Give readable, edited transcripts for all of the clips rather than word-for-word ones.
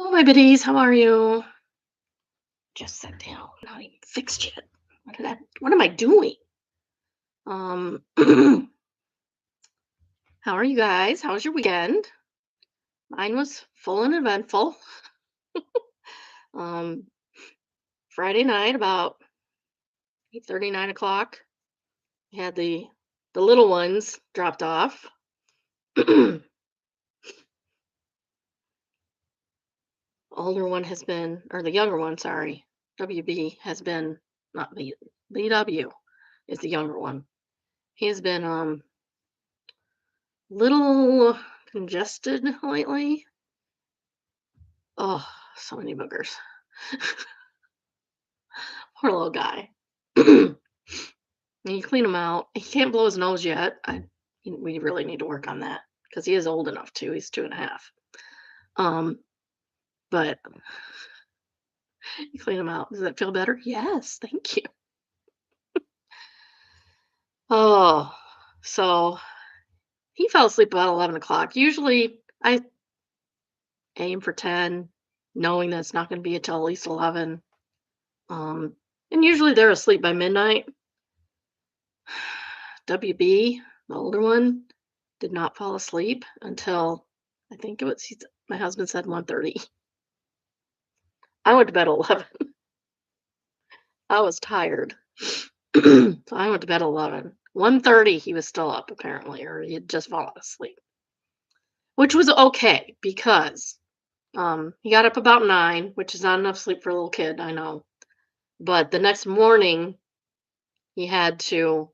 Hello, my biddies. How are you? Just sat down. Not even fixed yet. What am I doing? How are you guys? How was your weekend? Mine was full and eventful. Um, Friday night about 8:30, 9 o'clock. I had the little ones dropped off. Older one has been, or the younger one, sorry, WB has been, not B, BW is the younger one. He's been little congested lately. Oh, so many boogers. Poor little guy. And you clean him out. He can't blow his nose yet. We really need to work on that because he is old enough to. He's 2.5. Um, but you clean him out. Does that feel better? Yes, thank you. Oh, so he fell asleep about 11 o'clock. Usually I aim for 10, knowing that it's not going to be until at least 11. Um, and usually they're asleep by midnight. WB, the older one, did not fall asleep until I think my husband said 1:30. I went to bed at 11. I was tired. So I went to bed at 11. 1:30 he was still up apparently, or he had just fallen asleep. Which was okay because he got up about 9, which is not enough sleep for a little kid, I know. But the next morning he had to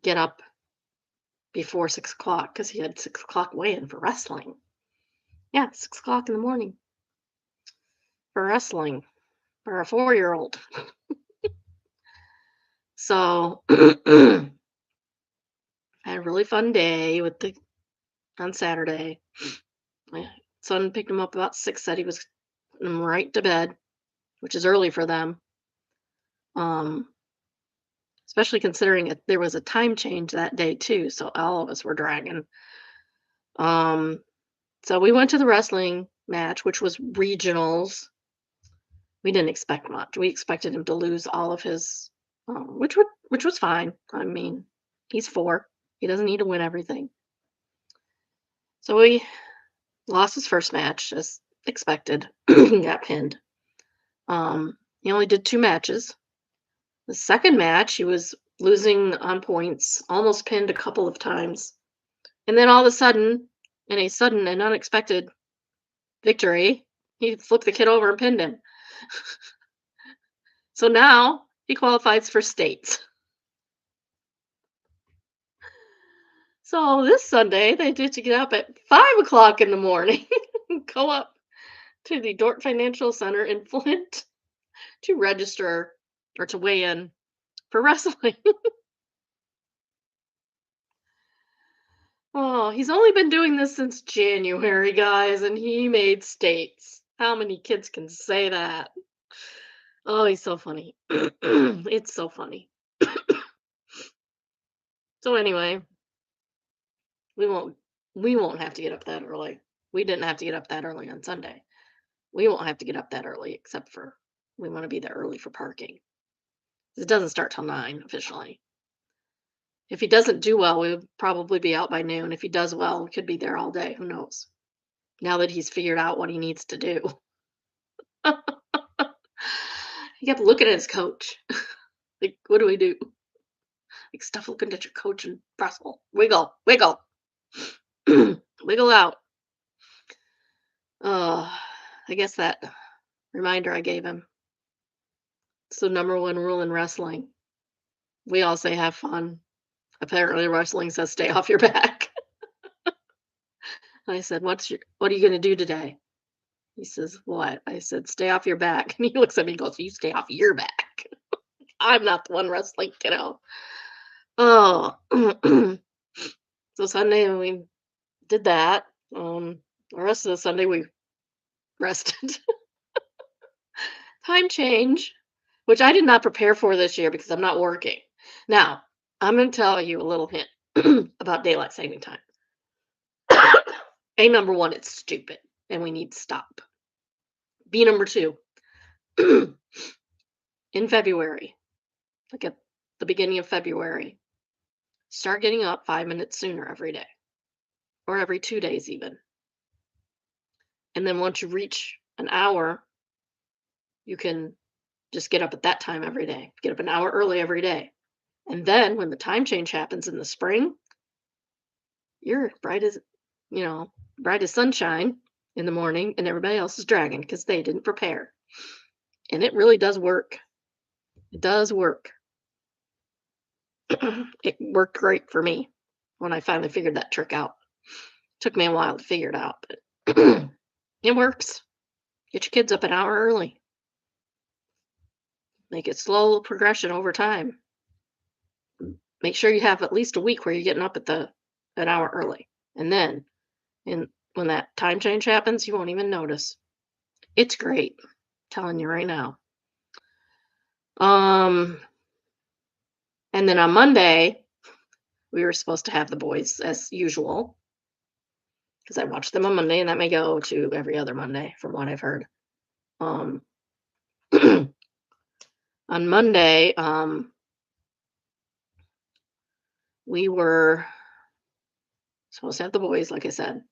get up before 6 o'clock because he had 6 o'clock weigh-in for wrestling. Yeah, 6 o'clock in the morning for wrestling for a 4-year-old. So I had a really fun day on Saturday. My son picked him up about 6, said he was putting him right to bed, which is early for them. Um, Especially considering there was a time change that day too, so all of us were dragging. Um, so we went to the wrestling match, which was regionals. We didn't expect much. We expected him to lose all of his, which was fine. I mean, he's 4. He doesn't need to win everything. So we lost his first match as expected. He got pinned. He only did 2 matches. The second match, he was losing on points, almost pinned a couple of times. And then all of a sudden, in a sudden and unexpected victory, he flipped the kid over and pinned him. So now he qualifies for states. So this Sunday, they did to get up at 5 o'clock in the morning, go up to the Dort Financial Center in Flint to register or to weigh in for wrestling. Oh, he's only been doing this since January, guys, and he made states. How many kids can say that? Oh, he's so funny. It's so funny. So anyway, we won't we won't have to get up that early. We didn't have to get up that early on Sunday. We won't have to get up that early except for we want to be there early for parking. It doesn't start till 9 officially. If he doesn't do well, we'll probably be out by noon. If he does well, we could be there all day. Who knows? Now that he's figured out what he needs to do. He kept looking at his coach. Like, what do we do? Like, stop looking at your coach and wrestle. Wiggle, wiggle. Wiggle out. I guess that reminder I gave him. It's the number one rule in wrestling. We all say have fun. Apparently, wrestling says stay off your back. I said, what are you going to do today? He says, what? I said, stay off your back. And he looks at me and goes, you stay off your back. I'm not the one wrestling, kiddo. Oh. So Sunday we did that. The rest of the Sunday we rested. Time change, which I did not prepare for this year because I'm not working. Now, I'm going to tell you a little hint about daylight saving time. A number one, it's stupid and we need to stop. B number two, in February, like at the beginning of February, start getting up 5 minutes sooner every day or every 2 days, even. And then once you reach an hour, you can just get up at that time every day. Get up an hour early every day. And then when the time change happens in the spring, you're bright as, bright as sunshine in the morning, and everybody else is dragging because they didn't prepare. And it really does work. It does work. It worked great for me when I finally figured that trick out. Took me a while to figure it out, but it works. Get your kids up an hour early. Make it slow progression over time. Make sure you have at least a week where you're getting up at an hour early. And then when that time change happens, you won't even notice. It's great. I'm telling you right now. And then on Monday, we were supposed to have the boys as usual because I watch them on Monday, and that may go to every other Monday from what I've heard. On Monday, we were supposed to have the boys, like I said.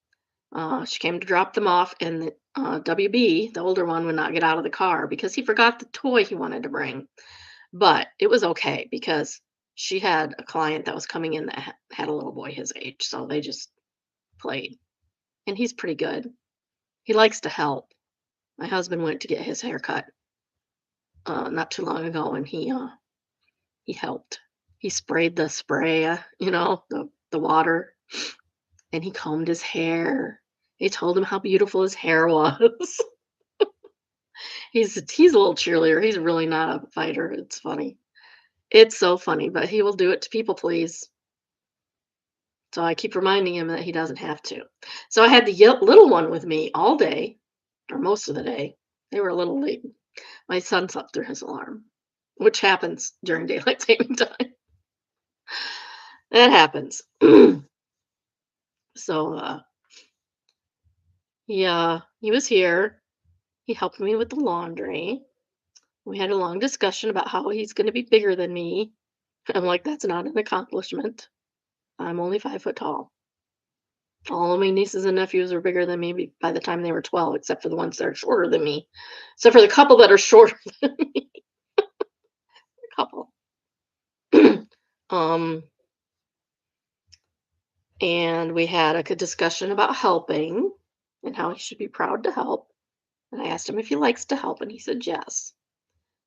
She came to drop them off, and WB, the older one, would not get out of the car because he forgot the toy he wanted to bring. But it was okay because she had a client that was coming in that had a little boy his age, so they just played. And he's pretty good. He likes to help. My husband went to get his hair cut not too long ago, and he helped. He sprayed the spray, the water, and he combed his hair. He told him how beautiful his hair was. He's a little cheerleader. He's really not a fighter. It's funny. It's so funny, but he will do it to people please. So I keep reminding him that he doesn't have to. So I had the little one with me all day, or most of the day. They were a little late. My son slept through his alarm, which happens during daylight saving time. That happens. So he was here. He helped me with the laundry. We had a long discussion about how he's going to be bigger than me. I'm like, that's not an accomplishment. I'm only 5 foot tall. All of my nieces and nephews are bigger than me by the time they were 12, except for the ones that are shorter than me. Except for the couple that are shorter than me. A couple. And we had a good discussion about helping and how he should be proud to help. And I asked him if he likes to help, and he said yes.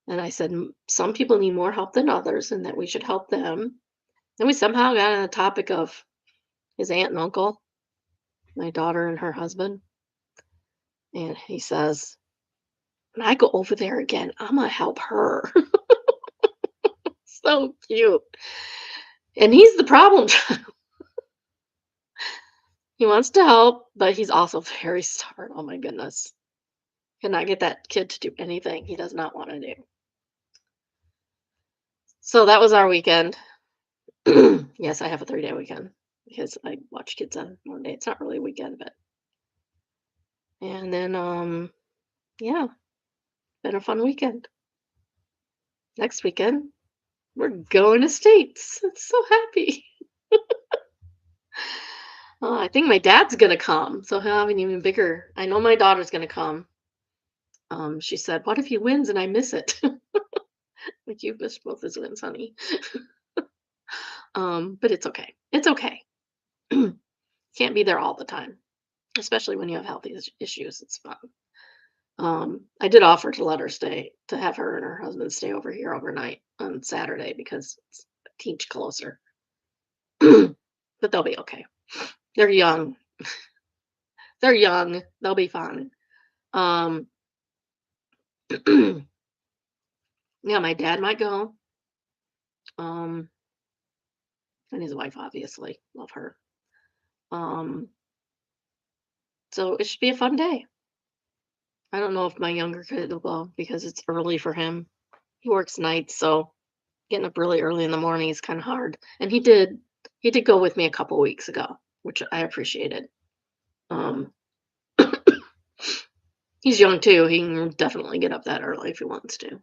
And I said, some people need more help than others, and that we should help them. Then we somehow got on the topic of his aunt and uncle, my daughter and her husband. And he says, when I go over there again, I'm going to help her. So cute. And he's the problem child. He wants to help, but he's also very stubborn. Oh my goodness. Cannot get that kid to do anything he does not want to do. So that was our weekend. Yes, I have a 3-day weekend because I watch kids on one day. It's not really a weekend, but. And then, yeah, been a fun weekend. Next weekend, we're going to States. I'm so happy. I think my dad's going to come, so he'll have an even bigger. I know my daughter's going to come. She said, what if he wins and I miss it? Like, you've missed both his wins, honey. But it's okay. It's okay. Can't be there all the time, especially when you have health issues. It's fun. I did offer to let her stay, to have her and her husband stay over here overnight on Saturday because it's a teach closer. But they'll be okay. They're young. They're young. They'll be fine. Yeah, my dad might go. And his wife, obviously. Love her. So it should be a fun day. I don't know if my younger kid will go because it's early for him. He works nights, so getting up really early in the morning is kind of hard. And he did go with me a couple weeks ago, which I appreciated. Um, he's young too. He can definitely get up that early if he wants to.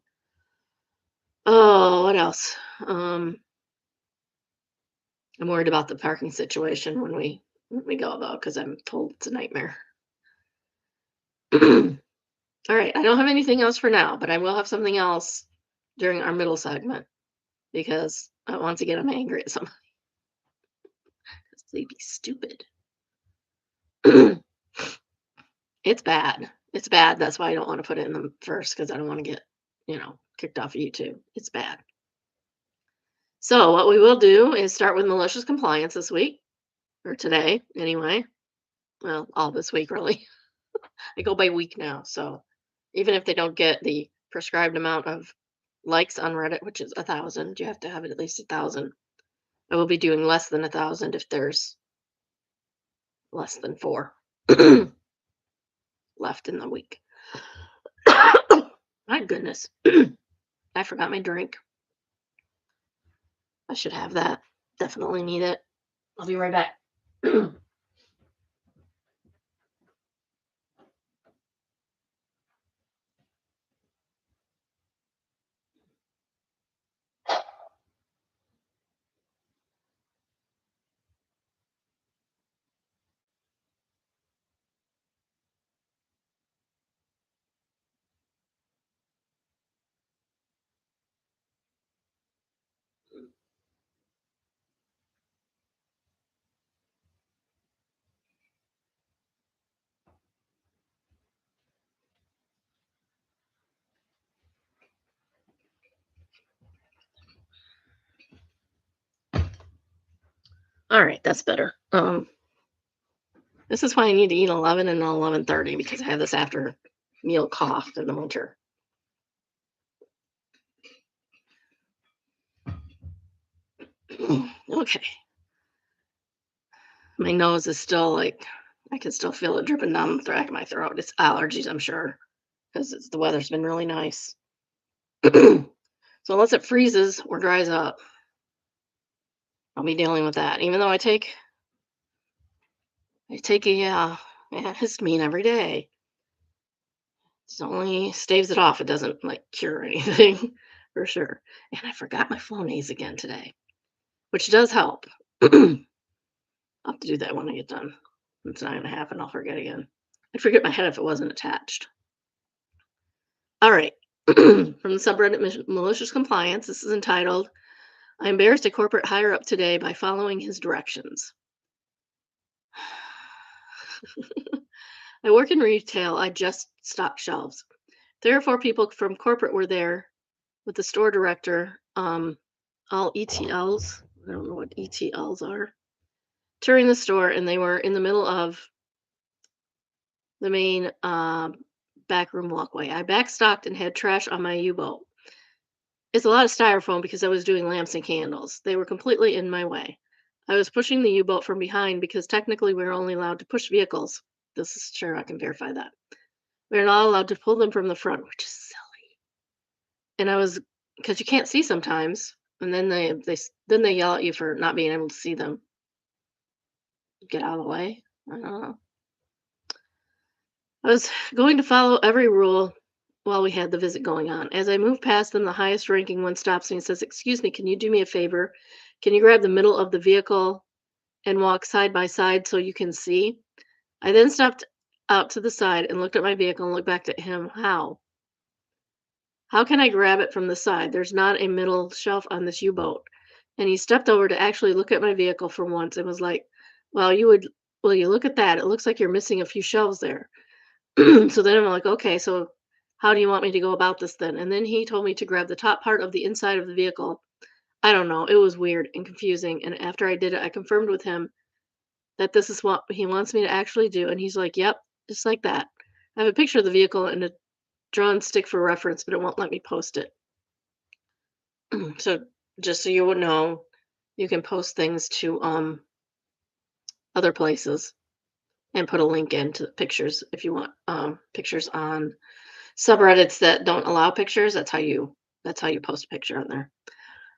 Oh, what else? I'm worried about the parking situation when we go though, because I'm told it's a nightmare. All right, I don't have anything else for now, but I will have something else during our middle segment because once again I'm angry at somebody because they be stupid. It's bad. It's bad. That's why I don't want to put it in the first because I don't want to get, kicked off of YouTube. It's bad. So what we will do is start with malicious compliance this week or today anyway. Well, all this week really. I go by week now, so even if they don't get the prescribed amount of likes on Reddit, which is 1,000, you have to have it at least 1,000. I will be doing less than 1,000 if there's less than 4 left in the week. My goodness. I forgot my drink. I should have that. Definitely need it. I'll be right back. All right, that's better. This is why I need to eat 11 and 11:30 because I have this after meal cough in the winter. Okay. My nose is still like I can still feel it dripping down the back of my throat. It's allergies, I'm sure, because the weather's been really nice. So unless it freezes or dries up, I'll be dealing with that. Even though I take a histamine every day. It only staves it off. It doesn't like cure anything for sure. And I forgot my Flonase again today, which does help. I'll have to do that when I get done. It's not gonna happen. I'll forget again. I'd forget my head if it wasn't attached. All right. From the subreddit Malicious Compliance, this is entitled, I embarrassed a corporate higher up today by following his directions. I work in retail. I just stocked shelves. 3 or 4 people from corporate were there with the store director, all ETLs. I don't know what ETLs are. Touring the store, and they were in the middle of the main backroom walkway. I backstocked and had trash on my U-boat. It's a lot of styrofoam because I was doing lamps and candles. They were completely in my way. I was pushing the U-boat from behind because technically we are only allowed to push vehicles. This is sure I can verify that. We're not allowed to pull them from the front, which is silly. And I was because you can't see sometimes, and then they yell at you for not being able to see them. Get out of the way. I don't know. I was going to follow every rule while we had the visit going on. As I moved past them, the highest ranking one stops me and says, "Excuse me, can you do me a favor? Can you grab the middle of the vehicle and walk side by side so you can see?" I then stepped out to the side and looked at my vehicle and looked back at him. How? How can I grab it from the side? There's not a middle shelf on this U-boat. And he stepped over to actually look at my vehicle for once and was like, "Well, you look at that. It looks like you're missing a few shelves there." So then I'm like, "Okay, so how do you want me to go about this then?" And then he told me to grab the top part of the inside of the vehicle. I don't know. It was weird and confusing. And after I did it, I confirmed with him that this is what he wants me to actually do. And he's like, "Yep, just like that." I have a picture of the vehicle and a drawn stick for reference, but it won't let me post it. So just so you would know, you can post things to other places and put a link into pictures if you want pictures on subreddits that don't allow pictures. That's how you post a picture on there.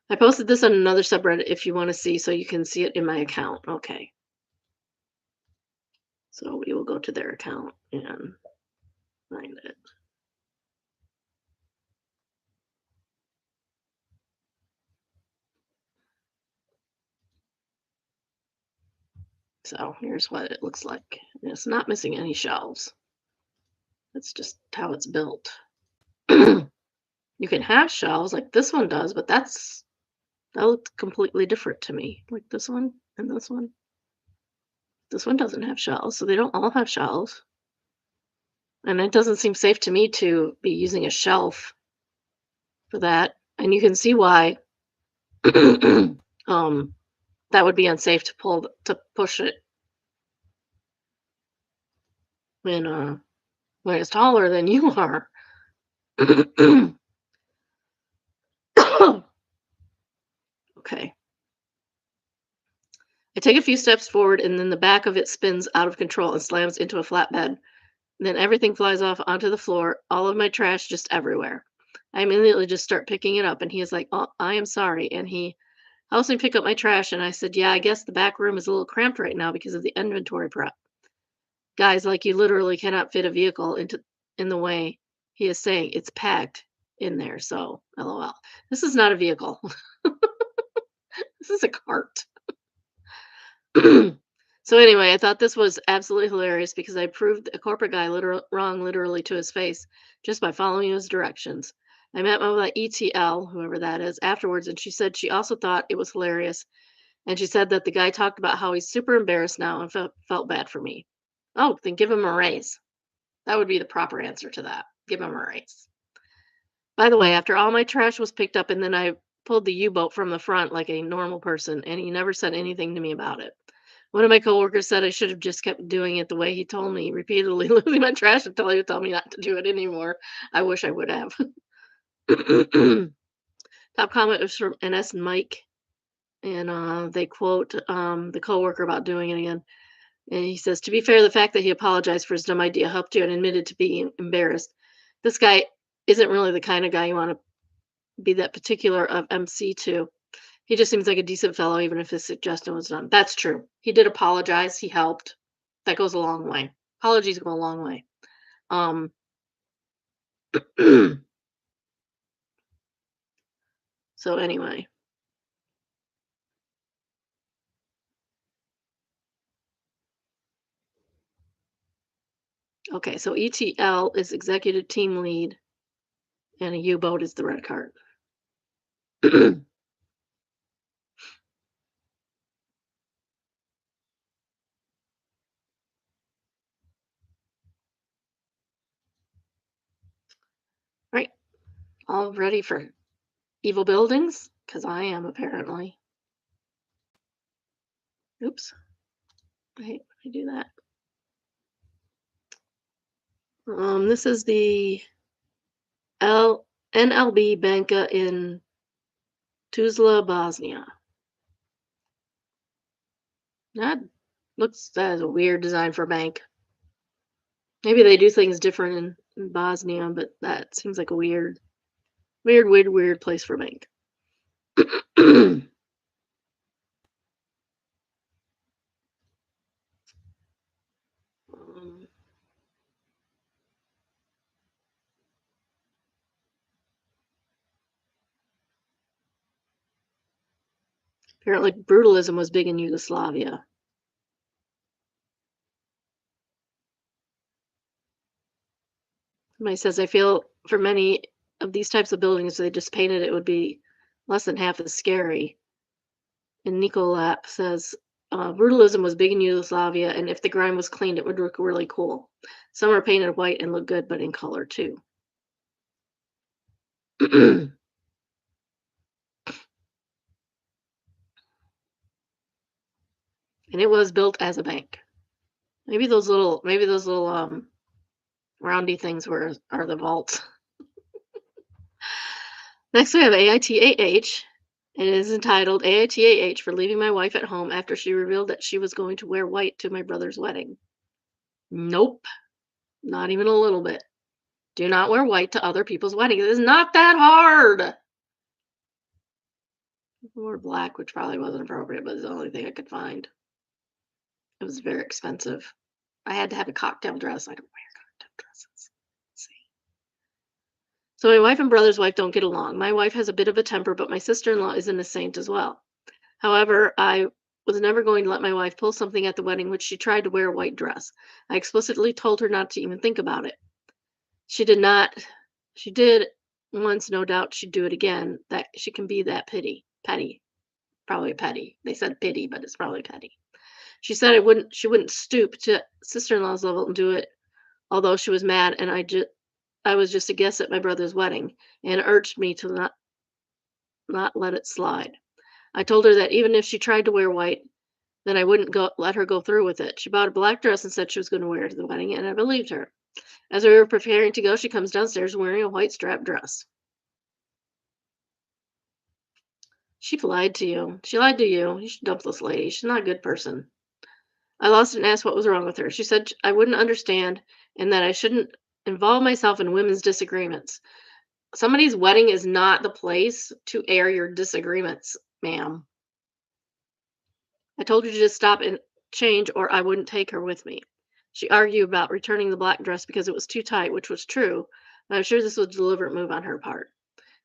I posted this on another subreddit if you want to see so you can see it in my account. Okay. So we will go to their account and find it. So here's what it looks like. And it's not missing any shelves. That's just how it's built. You can have shelves like this one does, but that looks completely different to me. Like this one and this one. This one doesn't have shelves, so they don't all have shelves. And it doesn't seem safe to me to be using a shelf for that. And you can see why um that would be unsafe to push it when when it's taller than you are. Okay. I take a few steps forward and then the back of it spins out of control and slams into a flatbed. Then everything flies off onto the floor, all of my trash just everywhere. I immediately just start picking it up and he is like, "Oh, I am sorry." And he helps me pick up my trash and I said, "Yeah, I guess the back room is a little cramped right now because of the inventory prep." Guys, like you literally cannot fit a vehicle in the way he is saying it's packed in there. So, LOL. This is not a vehicle. This is a cart. So anyway, I thought this was absolutely hilarious because I proved a corporate guy wrong literally to his face just by following his directions. I met my ETL, whoever that is, afterwards, and she said she also thought it was hilarious. And she said that the guy talked about how he's super embarrassed now and felt bad for me. Oh, then give him a raise. That would be the proper answer to that. Give him a raise. By the way, after all my trash was picked up and then I pulled the U-boat from the front like a normal person, and he never said anything to me about it. One of my coworkers said I should have just kept doing it the way he told me, repeatedly losing my trash until he would tell me not to do it anymore. I wish I would have. Top comment was from NS and Mike, and they quote the coworker about doing it again. And he says, "To be fair, the fact that he apologized for his dumb idea helped you and admitted to being embarrassed. This guy isn't really the kind of guy you want to be that particular of MC to. He just seems like a decent fellow, even if his suggestion was dumb." That's true. He did apologize. He helped. That goes a long way. Apologies go a long way. Um, so anyway, okay. So ETL is executive team lead, and a U-boat is the red card. Right. All ready for evil buildings? Because I am apparently. Oops. I hate when I do that. This is the NLB Banka in Tuzla, Bosnia. That that is a weird design for a bank. Maybe they do things different in Bosnia, but that seems like a weird place for a bank. um, Apparently, brutalism was big in Yugoslavia. Somebody says, "I feel for many of these types of buildings, if they just painted it would be less than half as scary." And Nicolap says, "Brutalism was big in Yugoslavia, and if the grime was cleaned, it would look really cool. Some are painted white and look good, but in color too." And it was built as a bank. Maybe those little roundy things are the vaults. Next we have AITAH. It is entitled AITAH for leaving my wife at home after she revealed that she was going to wear white to my brother's wedding. Nope, not even a little bit. Do not wear white to other people's weddings. It is not that hard. Or black, which probably wasn't appropriate, but it's the only thing I could find. It was very expensive. I had to have a cocktail dress. I don't wear cocktail dresses. See. So my wife and brother's wife don't get along. My wife has a bit of a temper, but my sister-in-law isn't a saint as well. However, I was never going to let my wife pull something at the wedding, which she tried to wear a white dress. I explicitly told her not to even think about it. She did not. She did once, no doubt she'd do it again. That she can be that petty, probably petty. They said pity, but it's probably petty. She said she wouldn't stoop to sister-in-law's level and do it, although she was mad, and I was just a guest at my brother's wedding, and urged me to not let it slide. I told her that even if she tried to wear white, then I wouldn't let her go through with it. She bought a black dress and said she was going to wear it to the wedding, and I believed her. As we were preparing to go, she comes downstairs wearing a white striped dress. She lied to you. She lied to you. You should dump this lady. She's not a good person. I lost it and asked what was wrong with her. She said I wouldn't understand and that I shouldn't involve myself in women's disagreements. Somebody's wedding is not the place to air your disagreements, ma'am. I told her to just stop and change or I wouldn't take her with me. She argued about returning the black dress because it was too tight, which was true. But I'm sure this was a deliberate move on her part.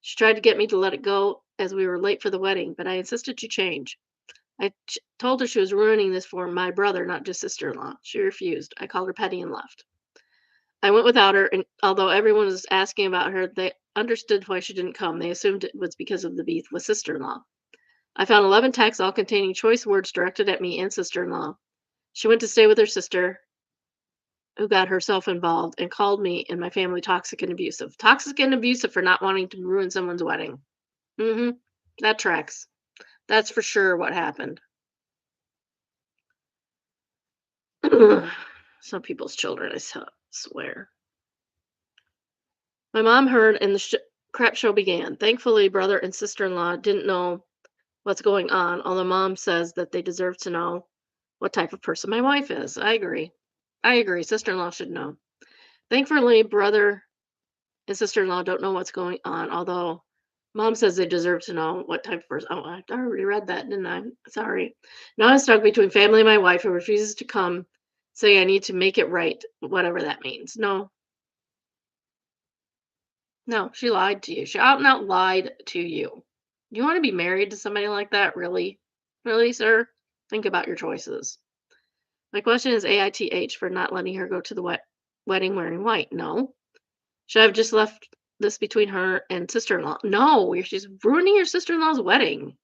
She tried to get me to let it go as we were late for the wedding, but I insisted she change. Told her she was ruining this for my brother, not just sister in law. She refused. I called her petty and left. I went without her, and although everyone was asking about her, they understood why she didn't come. They assumed it was because of the beef with sister in law. I found 11 texts all containing choice words directed at me and sister in law. She went to stay with her sister, who got herself involved, and called me and my family toxic and abusive. Toxic and abusive for not wanting to ruin someone's wedding. Mm-hmm. That tracks. That's for sure what happened. Some people's children, swear. My mom heard and the crap show began. Thankfully, brother and sister in law didn't know what's going on, although mom says that they deserve to know what type of person my wife is. I agree. I agree. Sister in law should know. Thankfully, brother and sister in law don't know what's going on, although mom says they deserve to know what type of person. Oh, I already read that, didn't I? Sorry. Now I'm stuck between family and my wife who refuses to come, saying I need to make it right, whatever that means. No, no, she lied to you. She out and out lied to you. You want to be married to somebody like that? Really? Really, sir? Think about your choices. My question is AITH for not letting her go to the wedding wearing white. No. Should I have just left this between her and sister in law? No, she's ruining your sister in law's wedding.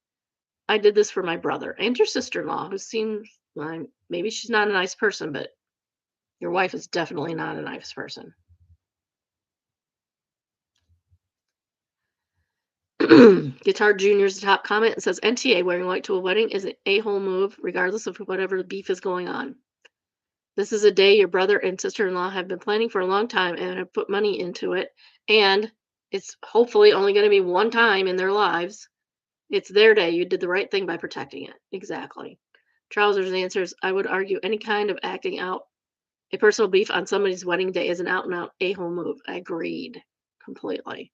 I did this for my brother and your sister in law, who seems like maybe she's not a nice person, but your wife is definitely not a nice person. Guitar Junior's top comment and says NTA wearing white to a wedding is an a-hole move, regardless of whatever the beef is going on. This is a day your brother and sister-in-law have been planning for a long time and have put money into it, and it's hopefully only going to be one time in their lives. It's their day. You did the right thing by protecting it. Exactly. Trousers answers, I would argue any kind of acting out a personal beef on somebody's wedding day is an out and out a-hole move. I agreed completely.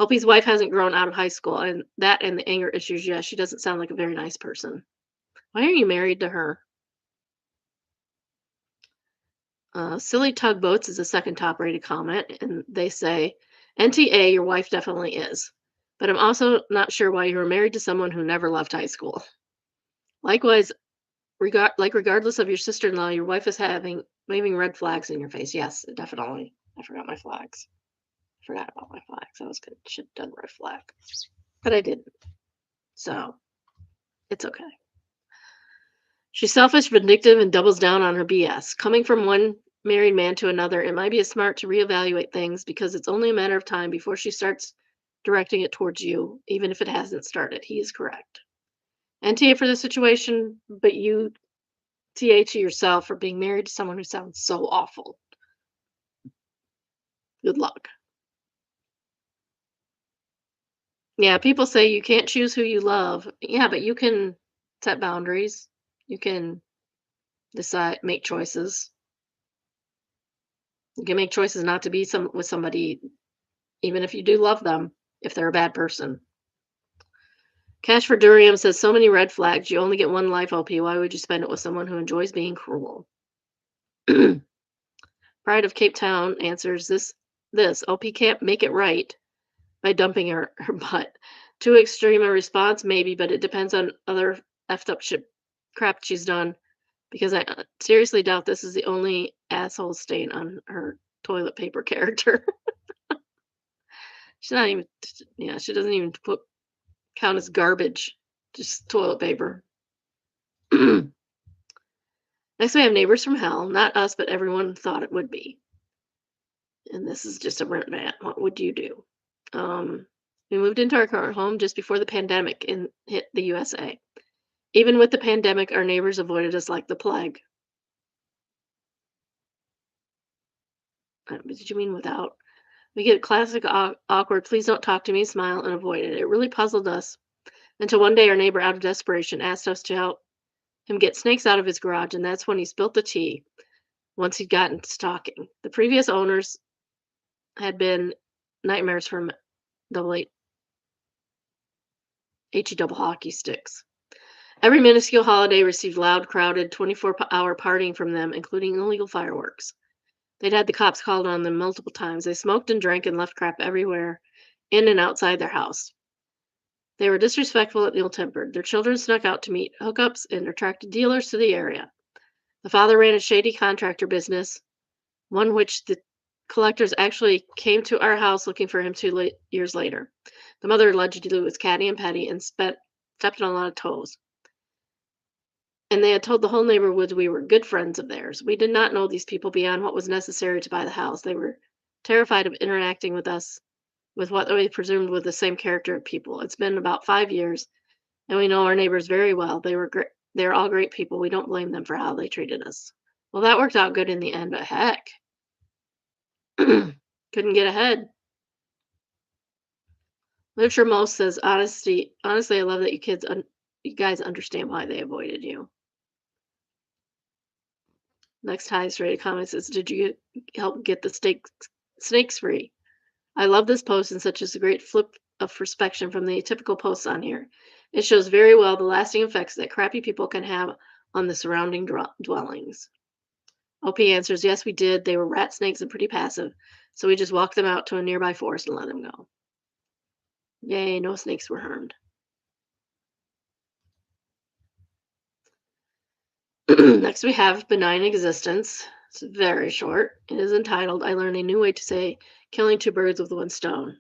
Opie's wife hasn't grown out of high school, and that and the anger issues, yeah, she doesn't sound like a very nice person. Why are you married to her? Silly Tugboats is the second top rated comment, and they say, NTA, your wife definitely is. But I'm also not sure why you were married to someone who never left high school. Likewise, regardless of your sister-in-law, your wife is waving red flags in your face. Yes, definitely. I forgot my flags. Forgot about my flags. I was good. Should have done red flag, but I didn't. So it's okay. She's selfish, vindictive, and doubles down on her BS. Coming from one married man to another, it might be smart to reevaluate things because it's only a matter of time before she starts directing it towards you, even if it hasn't started. He is correct. NTA for the situation, but you TA to yourself for being married to someone who sounds so awful. Good luck. Yeah, people say you can't choose who you love. Yeah, but you can set boundaries. You can decide, make choices. You can make choices not to be with somebody, even if you do love them, if they're a bad person. Cash for Durium says so many red flags. You only get one life, OP. Why would you spend it with someone who enjoys being cruel? Pride of Cape Town answers this. OP can't make it right by dumping her butt. Too extreme a response, maybe, but it depends on other effed up shit crap she's done. Because I seriously doubt this is the only asshole stain on her toilet paper character. She's not even, yeah, she doesn't even count as garbage, just toilet paper. Next, we have Neighbors from Hell. Not us, but everyone thought it would be. And this is just a rant rant. What would you do? We moved into our current home just before the pandemic hit the USA. Even with the pandemic, our neighbors avoided us like the plague. Did you mean without? We get classic awkward, please don't talk to me, smile, and avoid it. It really puzzled us until one day our neighbor, out of desperation, asked us to help him get snakes out of his garage, and that's when he spilt the tea once he'd gotten stalking. The previous owners had been nightmares from the late HE double hockey sticks. Every minuscule holiday received loud, crowded, 24-hour partying from them, including illegal fireworks. They'd had the cops called on them multiple times. They smoked and drank and left crap everywhere, in and outside their house. They were disrespectful and ill-tempered. Their children snuck out to meet hookups and attracted dealers to the area. The father ran a shady contractor business, one which the collectors actually came to our house looking for him 2 years later. The mother allegedly was catty and petty and stepped on a lot of toes. And they had told the whole neighborhood we were good friends of theirs. We did not know these people beyond what was necessary to buy the house. They were terrified of interacting with us with what we presumed were the same character of people. It's been about 5 years, and we know our neighbors very well. They were great. They're all great people. We don't blame them for how they treated us. Well, that worked out good in the end, but heck, couldn't get ahead. Live sure most says honesty. Honestly, I love that you guys understand why they avoided you. Next highest rated comment says, "Did you help get the snakes free? I love this post and such as a great flip of perspective from the typical posts on here. It shows very well the lasting effects that crappy people can have on the surrounding dwellings." OP answers, "Yes, we did. They were rat snakes and pretty passive, so we just walked them out to a nearby forest and let them go." Yay, no snakes were harmed. Next, we have Benign Existence. It's very short. It is entitled, I Learned a New Way to Say Killing Two Birds with One Stone.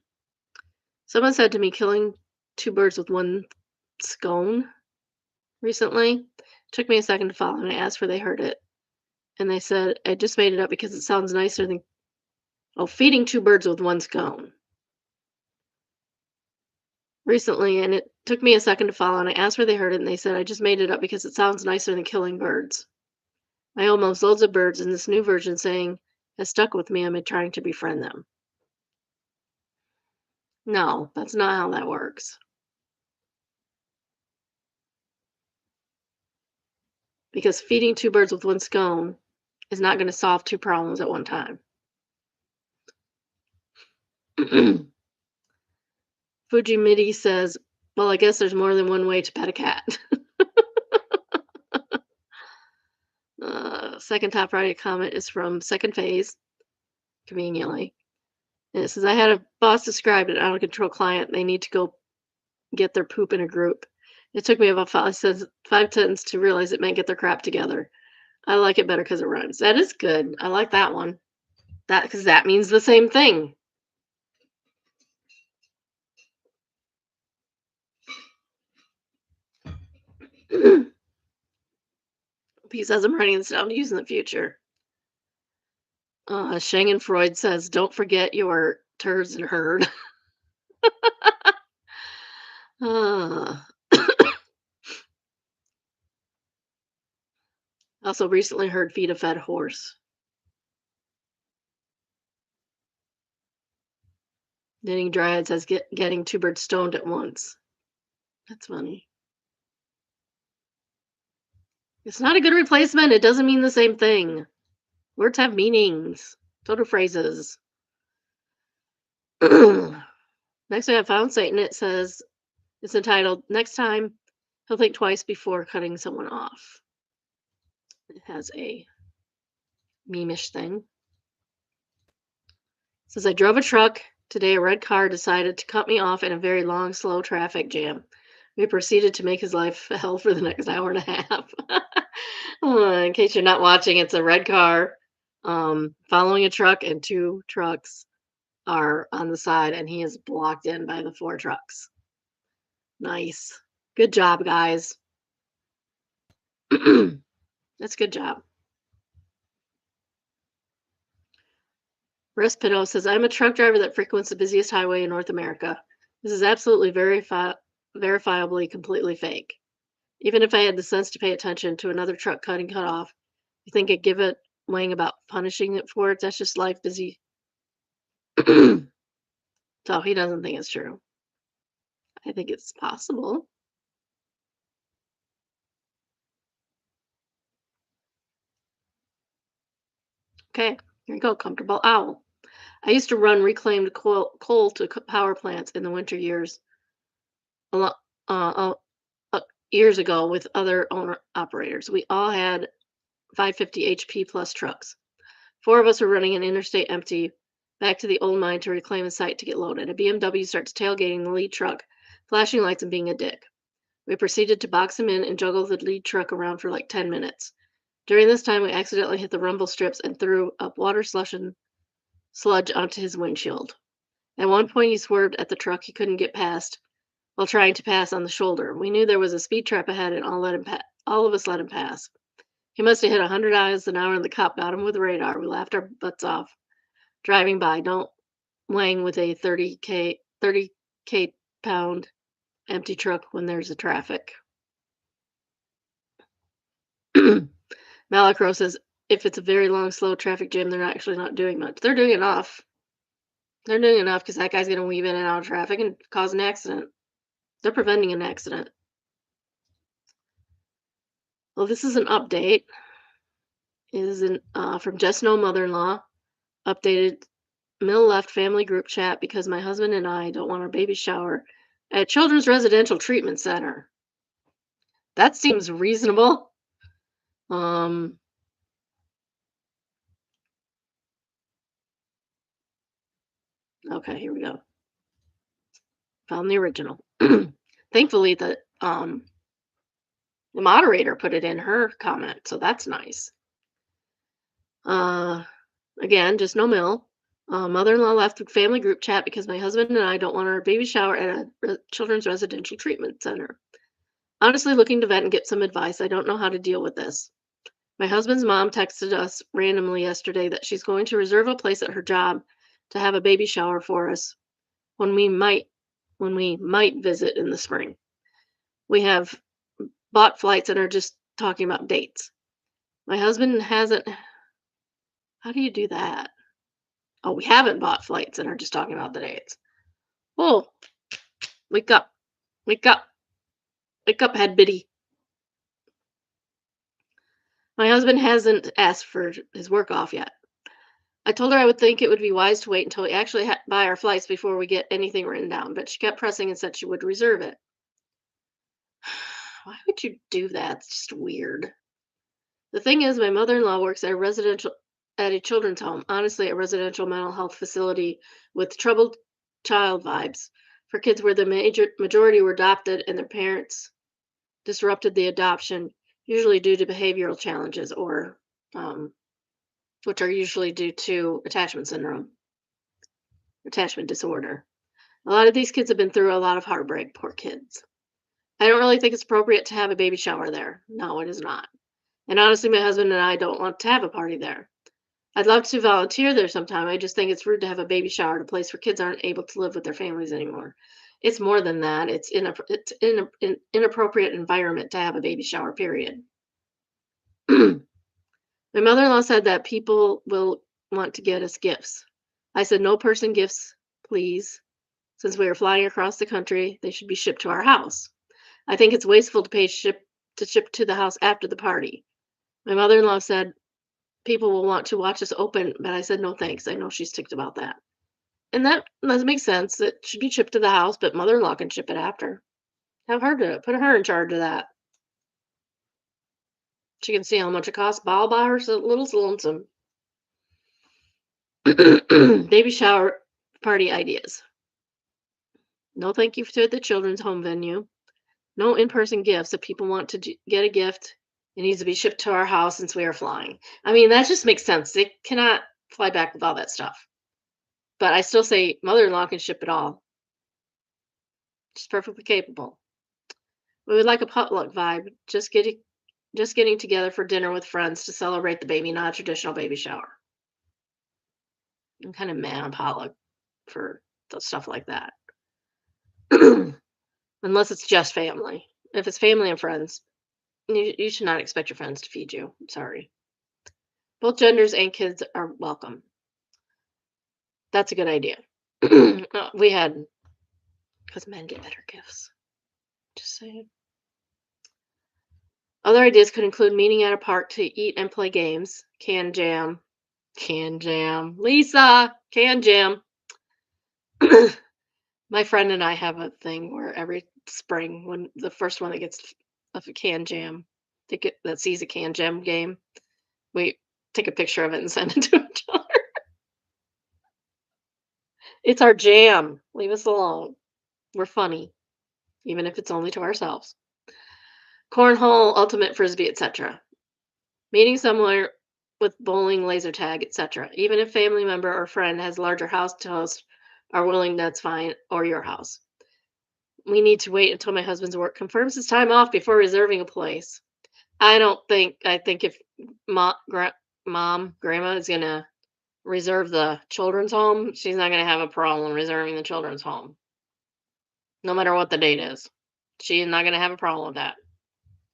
Someone said to me, killing two birds with one scone recently. Took me a second to follow, and I asked where they heard it. And they said, I just made it up because it sounds nicer than, feeding two birds with one scone. Recently, and it took me a second to follow, and I asked where they heard it, and they said, I just made it up because it sounds nicer than killing birds. I almost loads of birds, and this new version saying has stuck with me amid trying to befriend them. No, that's not how that works. Because feeding two birds with one scone is not going to solve two problems at one time. Fujimidi says, well, I guess there's more than one way to pet a cat. Second top right comment is from Second Phase, conveniently. And it says, I had a boss describe an out of control client. They need to go get their poop in a group. It took me about 5 sentences to realize it meant get their crap together. I like it better because it rhymes. That is good. I like that one. Because that means the same thing. He says I'm writing this down to use in the future. Schengen Freud says, don't forget your turds and herd. Also recently heard feed a fed horse. Knitting Dryad says getting two birds stoned at once. That's funny. It's not a good replacement. It doesn't mean the same thing. Words have meanings. So do phrases. Next we have Found Satan. It says, it's entitled, Next Time He'll Think Twice Before Cutting Someone Off. It has a Memeish thing. Says I drove a truck today. A red car decided to cut me off in a very long, slow traffic jam. We proceeded to make his life hell for the next hour and a half. In case you're not watching, it's a red car following a truck, and two trucks are on the side, and he is blocked in by the four trucks. Nice. Good job, guys. That's good job. Respido says, I'm a truck driver that frequents the busiest highway in North America. This is absolutely verifiably completely fake. Even if I had the sense to pay attention to another truck cutting cut off, you think I'd give it weighing about punishing it for it? That's just life busy. So he doesn't think it's true. I think it's possible. Okay, here you go, comfortable owl. I used to run reclaimed coal to power plants in the winter years, a lot, years ago with other owner operators. We all had 550 HP plus trucks. Four of us were running an interstate empty back to the old mine to reclaim a site to get loaded. A BMW starts tailgating the lead truck, flashing lights and being a dick. We proceeded to box him in and juggle the lead truck around for like 10 minutes. During this time, we accidentally hit the rumble strips and threw up water sludge onto his windshield. At one point, he swerved at the truck he couldn't get past while trying to pass on the shoulder. We knew there was a speed trap ahead, and all of us let him pass. He must have hit 100 miles an hour, and the cop got him with radar. We laughed our butts off driving by. Don't wang with a 30K pound empty truck when there's a traffic. Malacro says, if it's a very long, slow traffic jam, they're actually not doing much. They're doing enough. They're doing enough because that guy's going to weave in and out of traffic and cause an accident. They're preventing an accident. Well, this is an update. It is from Just No Mother-in-Law. Updated Mill left family group chat because my husband and I don't want our baby shower at Children's Residential Treatment Center. That seems reasonable. Okay, here we go. Found the original. Thankfully, the moderator put it in her comment, so that's nice. Again, just no mill. Mother-in-law left the family group chat because my husband and I don't want our baby shower at a children's residential treatment center. Honestly, looking to vet and get some advice. I don't know how to deal with this. My husband's mom texted us randomly yesterday that she's going to reserve a place at her job to have a baby shower for us when we might visit in the spring. We have bought flights and are just talking about dates. My husband hasn't. How do you do that? Oh, we haven't bought flights and are just talking about the dates. Oh, wake up. Wake up. Wake up, head Biddy. My husband hasn't asked for his work off yet. I told her I would think it would be wise to wait until we actually buy our flights before we get anything written down, but she kept pressing and said she would reserve it. Why would you do that? It's just weird. The thing is, my mother-in-law works at a children's home, honestly, a residential mental health facility with troubled child vibes for kids where the majority were adopted and their parents disrupted the adoption, usually due to behavioral challenges or which are usually due to attachment disorder. A lot of these kids have been through a lot of heartbreak, poor kids. I don't really think it's appropriate to have a baby shower there. No, it is not. And honestly, my husband and I don't want to have a party there. I'd love to volunteer there sometime. I just think it's rude to have a baby shower at a place where kids aren't able to live with their families anymore. It's more than that. It's an inappropriate environment to have a baby shower, period. My mother-in-law said that people will want to get us gifts. I said, no person gifts, please. Since we are flying across the country, they should be shipped to our house. I think it's wasteful to pay ship to the house after the party. My mother-in-law said people will want to watch us open, but I said no thanks. I know she's ticked about that. And that does make sense. It should be shipped to the house, but mother-in-law can ship it after. Have her do it. Put her in charge of that. She can see how much it costs all by her little lonesome. Baby shower party ideas. No thank you to the children's home venue. No in-person gifts. If people want to get a gift, it needs to be shipped to our house since we are flying. I mean, that just makes sense. They cannot fly back with all that stuff. But I still say mother-in-law can ship it all. She's perfectly capable. We would like a potluck vibe. Just getting together for dinner with friends to celebrate the baby, not a traditional baby shower. I'm kind of mad on potluck for stuff like that. Unless it's just family. If it's family and friends, you should not expect your friends to feed you. I'm sorry. Both genders and kids are welcome. That's a good idea. We had, because men get better gifts. Just saying. Other ideas could include meeting at a park to eat and play games. Can jam. Lisa, can jam. My friend and I have a thing where every spring, when the first one that gets a can jam, that sees a can jam game, we take a picture of it and send it to each other. It's our jam. Leave us alone. We're funny, even if it's only to ourselves. Cornhole, ultimate frisbee, etc. Meeting somewhere with bowling, laser tag, etc. Even if family member or friend has larger house to host, are willing, that's fine, or your house. We need to wait until my husband's work confirms his time off before reserving a place. I think if grandma is gonna reserve the children's home, she's not gonna have a problem reserving the children's home. No matter what the date is. She is not gonna have a problem with that.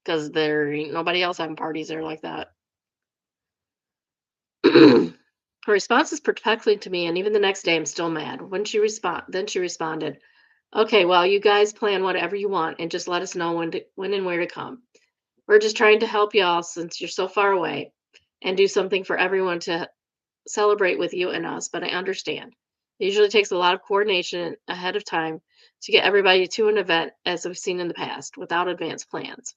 Because there ain't nobody else having parties there like that. Her response is perplexing to me, and even the next day I'm still mad. Then she responded, "Okay, well, you guys plan whatever you want and just let us know when and where to come. We're just trying to help y'all since you're so far away and do something for everyone to celebrate with you and us, but I understand. It usually takes a lot of coordination ahead of time to get everybody to an event, as we've seen in the past, without advanced plans.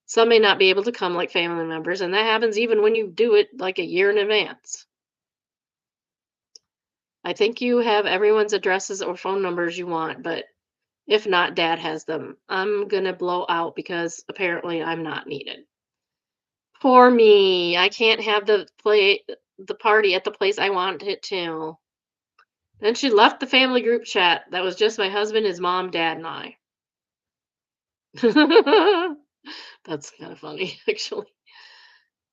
Some may not be able to come like family members, and that happens even when you do it like a year in advance. I think you have everyone's addresses or phone numbers you want, but if not, Dad has them. I'm gonna blow out because apparently I'm not needed. Poor me. I can't have the party at the place I want it to. Then she left the family group chat. That was just my husband, his mom, dad, and I. That's kind of funny, actually.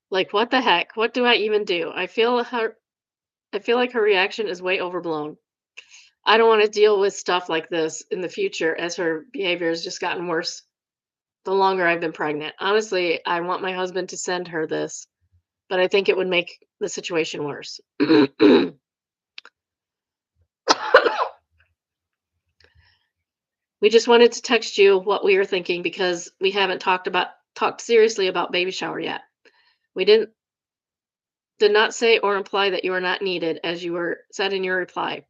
Like, what the heck? What do I even do? I feel like her reaction is way overblown. I don't want to deal with stuff like this in the future as her behavior has just gotten worse the longer I've been pregnant. Honestly, I want my husband to send her this, but I think it would make the situation worse. We just wanted to text you what we were thinking because we haven't talked seriously about baby shower yet. We did not say or imply that you are not needed, as you were said in your reply.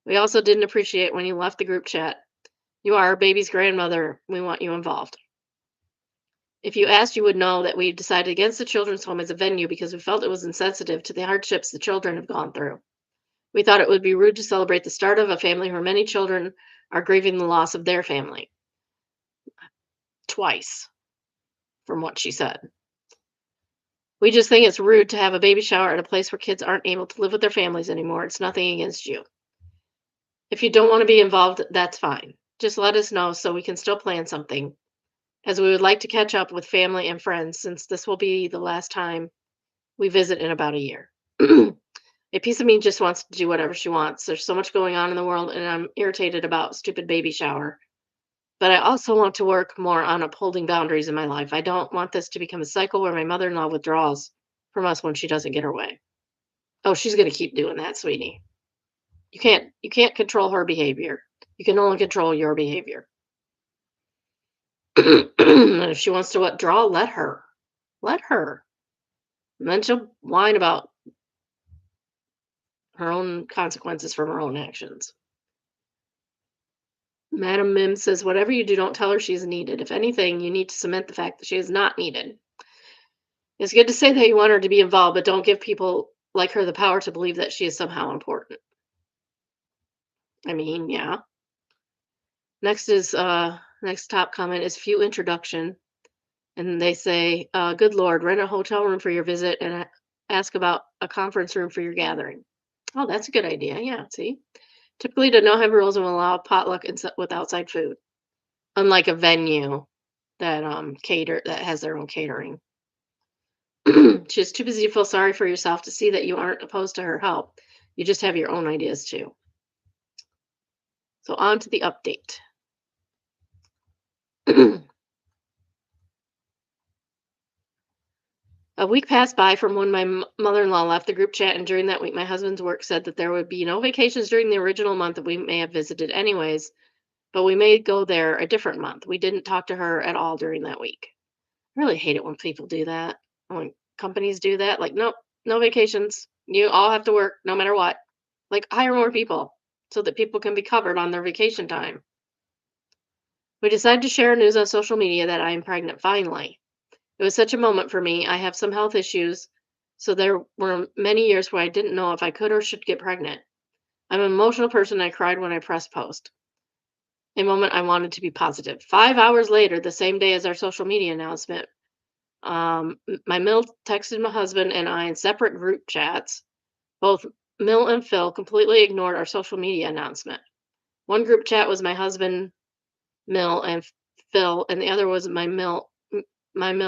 We also didn't appreciate when you left the group chat. You are our baby's grandmother. We want you involved. If you asked, you would know that we decided against the children's home as a venue because we felt it was insensitive to the hardships the children have gone through. We thought it would be rude to celebrate the start of a family where many children are grieving the loss of their family. Twice, from what she said. We just think it's rude to have a baby shower at a place where kids aren't able to live with their families anymore. It's nothing against you. If you don't want to be involved, that's fine. Just let us know so we can still plan something, as we would like to catch up with family and friends since this will be the last time we visit in about a year. A piece of me just wants to do whatever she wants. There's so much going on in the world, and I'm irritated about stupid baby shower. But I also want to work more on upholding boundaries in my life. I don't want this to become a cycle where my mother-in-law withdraws from us when she doesn't get her way. Oh, she's going to keep doing that, sweetie. You can't control her behavior. You can only control your behavior. And if she wants to withdraw, let her. Let her. And then she'll whine about her own consequences from her own actions. Madam Mim says, whatever you do, don't tell her she's needed. If anything, you need to cement the fact that she is not needed. It's good to say that you want her to be involved, but don't give people like her the power to believe that she is somehow important. I mean, yeah. Next top comment is few introduction. And they say, good Lord, rent a hotel room for your visit and ask about a conference room for your gathering. Oh, that's a good idea. Yeah, see? Typically, to no heavy rules and will allow potluck with outside food, unlike a venue that has their own catering. She's too busy to feel sorry for yourself to see that you aren't opposed to her help. You just have your own ideas too. So on to the update. A week passed by from when my mother-in-law left the group chat, and during that week, my husband's work said that there would be no vacations during the original month that we may have visited anyways, but we may go there a different month. We didn't talk to her at all during that week. I really hate it when people do that. When companies do that, like, nope, no vacations. You all have to work no matter what. Like, hire more people so that people can be covered on their vacation time. We decided to share news on social media that I am pregnant finally. It was such a moment for me. I have some health issues, so there were many years where I didn't know if I could or should get pregnant. I'm an emotional person. I cried when I pressed post. A moment I wanted to be positive. 5 hours later, the same day as our social media announcement, my Mill texted my husband and I in separate group chats. Both Mill and Phil completely ignored our social media announcement. One group chat was my husband, Mill, and Phil, and the other was my Mill,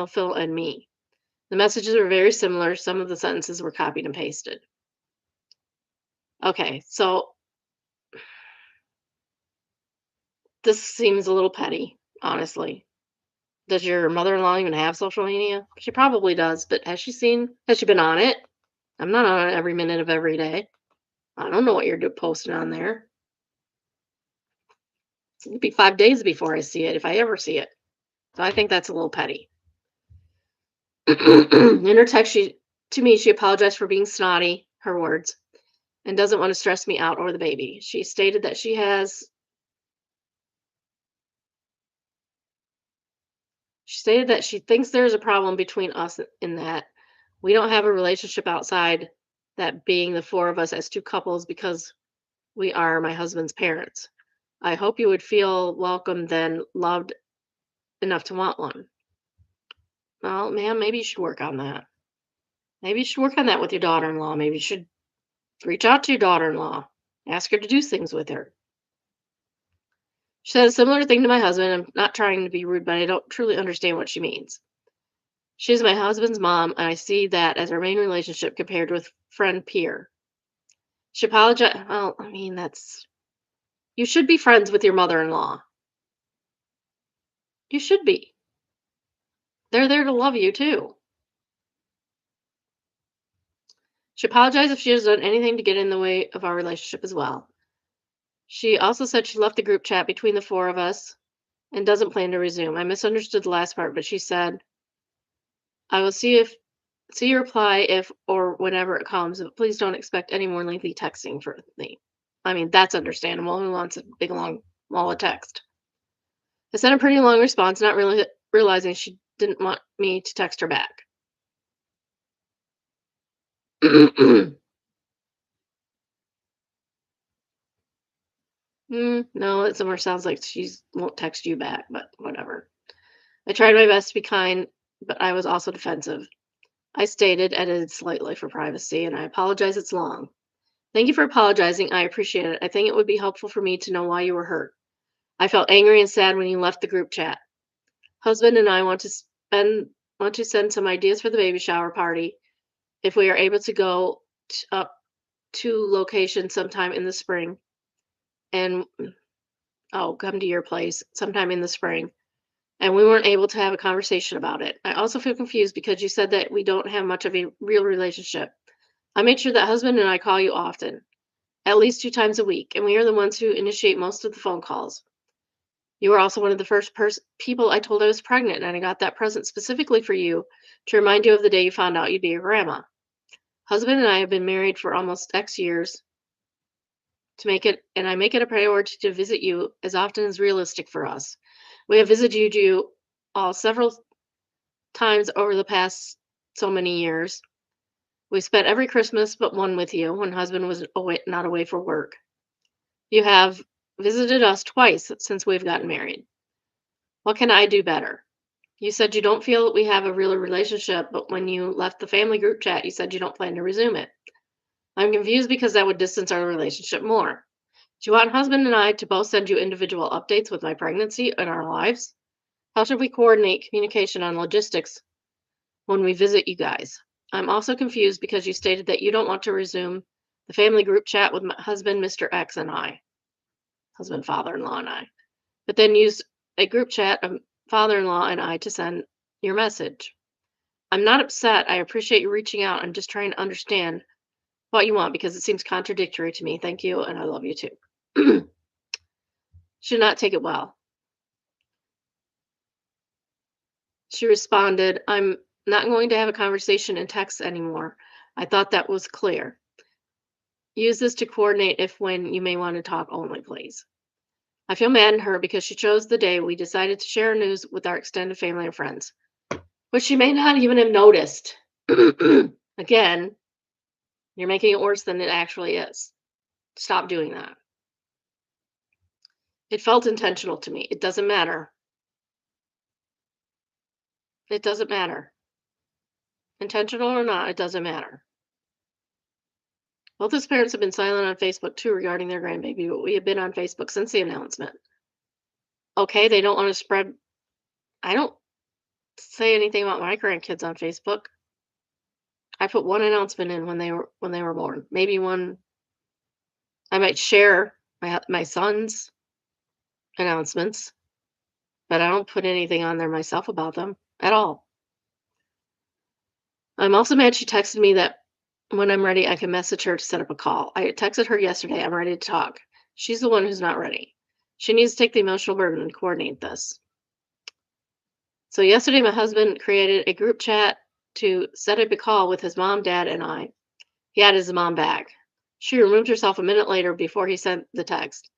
Phil, and me. The messages were very similar. Some of the sentences were copied and pasted. Okay, so this seems a little petty, honestly. Does your mother-in-law even have social media? She probably does, but has she been on it? I'm not on it every minute of every day. I don't know what you're posting on there. It'll be 5 days before I see it, if I ever see it. So I think that's a little petty. In her text to me, she apologized for being snotty, her words, and doesn't want to stress me out over the baby. She stated that she thinks there's a problem between us in that we don't have a relationship outside that being the four of us as two couples because we are my husband's parents. I hope you would feel welcomed and loved enough to want one. Well, ma'am, maybe you should work on that. Maybe you should work on that with your daughter-in-law. Maybe you should reach out to your daughter-in-law. Ask her to do things with her. She said a similar thing to my husband. I'm not trying to be rude, but I don't truly understand what she means. She's my husband's mom, and I see that as our main relationship compared with friend peer. She apologized. Well, I mean, you should be friends with your mother-in-law. You should be. They're there to love you too. She apologized if she has done anything to get in the way of our relationship as well. She also said she left the group chat between the four of us and doesn't plan to resume. I misunderstood the last part, but she said, I will see your reply if or whenever it comes, but please don't expect any more lengthy texting for me. I mean, that's understandable. Who wants a big long wall of text? I sent a pretty long response, not really realizing she didn't want me to text her back. No, it somewhere sounds like she won't text you back, but whatever. I tried my best to be kind, but I was also defensive. I stated, edited slightly for privacy, and I apologize it's long. Thank you for apologizing. I appreciate it. I think it would be helpful for me to know why you were hurt. I felt angry and sad when you left the group chat. Husband and I want to send some ideas for the baby shower party. If we are able to go up to location sometime in the spring and come to your place sometime in the spring. And we weren't able to have a conversation about it. I also feel confused because you said that we don't have much of a real relationship. I make sure that husband and I call you often, at least 2 times a week, and we are the ones who initiate most of the phone calls. You were also one of the first people I told I was pregnant, and I got that present specifically for you to remind you of the day you found out you'd be a grandma. Husband and I have been married for almost X years and I make it a priority to visit you as often as realistic for us. We have visited you all several times over the past so many years. We spent every Christmas but one with you when husband was not away for work. You have visited us twice since we've gotten married. What can I do better? You said you don't feel that we have a real relationship, but when you left the family group chat, you said you don't plan to resume it. I'm confused because that would distance our relationship more. Do you want husband and I to both send you individual updates with my pregnancy and our lives? How should we coordinate communication on logistics when we visit you guys? I'm also confused because you stated that you don't want to resume the family group chat with my husband, Mr. X, and I, husband, father in law, and I, but then use a group chat of father in law and I to send your message. I'm not upset. I appreciate you reaching out. I'm just trying to understand what you want because it seems contradictory to me. Thank you, and I love you too. Should not take it well. She responded, I'm not going to have a conversation in text anymore. I thought that was clear. Use this to coordinate if when you may want to talk only, please. I feel mad at her because she chose the day we decided to share news with our extended family and friends, which she may not even have noticed. Again, you're making it worse than it actually is. Stop doing that. It felt intentional to me. It doesn't matter. It doesn't matter. Intentional or not, it doesn't matter. Both his parents have been silent on Facebook too regarding their grandbaby, but we have been on Facebook since the announcement. Okay, they don't want to spread. I don't say anything about my grandkids on Facebook. I put one announcement in when they were born. Maybe one I might share my son's announcements, but I don't put anything on there myself about them at all. I'm also mad she texted me that when I'm ready, I can message her to set up a call. I texted her yesterday, I'm ready to talk. She's the one who's not ready. She needs to take the emotional burden and coordinate this. So yesterday, my husband created a group chat to set up a call with his mom, dad, and I. He had his mom back. She removed herself a minute later before he sent the text.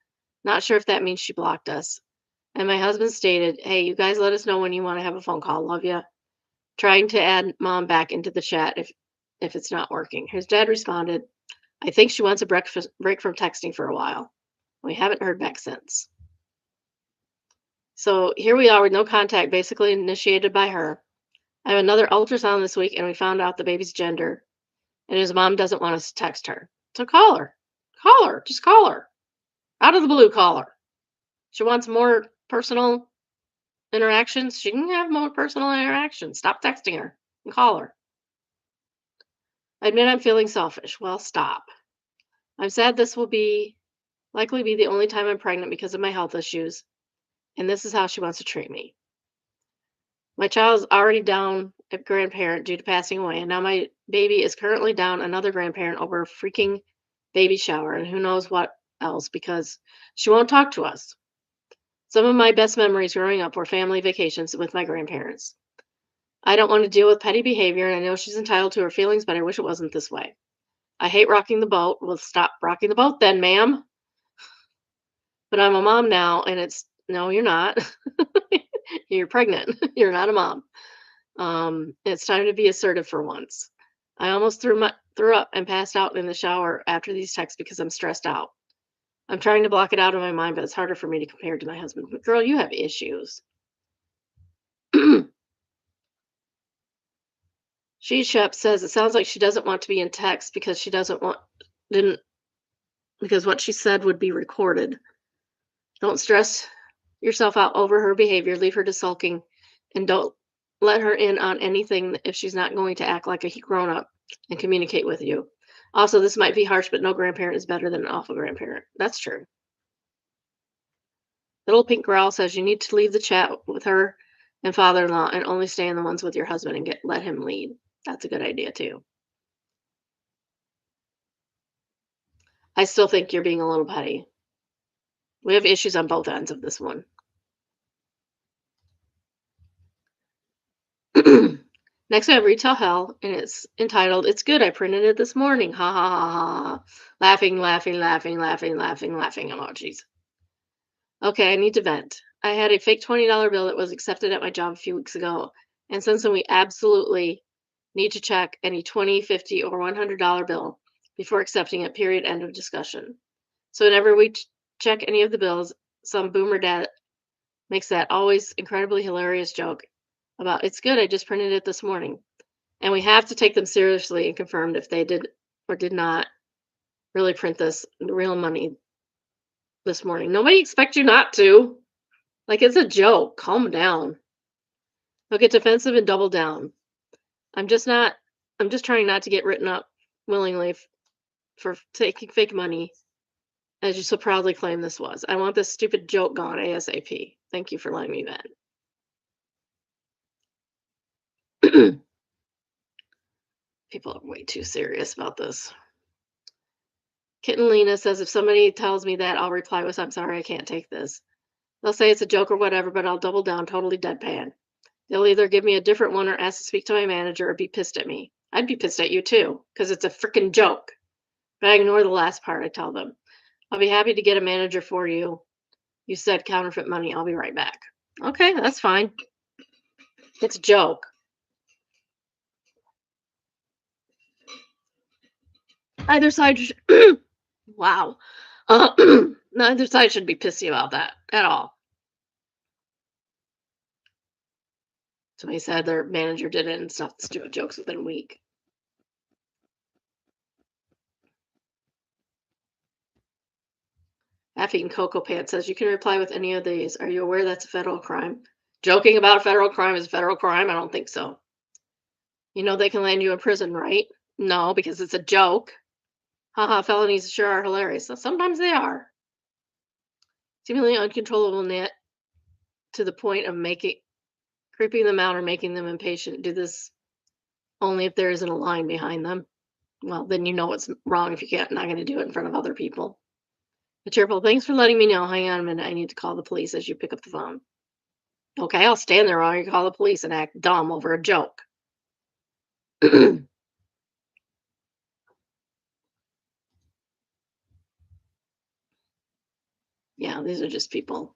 Not sure if that means she blocked us. And my husband stated, hey, you guys let us know when you want to have a phone call. Love ya. Trying to add mom back into the chat if it's not working. His dad responded, I think she wants a break from texting for a while. We haven't heard back since. So here we are with no contact, basically initiated by her. I have another ultrasound this week, and we found out the baby's gender, and his mom doesn't want us to text her. So call her. Call her. Just call her. Out of the blue, call her. She wants more personal interactions. She can have more personal interactions. Stop texting her and call her. I admit I'm feeling selfish. Well, stop. I'm sad this will likely be the only time I'm pregnant because of my health issues, and this is how she wants to treat me. My child is already down a grandparent due to passing away, and now my baby is currently down another grandparent over a freaking baby shower and who knows what else because she won't talk to us. Some of my best memories growing up were family vacations with my grandparents. I don't want to deal with petty behavior, and I know she's entitled to her feelings, but I wish it wasn't this way. I hate rocking the boat. Well, stop rocking the boat then, ma'am. But I'm a mom now, and no, you're not. You're pregnant. You're not a mom. It's time to be assertive for once. I almost threw up and passed out in the shower after these texts because I'm stressed out. I'm trying to block it out of my mind, but it's harder for me to compare to my husband. But girl, you have issues. She Shep says it sounds like she doesn't want to be in text because she didn't because what she said would be recorded. Don't stress yourself out over her behavior. Leave her to sulking and don't let her in on anything if she's not going to act like a grown up and communicate with you. Also, this might be harsh, but no grandparent is better than an awful grandparent. That's true. Little Pink Growl says you need to leave the chat with her and father-in-law and only stay in the ones with your husband and let him lead. That's a good idea too. I still think you're being a little petty. We have issues on both ends of this one. Next, I have Retail Hell, and it's entitled, It's Good, I Printed It This Morning. Ha ha ha ha. Laughing, laughing, laughing, laughing, laughing, laughing emojis. Okay, I need to vent. I had a fake $20 bill that was accepted at my job a few weeks ago, and since then we absolutely Need to check any 20, 50, or $100 bill before accepting it, period, end of discussion. So whenever we check any of the bills, some boomer dad makes that always incredibly hilarious joke about, it's good, I just printed it this morning. And we have to take them seriously and confirm if they did or did not really print this real money this morning. Nobody expects you not to. Like, it's a joke. Calm down. They'll get defensive and double down. I'm just not, I'm just trying not to get written up willingly for taking fake money, as you so proudly claim this was. I want this stupid joke gone ASAP. Thank you for letting me vent. People are way too serious about this. Kitten Lena says, if somebody tells me that, I'll reply with, I'm sorry, I can't take this. They'll say it's a joke or whatever, but I'll double down totally deadpan. They'll either give me a different one or ask to speak to my manager or be pissed at me. I'd be pissed at you too, because it's a freaking joke. But I ignore the last part. I tell them, I'll be happy to get a manager for you. You said counterfeit money. I'll be right back. Okay, that's fine. It's a joke. Either side should, wow. Neither side should be pissy about that at all. Somebody said their manager did it and stopped doing jokes within a week. Half eaten Cocoa Pants says, you can reply with any of these. Are you aware that's a federal crime? Joking about a federal crime is a federal crime? I don't think so. You know they can land you in prison, right? No, because it's a joke. Haha, felonies sure are hilarious. So sometimes they are. Seemingly uncontrollable net to the point of creeping them out or making them impatient. Do this only if there isn't a line behind them. Well, then you know what's wrong if you can't not going to do it in front of other people. The cheerful, thanks for letting me know. Hang on a minute. I need to call the police as you pick up the phone. Okay, I'll stand there while you call the police and act dumb over a joke. Yeah, these are just people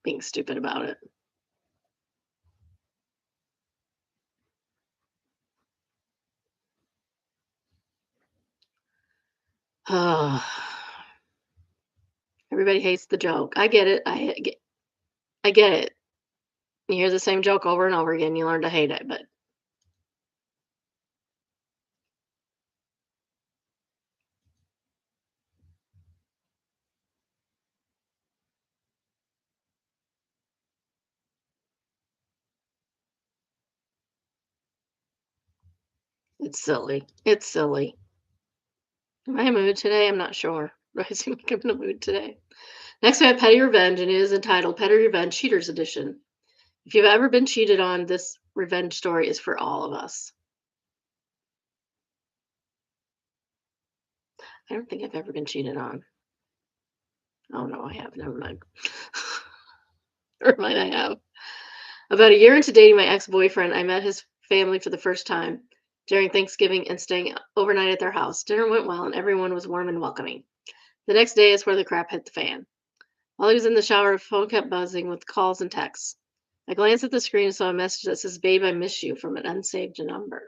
being stupid about it. Everybody hates the joke. I get it. I get it. You hear the same joke over and over again, you learn to hate it, but it's silly. It's silly. Am I in a mood today? I'm not sure. Do I seem like I'm in a mood today? Next, we have Petty Revenge, and it is entitled Petty Revenge Cheaters Edition. If you've ever been cheated on, this revenge story is for all of us. I don't think I've ever been cheated on. Oh, no, I have. Never mind. Never mind, I have. About a year into dating my ex-boyfriend, I met his family for the first time during Thanksgiving and staying overnight at their house. Dinner went well, and everyone was warm and welcoming. The next day is where the crap hit the fan. While he was in the shower, the phone kept buzzing with calls and texts. I glanced at the screen and saw a message that says, Babe, I miss you, from an unsaved number.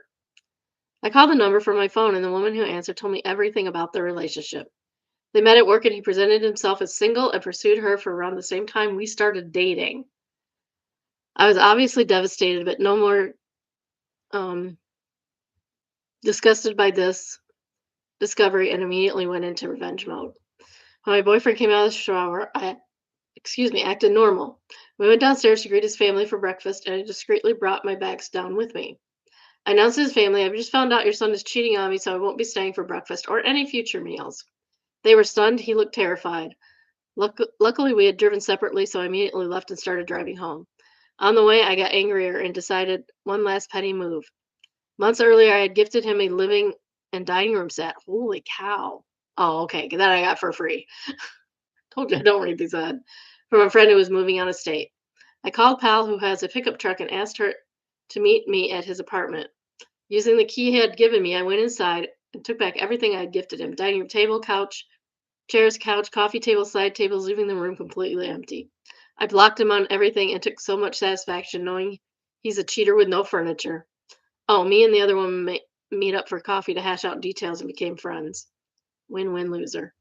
I called the number from my phone, and the woman who answered told me everything about their relationship. They met at work, and he presented himself as single and pursued her for around the same time we started dating. I was obviously devastated, but no more disgusted by this discovery, and immediately went into revenge mode. When my boyfriend came out of the shower, I acted normal. We went downstairs to greet his family for breakfast, and I discreetly brought my bags down with me. I announced to his family, I've just found out your son is cheating on me, so I won't be staying for breakfast or any future meals. They were stunned. He looked terrified. Luckily, we had driven separately, so I immediately left and started driving home. On the way, I got angrier and decided one last petty move. Months earlier, I had gifted him a living and dining room set. Holy cow. Oh, okay. That I got for free. Told you I don't read these ads. From a friend who was moving out of state. I called Pal, who has a pickup truck, and asked her to meet me at his apartment. Using the key he had given me, I went inside and took back everything I had gifted him. Dining room table, couch, chairs, couch, coffee table, side tables, leaving the room completely empty. I blocked him on everything and took so much satisfaction knowing he's a cheater with no furniture. Oh, me and the other woman meet up for coffee to hash out details and became friends. Win win loser.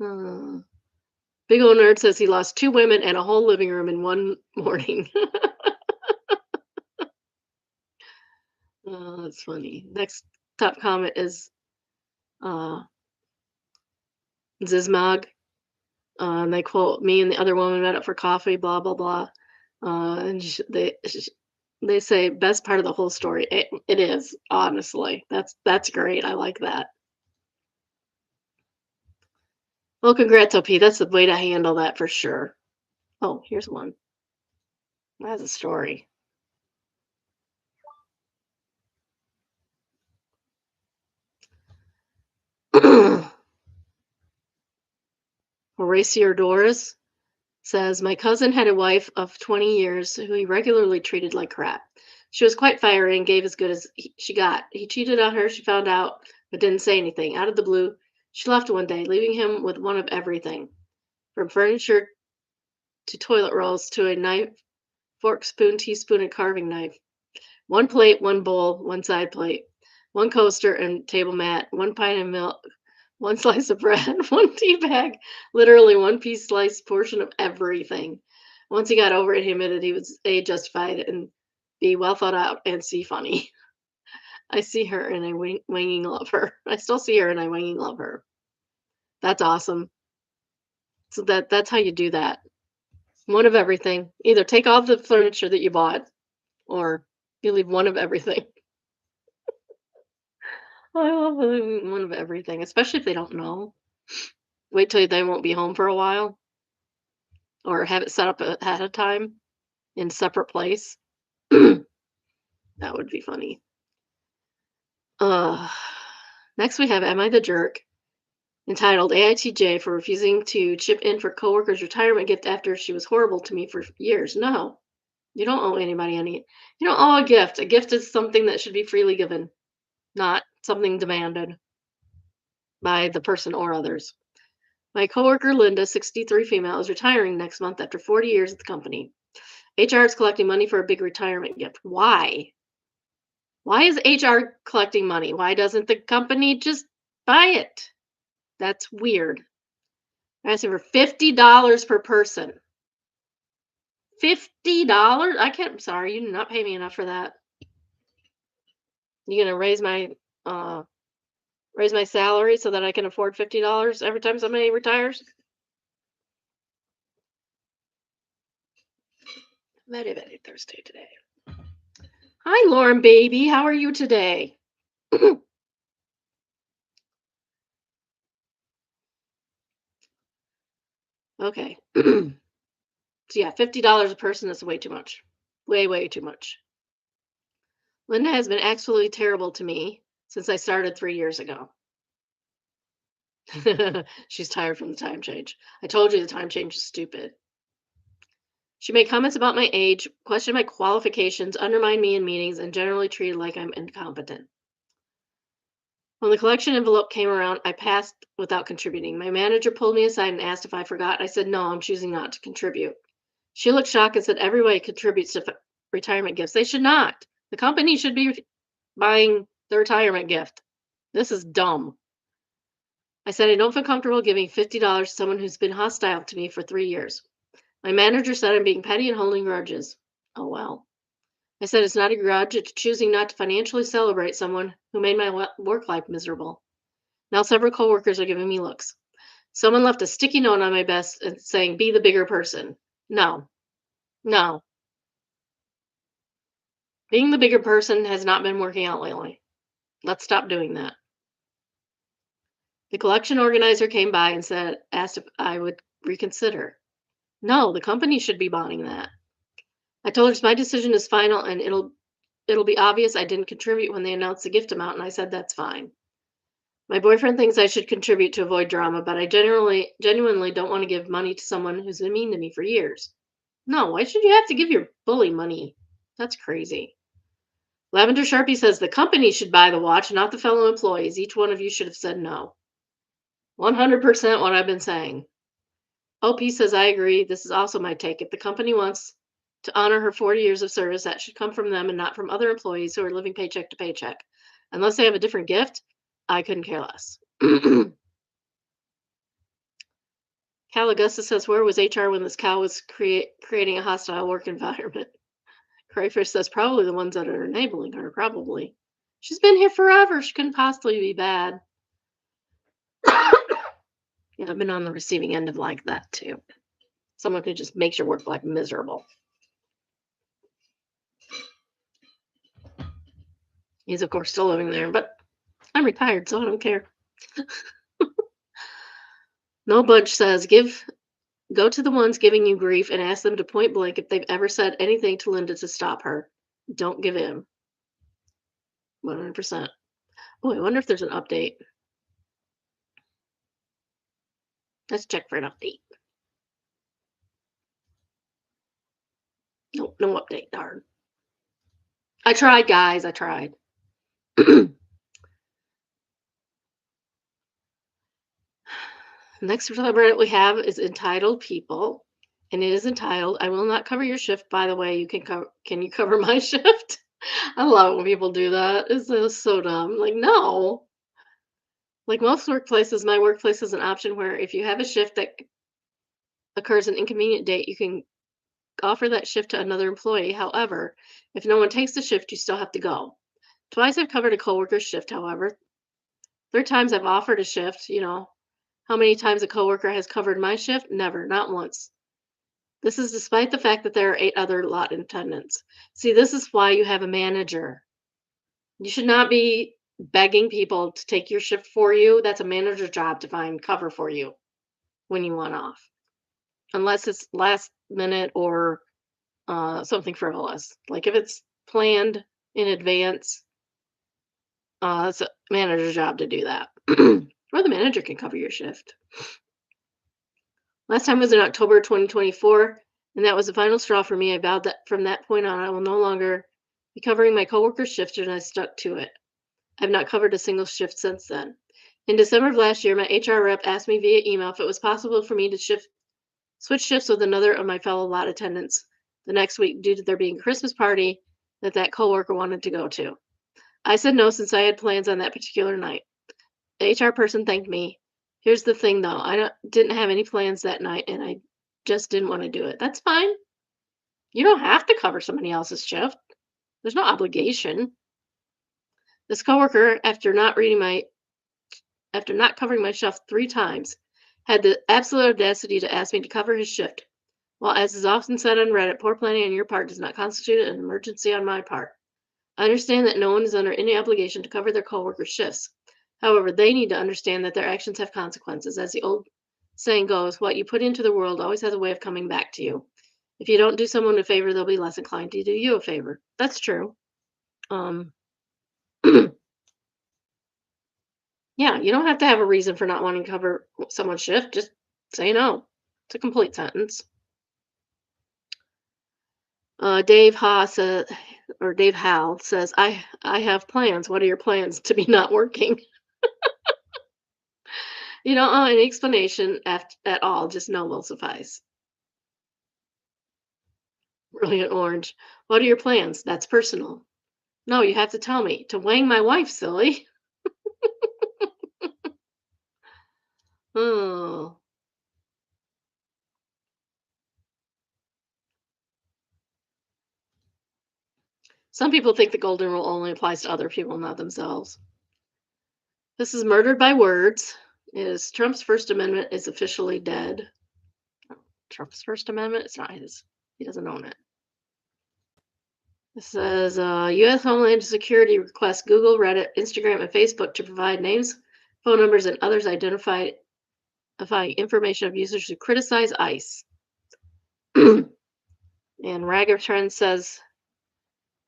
Uh, Big old nerd says he lost two women and a whole living room in one morning. Oh, that's funny. Next top comment is uh, Zizmog. And they quote, "Me and the other woman met up for coffee, blah, blah, blah." They say, best part of the whole story. It is, honestly. That's great. I like that. Well, congrats, OP. That's the way to handle that for sure. Oh, here's one. That's a story. Horatio Doris says, my cousin had a wife of 20 years who he regularly treated like crap. She was quite fiery and gave as good as she got. He cheated on her, she found out, but didn't say anything. Out of the blue, she left one day, leaving him with one of everything from furniture to toilet rolls to a knife, fork, spoon, teaspoon, and carving knife. One plate, one bowl, one side plate, one coaster and table mat, one pint of milk, one slice of bread, one tea bag, literally one piece sliced portion of everything. Once he got over it, he admitted he was A, justified, and B, well thought out, and C, funny. I see her and I winging love her. I still see her and I winging love her. That's awesome. So that's how you do that. One of everything. Either take all the furniture that you bought or you leave one of everything. I love leaving one of everything, especially if they don't know. Wait till they won't be home for a while or have it set up ahead of time in separate place. That would be funny. Uh, Next we have Am I the Jerk? Entitled AITJ for refusing to chip in for coworker's retirement gift after she was horrible to me for years. No, you don't owe anybody any. You don't owe a gift. A gift is something that should be freely given, not something demanded by the person or others. My coworker Linda, 63 female, is retiring next month after 40 years at the company. HR is collecting money for a big retirement gift. Why? Why is HR collecting money? Why doesn't the company just buy it? That's weird. I asking for $50 per person. $50? I can't. I'm sorry, you did not pay me enough for that. You gonna uh raise my salary so that I can afford $50 every time somebody retires? Very, very Thursday today. Hi, Lauren, baby. How are you today? Okay. So yeah, $50 a person is way too much. Way, way too much. Linda has been absolutely terrible to me since I started 3 years ago. She's tired from the time change. I told you the time change is stupid. She made comments about my age, questioned my qualifications, undermined me in meetings, and generally treated like I'm incompetent. When the collection envelope came around, I passed without contributing. My manager pulled me aside and asked if I forgot. I said, no, I'm choosing not to contribute. She looked shocked and said, everybody contributes to retirement gifts. They should not. The company should be buying the retirement gift. This is dumb. I said, I don't feel comfortable giving $50 to someone who's been hostile to me for 3 years. My manager said I'm being petty and holding grudges. Oh, well. I said it's not a grudge, it's choosing not to financially celebrate someone who made my work life miserable. Now several coworkers are giving me looks. Someone left a sticky note on my desk and saying, be the bigger person. No, no. Being the bigger person has not been working out lately. Let's stop doing that. The collection organizer came by and asked if I would reconsider. No, the company should be buying that. I told her my decision is final and it'll be obvious I didn't contribute when they announced the gift amount, and I said that's fine. My boyfriend thinks I should contribute to avoid drama, but I genuinely don't want to give money to someone who's been mean to me for years. No, why should you have to give your bully money? That's crazy. Lavender Sharpie says the company should buy the watch, not the fellow employees. Each one of you should have said no. 100% what I've been saying. OP says, I agree. This is also my take. If the company wants to honor her 40 years of service, that should come from them and not from other employees who are living paycheck to paycheck. Unless they have a different gift, I couldn't care less. Cal Augusta says, where was HR when this cow was creating a hostile work environment? Crayfish says, probably the ones that are enabling her, probably. She's been here forever. She couldn't possibly be bad. Yeah, I've been on the receiving end of like that too. Someone who just makes your work life miserable. He's, of course, still living there, but I'm retired, so I don't care. No Budge says, go to the ones giving you grief and ask them to point blank if they've ever said anything to Linda to stop her. Don't give in. 100%. Oh, I wonder if there's an update. Let's check for an update. Nope, no update, darn. I tried, guys, I tried. Next subreddit we have is entitled People, and it is entitled, I will not cover your shift, by the way, can you cover my shift? I love it when people do that. It's so dumb. Like, no. Like most workplaces, my workplace is an option where if you have a shift that occurs an inconvenient date, you can offer that shift to another employee. However, if no one takes the shift, you still have to go. Twice I've covered a coworker's shift, however. 3 times I've offered a shift, How many times a coworker has covered my shift? Never, not once. This is despite the fact that there are 8 other lot attendants. See, this is why you have a manager. You should not be begging people to take your shift for you. That's a manager's job to find cover for you when you want off. Unless it's last minute or something frivolous. Like if it's planned in advance, it's a manager's job to do that. Or the manager can cover your shift. Last time was in October 2024, and that was the final straw for me. I vowed that from that point on, I will no longer be covering my coworker's shift, and I stuck to it. I've not covered a single shift since then. In December of last year, my HR rep asked me via email if it was possible for me to switch shifts with another of my fellow lot attendants the next week due to there being a Christmas party that coworker wanted to go to. I said no since I had plans on that particular night. The HR person thanked me. Here's the thing, though. I didn't have any plans that night, and I just didn't want to do it. That's fine. You don't have to cover somebody else's shift. There's no obligation. This coworker, after not covering my shift 3 times, had the absolute audacity to ask me to cover his shift. While, as is often said on Reddit, poor planning on your part does not constitute an emergency on my part. I understand that no one is under any obligation to cover their coworkers' shifts. However, they need to understand that their actions have consequences. As the old saying goes, what you put into the world always has a way of coming back to you. If you don't do someone a favor, they'll be less inclined to do you a favor. That's true. Yeah, you don't have to have a reason for not wanting to cover someone's shift. Just say no. It's a complete sentence. Dave Howell says, I have plans. What are your plans? To be not working? Any explanation at all, just no will suffice. Brilliant Orange. What are your plans? That's personal. No, you have to tell me. To wang my wife, silly. Oh. Some people think the golden rule only applies to other people, not themselves. This is Murdered by Words. Trump's First Amendment is officially dead. Trump's First Amendment? It's not his. He doesn't own it. It says U.S. Homeland Security requests Google, Reddit, Instagram, and Facebook to provide names, phone numbers, and others identifying information of users who criticize ICE. And Ragger Trend says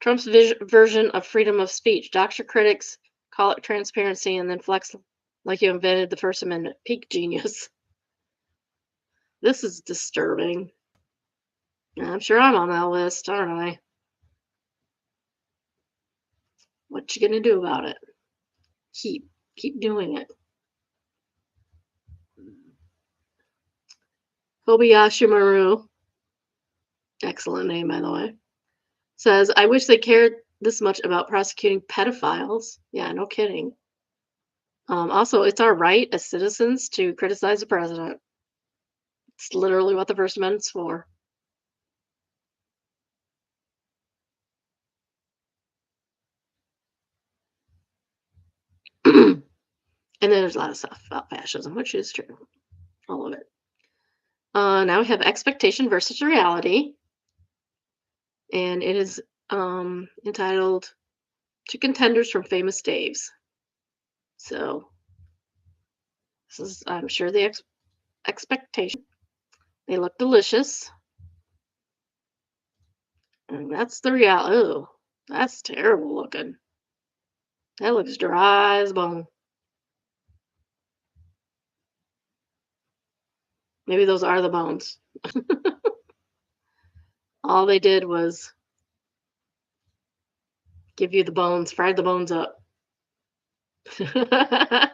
Trump's version of freedom of speech. Doctor critics call it transparency and then flex like you invented the First Amendment. Peak genius. This is disturbing. I'm sure I'm on that list, aren't I? What you gonna do about it? Keep doing it. Kobayashi Maru, excellent name by the way, says, I wish they cared this much about prosecuting pedophiles. Yeah, no kidding. Also, it's our right as citizens to criticize the president. It's literally what the First Amendment's for. And then there's a lot of stuff about fascism, which is true. All of it. Now we have expectation versus reality. And it is entitled To Contenders from Famous Daves. So this is, I'm sure, the expectation. They look delicious. And that's the reality. Oh, that's terrible looking. That looks dry as bone. Maybe those are the bones. All they did was give you the bones, fried the bones up. The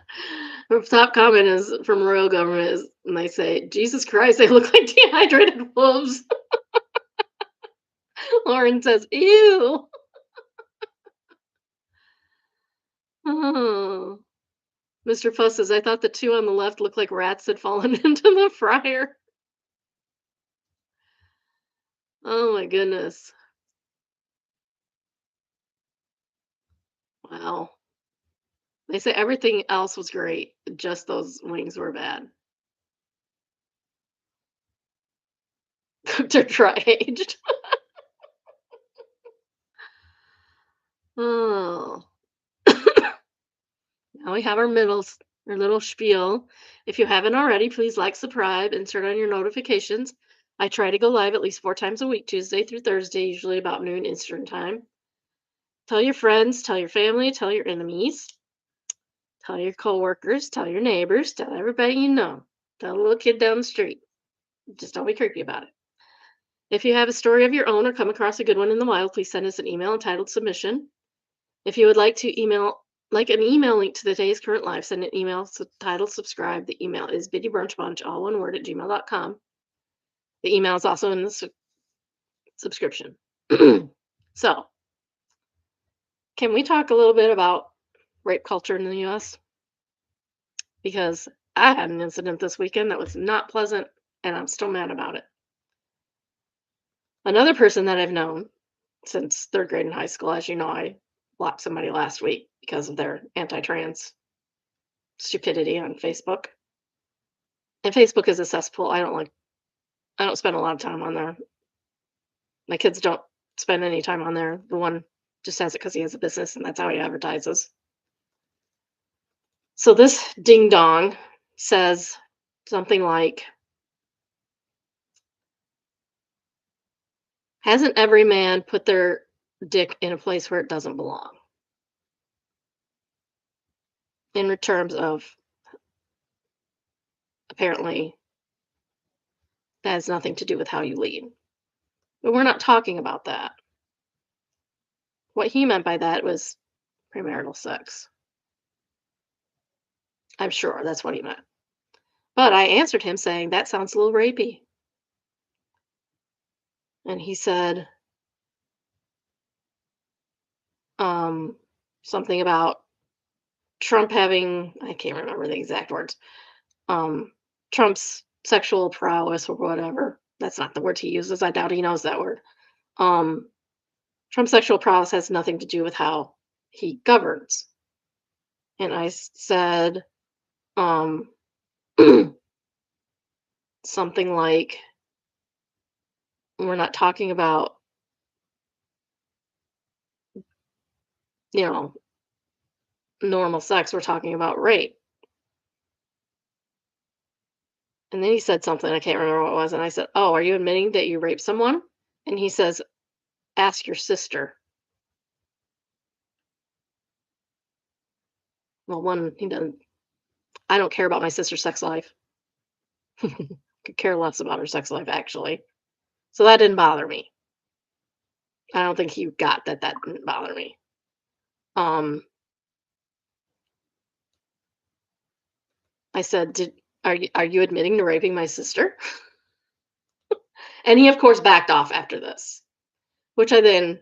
top comment is from Royal Government is, and they say, Jesus Christ, they look like dehydrated wolves. Lauren says, ew. Oh. Mr. Fuss says, I thought the two on the left looked like rats had fallen into the fryer. Oh my goodness. Wow. They say everything else was great, just those wings were bad. Cooked or dry aged. Oh. Now we have our little spiel. If you haven't already, please like, subscribe, and turn on your notifications. I try to go live at least 4 times a week, Tuesday through Thursday, usually about noon Eastern time. Tell your friends, tell your family, tell your enemies, tell your coworkers, tell your neighbors, tell everybody you know. Tell the little kid down the street. Just don't be creepy about it. If you have a story of your own or come across a good one in the wild, please send us an email entitled submission. If you would like to like an email link to today's current live, send an email titled subscribe. The email is biddybrunchbunch, all one word, at gmail.com. The email is also in the subscription. So, can we talk a little bit about rape culture in the US? Because I had an incident this weekend that was not pleasant, and I'm still mad about it. Another person that I've known since third grade in high school, as you know, I blocked somebody last week because of their anti-trans stupidity on Facebook. And Facebook is a cesspool. I don't spend a lot of time on there. My kids don't spend any time on there. The one just has it because he has a business and that's how he advertises. So this ding dong says something like, hasn't every man put their dick in a place where it doesn't belong? In terms of, apparently, that has nothing to do with how you lead. But we're not talking about that. What he meant by that was premarital sex. I'm sure that's what he meant. But I answered him saying, that sounds a little rapey. And he said something about Trump having, I can't remember the exact words, Trump's sexual prowess or whatever. That's not the word he uses. I doubt he knows that word. Trump's sexual prowess has nothing to do with how he governs. And I said something like, we're not talking about, normal sex. We're talking about rape. And then he said something, I can't remember what it was. And I said, oh, are you admitting that you raped someone? And he says, ask your sister. Well, one, he doesn't, I don't care about my sister's sex life. Could care less about her sex life, actually. So that didn't bother me. I don't think he got that didn't bother me. I said, are you admitting to raping my sister? And he, of course, backed off after this, which I then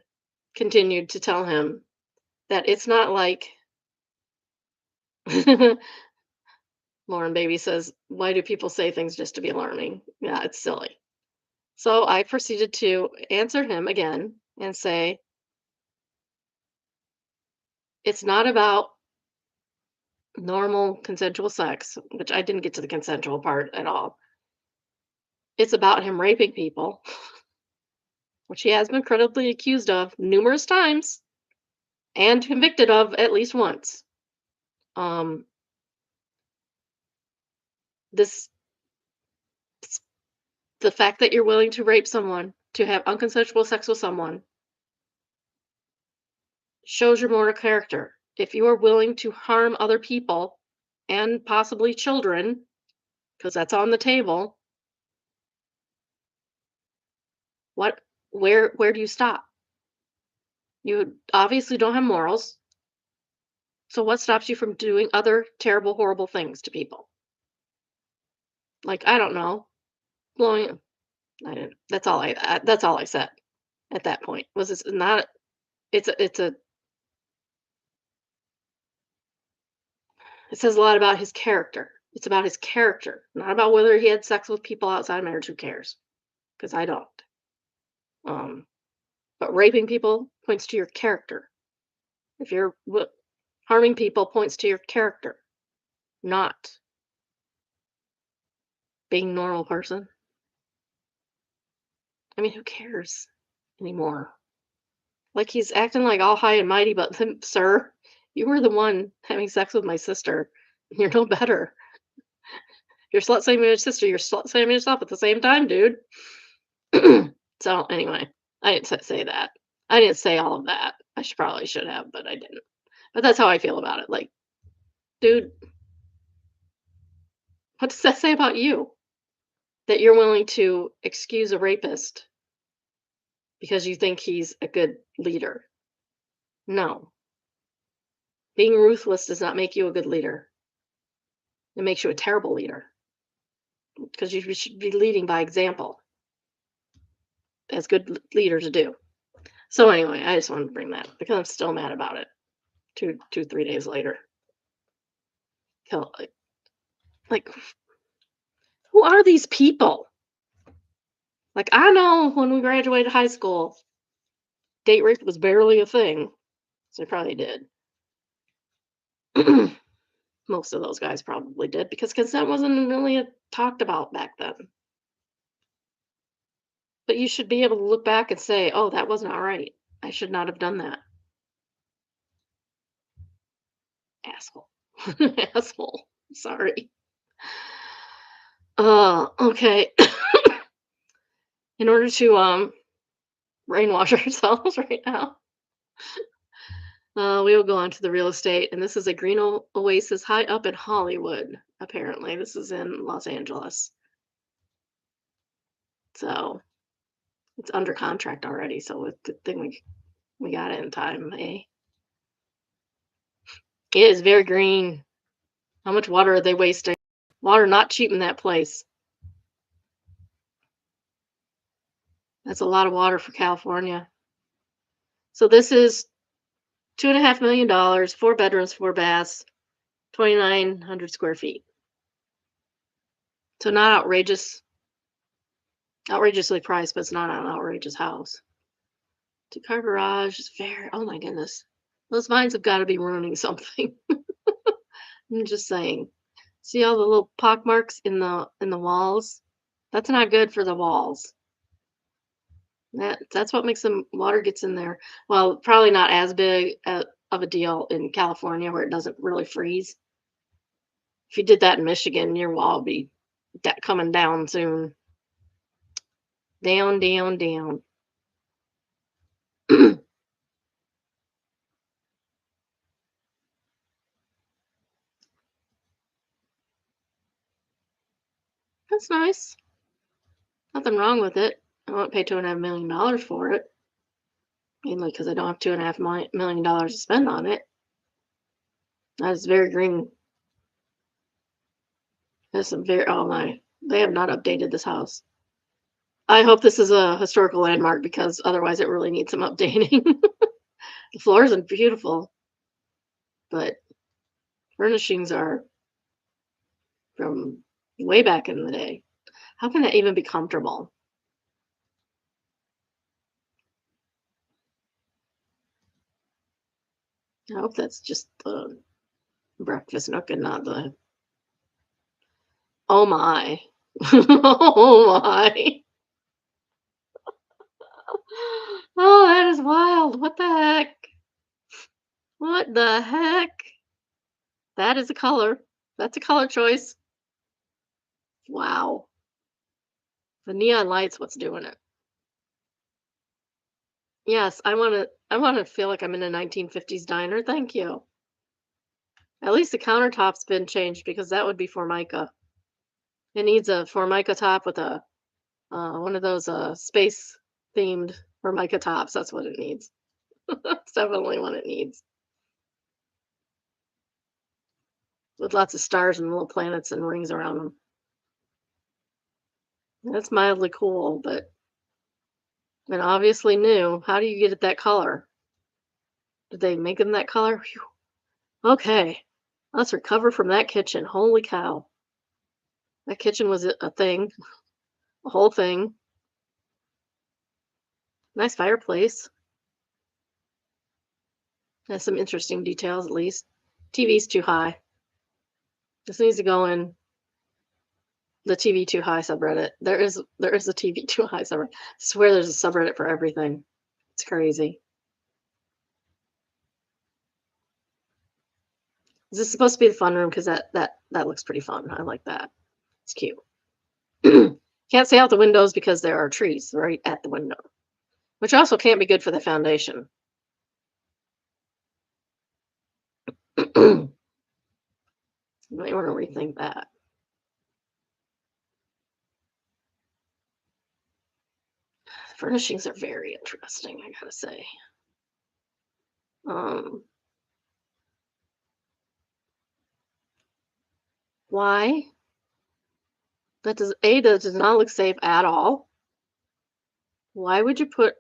continued to tell him that it's not like Lauren Baby says, "Why do people say things just to be alarming?" Yeah, it's silly. So I proceeded to answer him again and say, "It's not about normal consensual sex," which I didn't get to the consensual part at all. "It's about him raping people," which he has been credibly accused of numerous times and convicted of at least once. Um, this the fact that you're willing to rape someone, to have unconsensual sex with someone, shows your moral character. If you are willing to harm other people and possibly children, because that's on the table, what where do you stop? You obviously don't have morals. So what stops you from doing other terrible, horrible things to people? Like, I don't know, blowing I didn't that's all I said at that point. Was it's not it's a it says a lot about his character. It's about his character, not about whether he had sex with people outside marriage. Who cares? Because I don't. Um, but raping people points to your character. If you're harming people, points to your character, not being a normal person. I mean, who cares anymore? Like he's acting like all high and mighty, but then, sir, you were the one having sex with my sister. You're no better. You're slut shaming your sister. You're slut shaming yourself at the same time, dude. So anyway, I didn't say that. I didn't say all of that. Probably should have, but I didn't. But that's how I feel about it. Like, dude, what does that say about you? That you're willing to excuse a rapist because you think he's a good leader. No. Being ruthless does not make you a good leader. It makes you a terrible leader because you should be leading by example, as good leaders do. So anyway, I just wanted to bring that up because I'm still mad about it. 3 days later. Like, who are these people? Like, I know when we graduated high school, date rape was barely a thing. So they probably did. Most of those guys probably did because consent wasn't really talked about back then. But you should be able to look back and say, oh, that was not right. I should not have done that. Asshole. Asshole. Sorry. Okay. In order to brainwash ourselves right now, we will go on to the real estate, and this is a green oasis high up in Hollywood. Apparently, this is in Los Angeles, so it's under contract already. So it's a good thing we got it in time. Eh? It is very green. How much water are they wasting? Water not cheap in that place. That's a lot of water for California. So this is $2.5 million, 4 bedrooms, 4 baths, 2,900 square feet. So not outrageously priced, but it's not an outrageous house. Two-car garage is very. Oh my goodness, those vines have got to be ruining something. I'm just saying. See all the little pock marks in the walls? That's not good for the walls. That's what makes the water gets in there. Well, probably not as big of a deal in California where it doesn't really freeze. If you did that in Michigan, your wall would be coming down soon. Down, down, down. That's nice. Nothing wrong with it. I won't pay $2.5 million for it. Mainly because I don't have $2.5 million to spend on it. That's very green. That's some very. Oh my! They have not updated this house. I hope this is a historical landmark because otherwise it really needs some updating. The floors are beautiful, but furnishings are from way back in the day. How can that even be comfortable? I hope that's just the breakfast nook and not the. Oh my. Oh my. Oh, that is wild. What the heck? What the heck? That is a color. That's a color choice. Wow. The neon lights, what's doing it? Yes, I wanna feel like I'm in a 1950s diner, thank you. At least the countertop's been changed because that would be Formica. It needs a Formica top with a one of those space themed Formica tops. That's what it needs. That's definitely what it needs. With lots of stars and little planets and rings around them. That's mildly cool, but and obviously new. How do you get it that color? Did they make them that color? Phew. Okay, let's recover from that kitchen. Holy cow. That kitchen was a thing, a whole thing. Nice fireplace. Has some interesting details at least. TV's too high. This needs to go in the TV too high subreddit. There is a TV too high subreddit. I swear there's a subreddit for everything. It's crazy. Is this supposed to be the fun room? Because that looks pretty fun. I like that. It's cute. Can't see out the windows because there are trees right at the window, which also can't be good for the foundation. You might want to rethink that. Furnishings are very interesting, I gotta say. Um, why? That does not look safe at all. Why would you put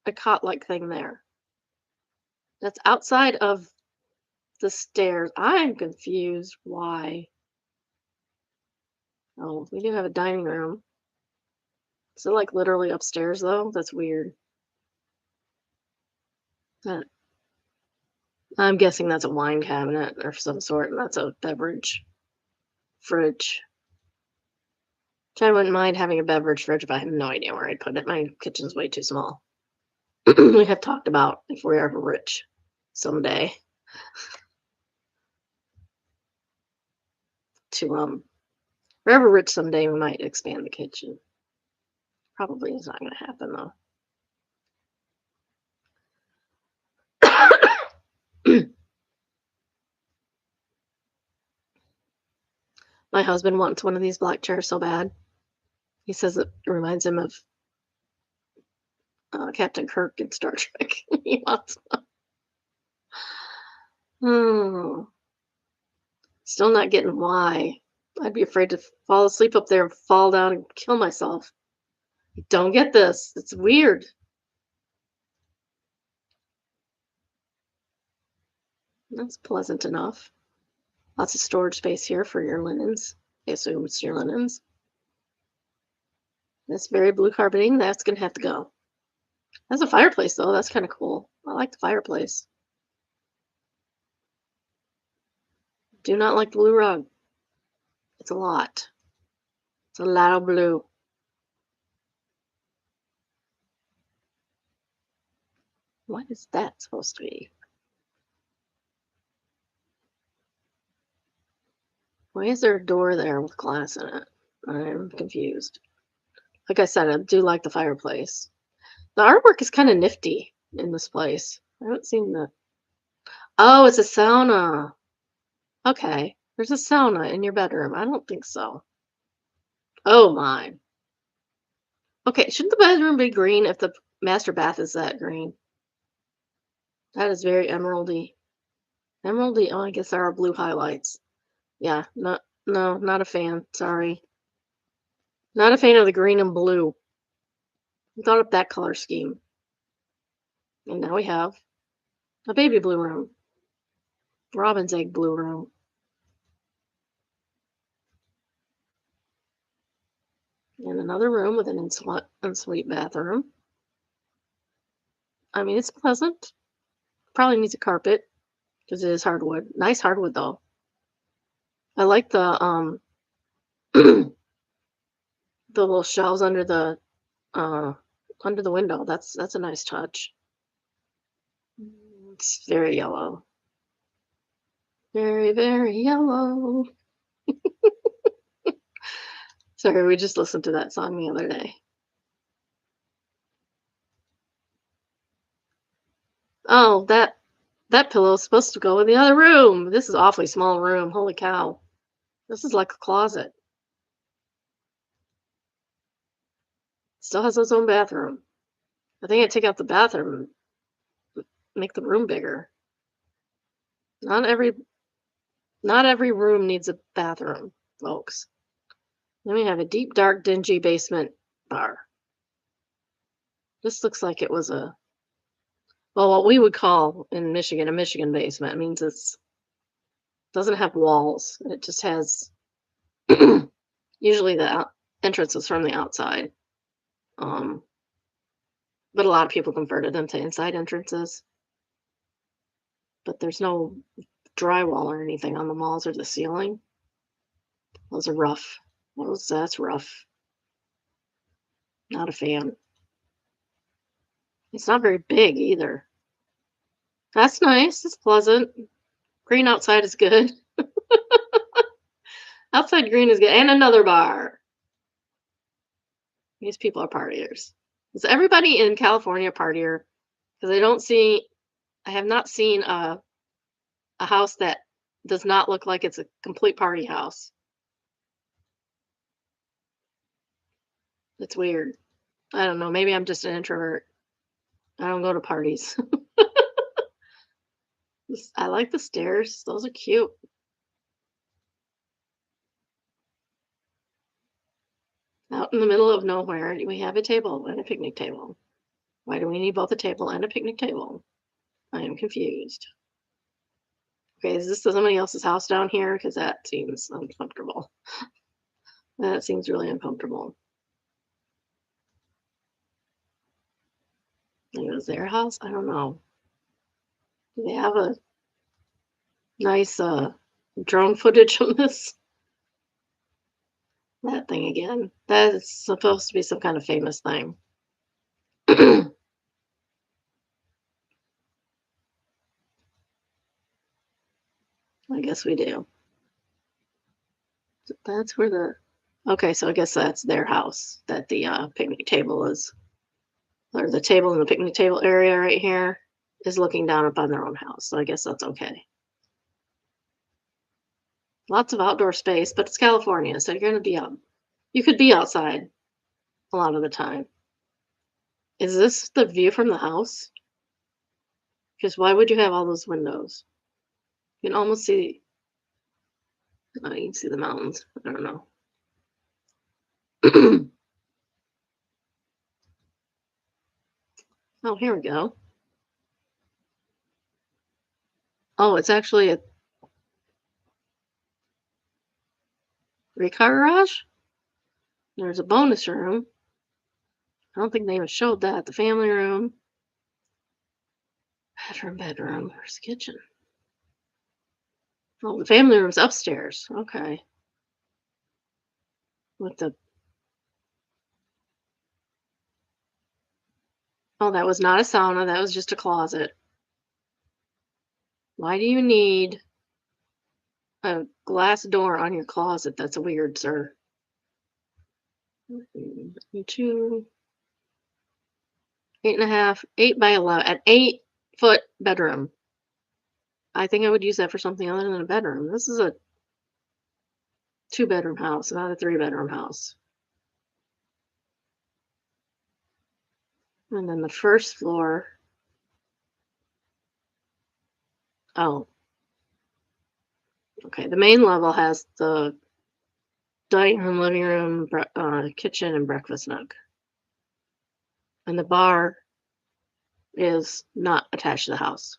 a cot-like thing there? That's outside of the stairs. I'm confused. Why? Oh, we do have a dining room. Is it like literally upstairs though? That's weird. That, I'm guessing that's a wine cabinet or some sort, and that's a beverage fridge. Which I wouldn't mind having a beverage fridge, but I have no idea where I'd put it. My kitchen's way too small. We have talked about if we're ever rich someday to if we're ever rich someday we might expand the kitchen. Probably is not gonna happen though. My husband wants one of these black chairs so bad. He says it reminds him of Captain Kirk in Star Trek. He wants one. Still not getting why. I'd be afraid to fall asleep up there and fall down and kill myself. I don't get this. It's weird. That's pleasant enough. Lots of storage space here for your linens. I assume it's your linens. That's very blue carpeting. That's gonna have to go. That's a fireplace though. That's kind of cool. I like the fireplace. Do not like the blue rug. It's a lot. It's a lot of blue. What is that supposed to be? Why is there a door there with glass in it? I'm confused. Like I said, I do like the fireplace. The artwork is kind of nifty in this place. I haven't seen the. Oh, it's a sauna. Okay. There's a sauna in your bedroom. I don't think so. Oh my. Okay, shouldn't the bedroom be green if the master bath is that green? That is very emeraldy. Emeraldy. Oh, I guess there are blue highlights. Yeah, no, not a fan. Sorry. Not a fan of the green and blue. We thought up that color scheme. And now we have a baby blue room, robin's egg blue room. And another room with an ensuite bathroom. I mean, it's pleasant. Probably needs a carpet because it is hardwood. Nice hardwood though. I like the little shelves uh under the window. That's a nice touch. It's very yellow. Very, very yellow. Sorry, we just listened to that song the other day. Oh, that pillow is supposed to go in the other room. This is awfully small room. Holy cow. This is like a closet. Still has its own bathroom. I think I'd take out the bathroom and make the room bigger. Not every not every room needs a bathroom, folks. Then we have a deep, dark, dingy basement bar. This looks like it was what we would call in Michigan a Michigan basement. It means it's doesn't have walls. It just has usually the entrance is from the outside. Um, but a lot of people converted them to inside entrances. But there's no drywall or anything on the walls or the ceiling. Those are rough. That's rough. Not a fan. It's not very big either. That's nice. It's pleasant. Green outside is good. Outside green is good. And another bar. These people are partiers. Is everybody in California a partier? Because I have not seen a house that does not look like it's a complete party house. It's weird. I don't know. Maybe I'm just an introvert. I don't go to parties. I like the stairs. Those are cute. Out in the middle of nowhere, we have a table and a picnic table. Why do we need both a table and a picnic table? I am confused. Okay, is this somebody else's house down here? Because that seems uncomfortable. That seems really uncomfortable. Maybe it was their house? I don't know. Do they have a nice drone footage of this? That thing again. That is supposed to be some kind of famous thing. I guess we do. That's where okay, so I guess that's their house that the picnic table is, or the table in the picnic table area right here is looking down upon their own house. So I guess that's okay. Lots of outdoor space, but it's California, so you're going to be out. You could be outside a lot of the time. Is this the view from the house? Because why would you have all those windows? You can almost see, oh, you can see the mountains. I don't know. Oh, here we go. Oh, it's actually a 3-car garage. There's a bonus room. I don't think they even showed that. The family room. Bedroom. Where's the kitchen? Oh, the family room's upstairs. Okay. With the Oh, that was not a sauna. That was just a closet. Why do you need a glass door on your closet? That's weird, sir. 2, 8.5, 8 by 11, an 8-foot bedroom. I think I would use that for something other than a bedroom. This is a 2-bedroom house, not a 3-bedroom house. And then the first floor. Oh. Okay, the main level has the dining room, living room, kitchen, and breakfast nook. And the bar is not attached to the house.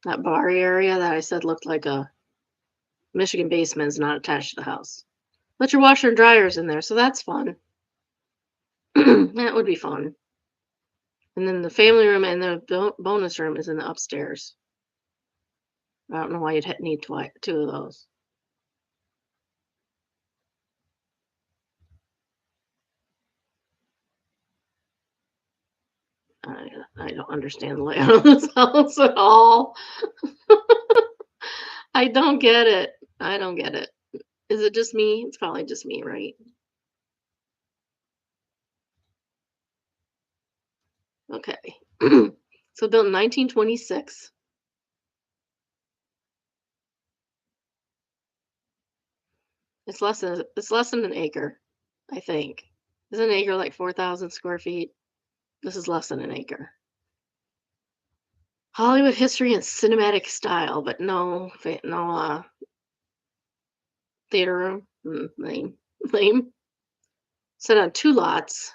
That bar area that I said looked like a Michigan basement is not attached to the house. But your washer and dryer's in there, so that's fun. That would be fun. And then the family room and the bonus room is in the upstairs. I don't know why you'd need two of those. I don't understand the layout of this house at all. I don't get it. I don't get it. Is it just me? It's probably just me, right? Okay. So built in 1926. It's less than an acre, I think. Is an acre like 4,000 square feet? This is less than an acre. Hollywood history and cinematic style, but no theater room. Lame. Set on 2 lots.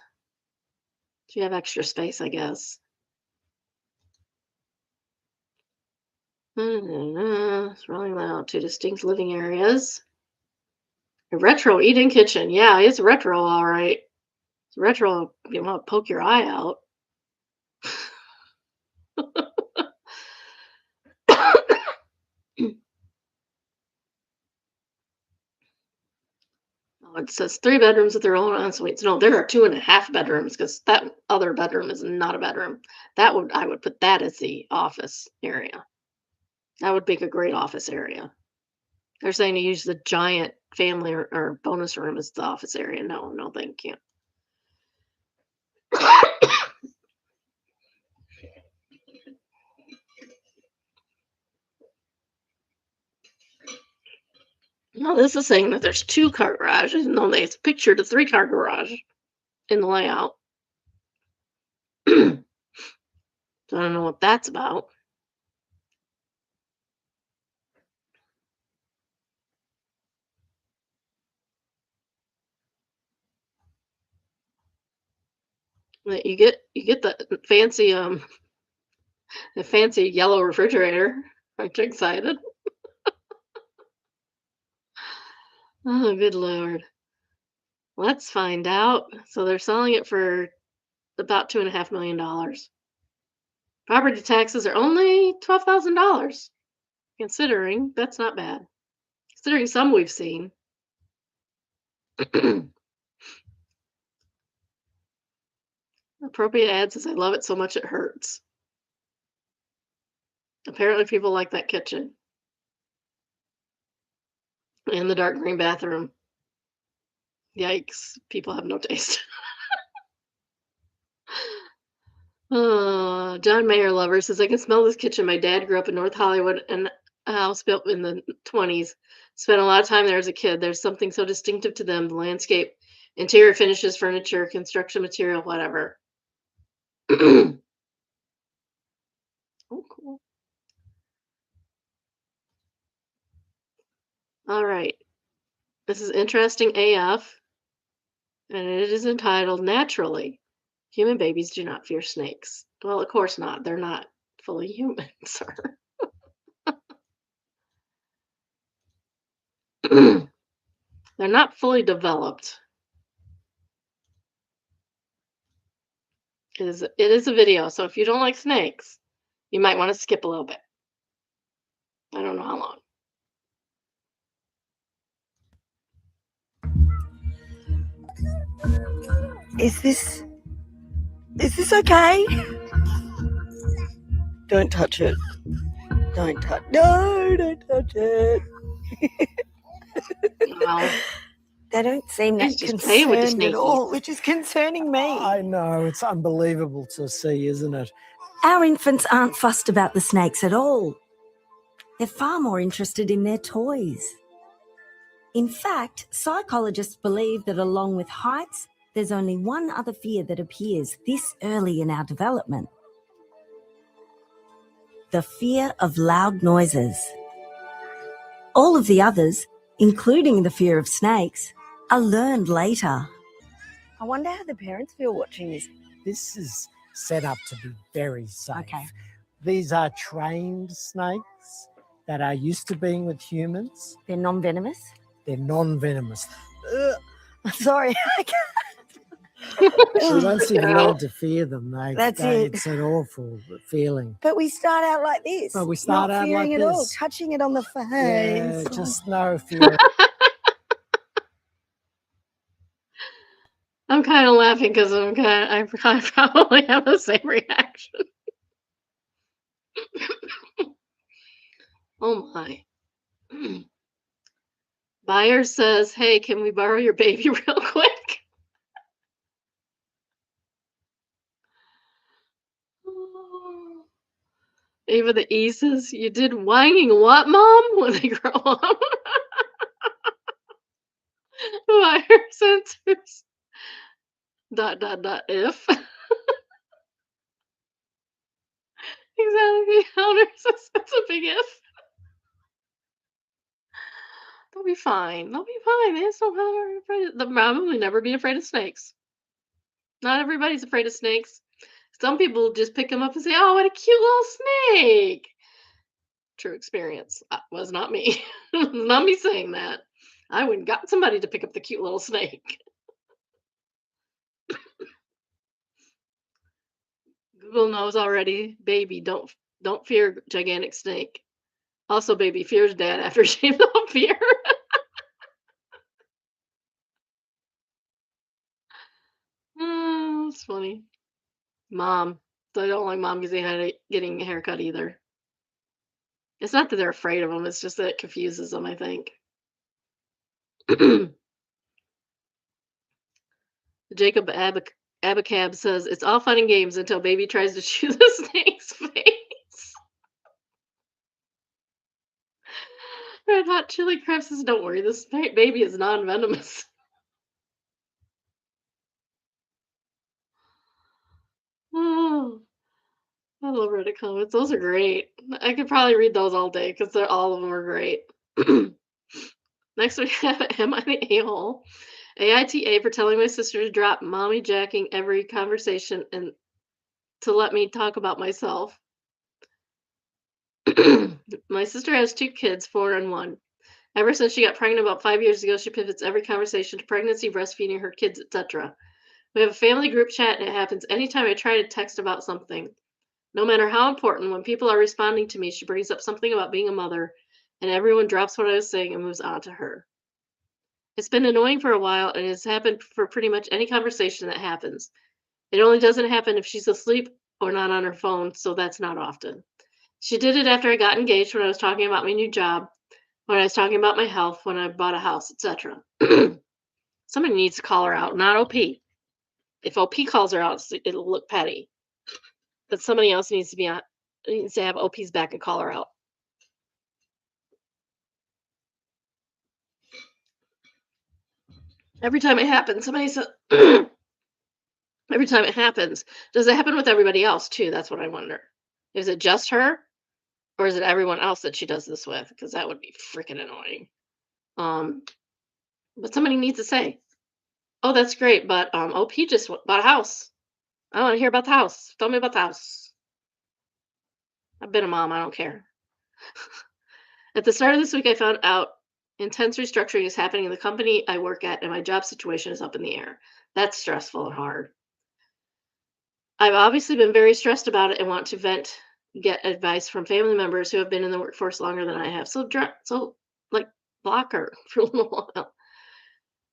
So you have extra space, I guess. It's rolling out 2 distinct living areas. A retro eat-in kitchen. Yeah, it's retro, all right. It's retro. You want to poke your eye out. It says 3 bedrooms with their own ensuites. No, there are 2.5 bedrooms because that other bedroom is not a bedroom. I would put that as the office area. That would make a great office area. They're saying to use the giant family or bonus room as the office area. No, thank you. No, this is saying that there's 2-car garages. No, they pictured a 3-car garage in the layout. So I don't know what that's about. But you get the fancy yellow refrigerator. Aren't you excited? Oh, good Lord. Let's find out. So they're selling it for about $2.5 million. Property taxes are only $12,000. Considering that's not bad. Considering some we've seen. Appropriate ad says, I love it so much it hurts. Apparently people like that kitchen. And the dark green bathroom. Yikes. People have no taste. John Mayer lover says, I can smell this kitchen. My dad grew up in North Hollywood and a house built in the 20s. Spent a lot of time there as a kid. There's something so distinctive to them. The landscape, interior finishes, furniture, construction material, whatever. Oh, cool. All right. This is interesting AF. And it is entitled Naturally. Human babies do not fear snakes. Well, of course not. They're not fully human, sir. They're not fully developed. It is a video, so if you don't like snakes, you might want to skip a little bit. I don't know how long. Is this okay? Don't touch it. Don't touch it. Wow. They don't seem He's that just playing with the concerned at snakies. all, which is concerning me. I know, it's unbelievable to see, isn't it? Our infants aren't fussed about the snakes at all. They're far more interested in their toys. In fact, psychologists believe that along with heights, there's only one other fear that appears this early in our development. The fear of loud noises. All of the others, including the fear of snakes, are learned later. I wonder how the parents feel watching this. This is set up to be very safe. Okay. These are trained snakes that are used to being with humans. They're non-venomous? They're non-venomous. Sorry. So once you've learned to fear them, That's it. it's an awful feeling. But we start out like this. But we start not out fearing like it all, this. touching it on the face. Yeah, just no fear. I'm kind of laughing because I probably have the same reaction. Oh my. Buyer says, hey, can we borrow your baby real quick? Ava the E says, you did whining what, Mom? When they grow up. Buyer censors. ... if. Exactly. Owner says, that's a big if. They'll be fine. They'll be fine. They just don't have afraid. The mom will never be afraid of snakes. Not everybody's afraid of snakes. Some people just pick them up and say, "Oh, what a cute little snake." True experience. Was not me. Not me saying that. I went and got somebody to pick up the cute little snake. Google knows already. Baby, don't fear gigantic snake. Also, baby fears dad after she don't fear. Oh, it's funny. Mom. So I don't like mom getting a haircut either. It's not that they're afraid of them, it's just that it confuses them, I think. Jacob Abacab says, it's all fun and games until baby tries to chew the snake's face. Red Hot Chili Crab says, don't worry, this baby is non-venomous. Oh, I love Reddit comments. Those are great. I could probably read those all day because all of them are great. Next we have Am I the A-hole? AITA for telling my sister to drop mommy jacking every conversation and to let me talk about myself. My sister has 2 kids, 4 and 1. Ever since she got pregnant about 5 years ago, she pivots every conversation to pregnancy, breastfeeding her kids, etc. We have a family group chat, and it happens anytime I try to text about something. No matter how important, when people are responding to me, she brings up something about being a mother, and everyone drops what I was saying and moves on to her. It's been annoying for a while, and it's happened for pretty much any conversation that happens. It only doesn't happen if she's asleep or not on her phone, so that's not often. She did it after I got engaged, when I was talking about my new job, when I was talking about my health, when I bought a house, etc. Somebody needs to call her out, not OP. If OP calls her out, it'll look petty. But somebody else needs to have OP's back and call her out. Every time it happens, somebody says, every time it happens, does it happen with everybody else too? That's what I wonder. Is it just her, or is it everyone else that she does this with? Because that would be freaking annoying. But somebody needs to say, oh, that's great, but OP just bought a house. I want to hear about the house. Tell me about the house. I've been a mom. I don't care. At the start of this week, I found out intense restructuring is happening in the company I work at, and my job situation is up in the air. That's stressful and hard. I've obviously been very stressed about it and want to vent, get advice from family members who have been in the workforce longer than I have. So block her for a little while.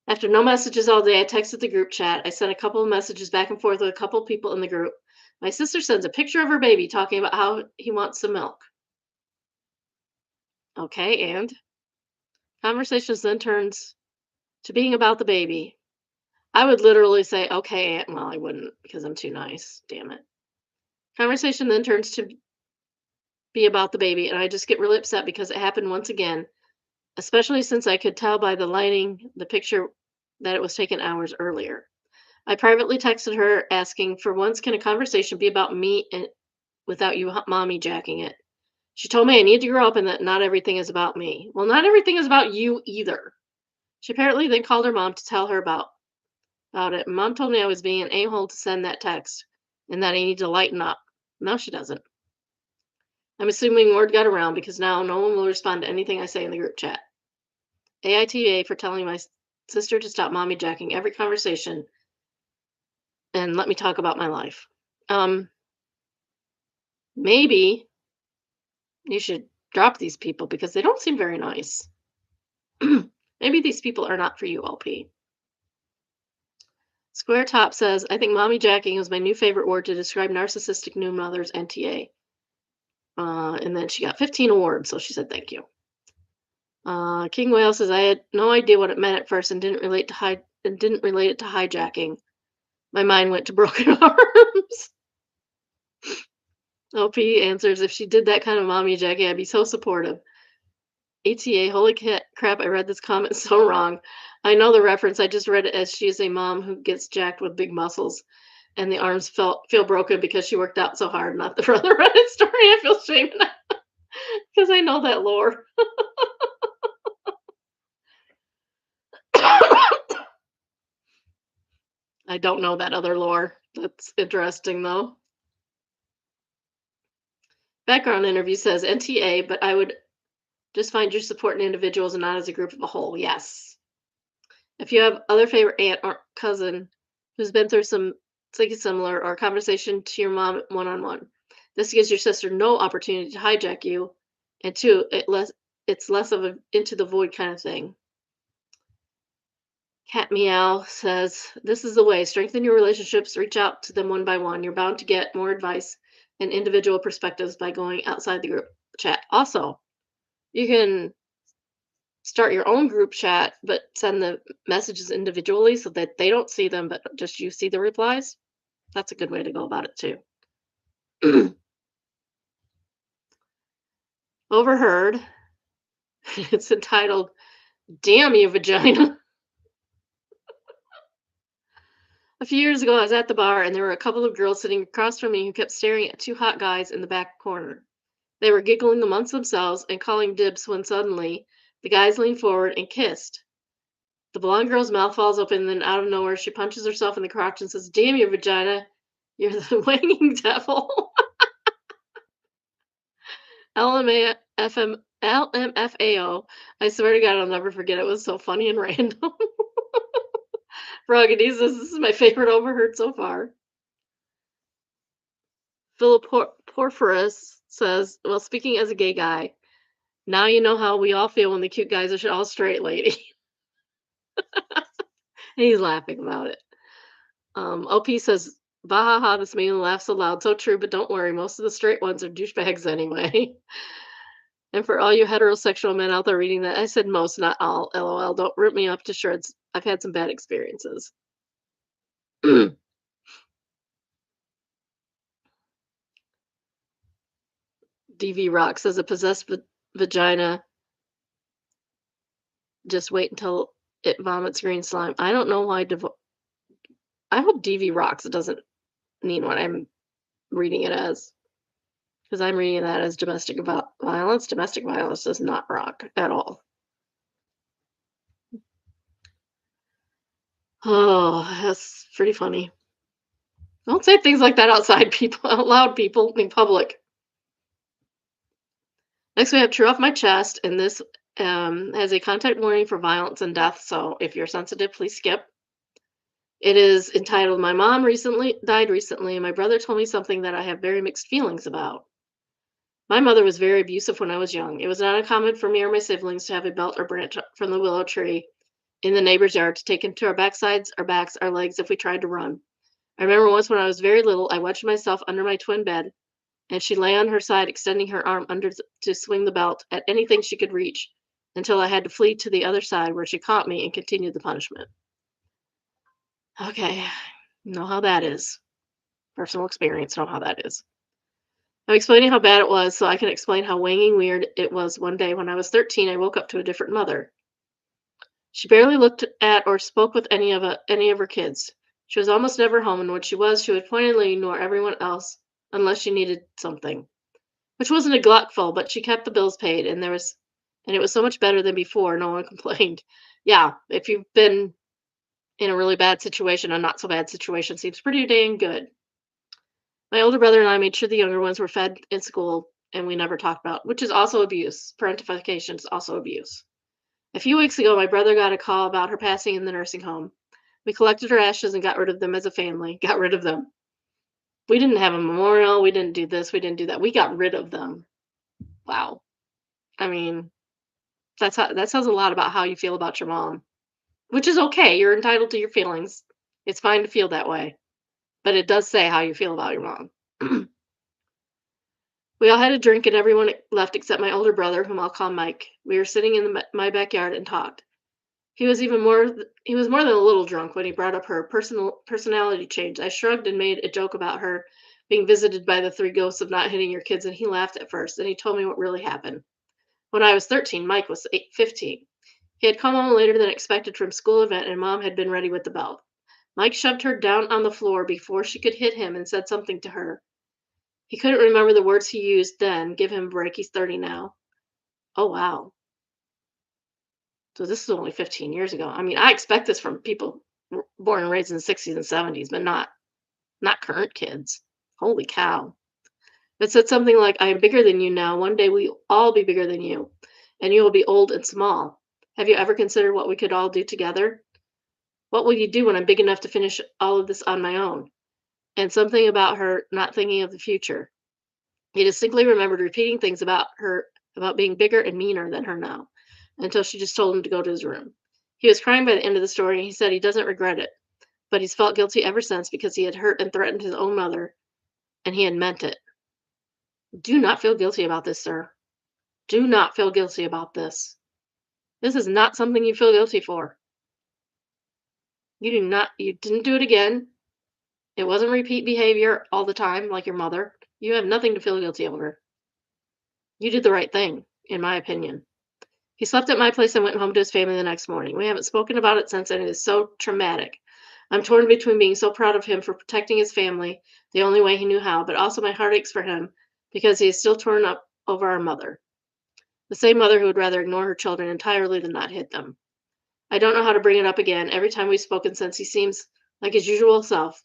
After no messages all day, I texted the group chat. I sent a couple of messages back and forth with a couple of people in the group. My sister sends a picture of her baby talking about how he wants some milk. Okay, and conversations then turns to being about the baby. I would literally say, okay, Aunt. Well, I wouldn't because I'm too nice. Damn it. Conversation then turns to be about the baby, and I just get really upset because it happened once again, especially since I could tell by the lighting, the picture, that it was taken hours earlier. I privately texted her asking, for once, can a conversation be about me and without you mommy jacking it? She told me I need to grow up and that not everything is about me. Well, not everything is about you either. She apparently then called her mom to tell her about about it. Mom told me I was being an a-hole to send that text and that I need to lighten up. No, she doesn't. I'm assuming word got around because now no one will respond to anything I say in the group chat. AITA for telling my sister to stop mommy jacking every conversation and let me talk about my life. Maybe you should drop these people because they don't seem very nice. Maybe these people are not for you, LP. Square Top says, I think mommy jacking is my new favorite word to describe narcissistic new mothers, NTA. And then she got 15 awards, so she said thank you. King Whale says, I had no idea what it meant at first and didn't relate it to hijacking. My mind went to broken arms. LP answers, if she did that kind of mommy jacking, I'd be so supportive. ATA, holy crap, I read this comment so wrong. I know the reference. I just read it as she is a mom who gets jacked with big muscles and the arms feel broken because she worked out so hard. Not the brother Reddit story. I feel shame because I know that lore. I don't know that other lore. That's interesting, though. Background interview says NTA, but I would just find your support in individuals and not as a group of a whole. Yes. If you have other favorite aunt or cousin who's been through something similar or a conversation to your mom one-on-one, this gives your sister no opportunity to hijack you, and two, it's less of a into the void kind of thing. Cat Meow says, this is the way. Strengthen your relationships. Reach out to them one by one. You're bound to get more advice and individual perspectives by going outside the group chat. Also, you can start your own group chat, but send the messages individually so that they don't see them, but just you see the replies. That's a good way to go about it, too. Overheard. It's entitled, Damn You, Vagina. A few years ago, I was at the bar, and there were a couple of girls sitting across from me who kept staring at two hot guys in the back corner. They were giggling amongst themselves and calling dibs when suddenly the guys leaned forward and kissed. The blonde girl's mouth falls open, and then out of nowhere, she punches herself in the crotch and says, Damn you, vagina. You're the wanging devil. LMFAO. I swear to God, I'll never forget. It was so funny and random. Froggy says, this is my favorite overheard so far. Philip Porphyros says, well, speaking as a gay guy, now you know how we all feel when the cute guys are all straight, lady. He's laughing about it. OP says, Bahaha, this made me laugh so loud. So true, but don't worry. Most of the straight ones are douchebags anyway. And for all you heterosexual men out there reading that, I said most, not all. LOL. Don't root me up to shreds. I've had some bad experiences. DV Rock says a possessed vagina. Just wait until it vomits green slime. I don't know why. I hope DV Rocks doesn't mean what I'm reading it as. Because I'm reading that as domestic violence. Domestic violence does not rock at all. Oh, that's pretty funny. Don't say things like that out loud, people, in public. Next, we have True Off My Chest, and this has a content warning for violence and death, so if you're sensitive, please skip. It is entitled, My Mom died recently, and my brother told me something that I have very mixed feelings about. My mother was very abusive when I was young. It was not uncommon for me or my siblings to have a belt or branch from the willow tree in the neighbor's yard to take into our backsides, our backs, our legs if we tried to run. I remember once when I was very little, I wedged myself under my twin bed, and she lay on her side, extending her arm under to swing the belt at anything she could reach, until I had to flee to the other side, where she caught me and continued the punishment. Okay, know how that is. Personal experience, know how that is. I'm explaining how bad it was so I can explain how wanging weird it was one day when I was 13. I woke up to a different mother. She barely looked at or spoke with any of her kids. She was almost never home, and when she was, she would pointedly ignore everyone else unless she needed something, which wasn't neglectful, but she kept the bills paid, and it was so much better than before. No one complained. Yeah, if you've been in a really bad situation, a not so bad situation seems pretty dang good. My older brother and I made sure the younger ones were fed in school, and we never talked about, which is also abuse. Parentification is also abuse. A few weeks ago, my brother got a call about her passing in the nursing home. We collected her ashes and got rid of them as a family. Got rid of them. We didn't have a memorial. We didn't do this. We didn't do that. We got rid of them. Wow. I mean, that says a lot about how you feel about your mom, which is okay. You're entitled to your feelings. It's fine to feel that way, but it does say how you feel about your mom. We all had a drink and everyone left except my older brother, whom I'll call Mike. We were sitting in my backyard and talked. He was more than a little drunk when he brought up her personality change. I shrugged and made a joke about her being visited by the three ghosts of not hitting your kids, and he laughed at first. Then he told me what really happened. When I was 13, Mike was 15. He had come home later than expected from school event, and Mom had been ready with the belt. Mike shoved her down on the floor before she could hit him and said something to her. He couldn't remember the words he used then. Give him a break. He's 30 now. Oh, wow. So this is only 15 years ago. I mean, I expect this from people born and raised in the 60s and 70s, but not current kids. Holy cow. It said something like, I am bigger than you now. One day we'll all be bigger than you, and you will be old and small. Have you ever considered what we could all do together? What will you do when I'm big enough to finish all of this on my own? And something about her not thinking of the future. He distinctly remembered repeating things about her, about being bigger and meaner than her now, until she just told him to go to his room. He was crying by the end of the story, and he said he doesn't regret it, but he's felt guilty ever since because he had hurt and threatened his own mother, and he had meant it. Do not feel guilty about this, sir. Do not feel guilty about this. This is not something you feel guilty for. You didn't do it again. It wasn't repeat behavior all the time like your mother. You have nothing to feel guilty over. You did the right thing, in my opinion. He slept at my place and went home to his family the next morning. We haven't spoken about it since, and it is so traumatic. I'm torn between being so proud of him for protecting his family the only way he knew how, but also my heart aches for him because he is still torn up over our mother. The same mother who would rather ignore her children entirely than not hit them. I don't know how to bring it up again. Every time we've spoken since, he seems like his usual self,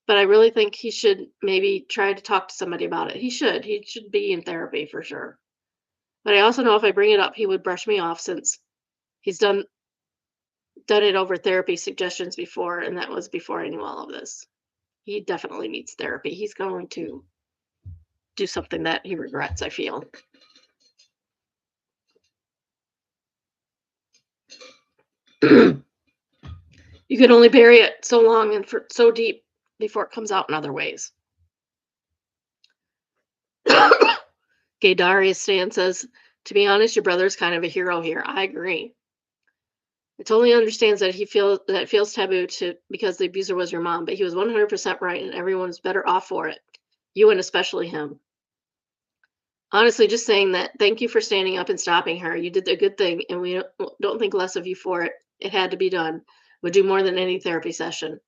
but I really think he should maybe try to talk to somebody about it. He should be in therapy for sure. But I also know if I bring it up, he would brush me off since he's done it over therapy suggestions before, and that was before I knew all of this. He definitely needs therapy. He's going to do something that he regrets, I feel. You can only bury it so long and for so deep before it comes out in other ways. Gay Darius Stan says, to be honest, your brother's kind of a hero here. I agree. It totally understands that it feels taboo because the abuser was your mom, but he was 100% right, and everyone's better off for it. You and especially him. Honestly, just saying that, thank you for standing up and stopping her. You did a good thing, and we don't think less of you for it. It had to be done. Would do more than any therapy session.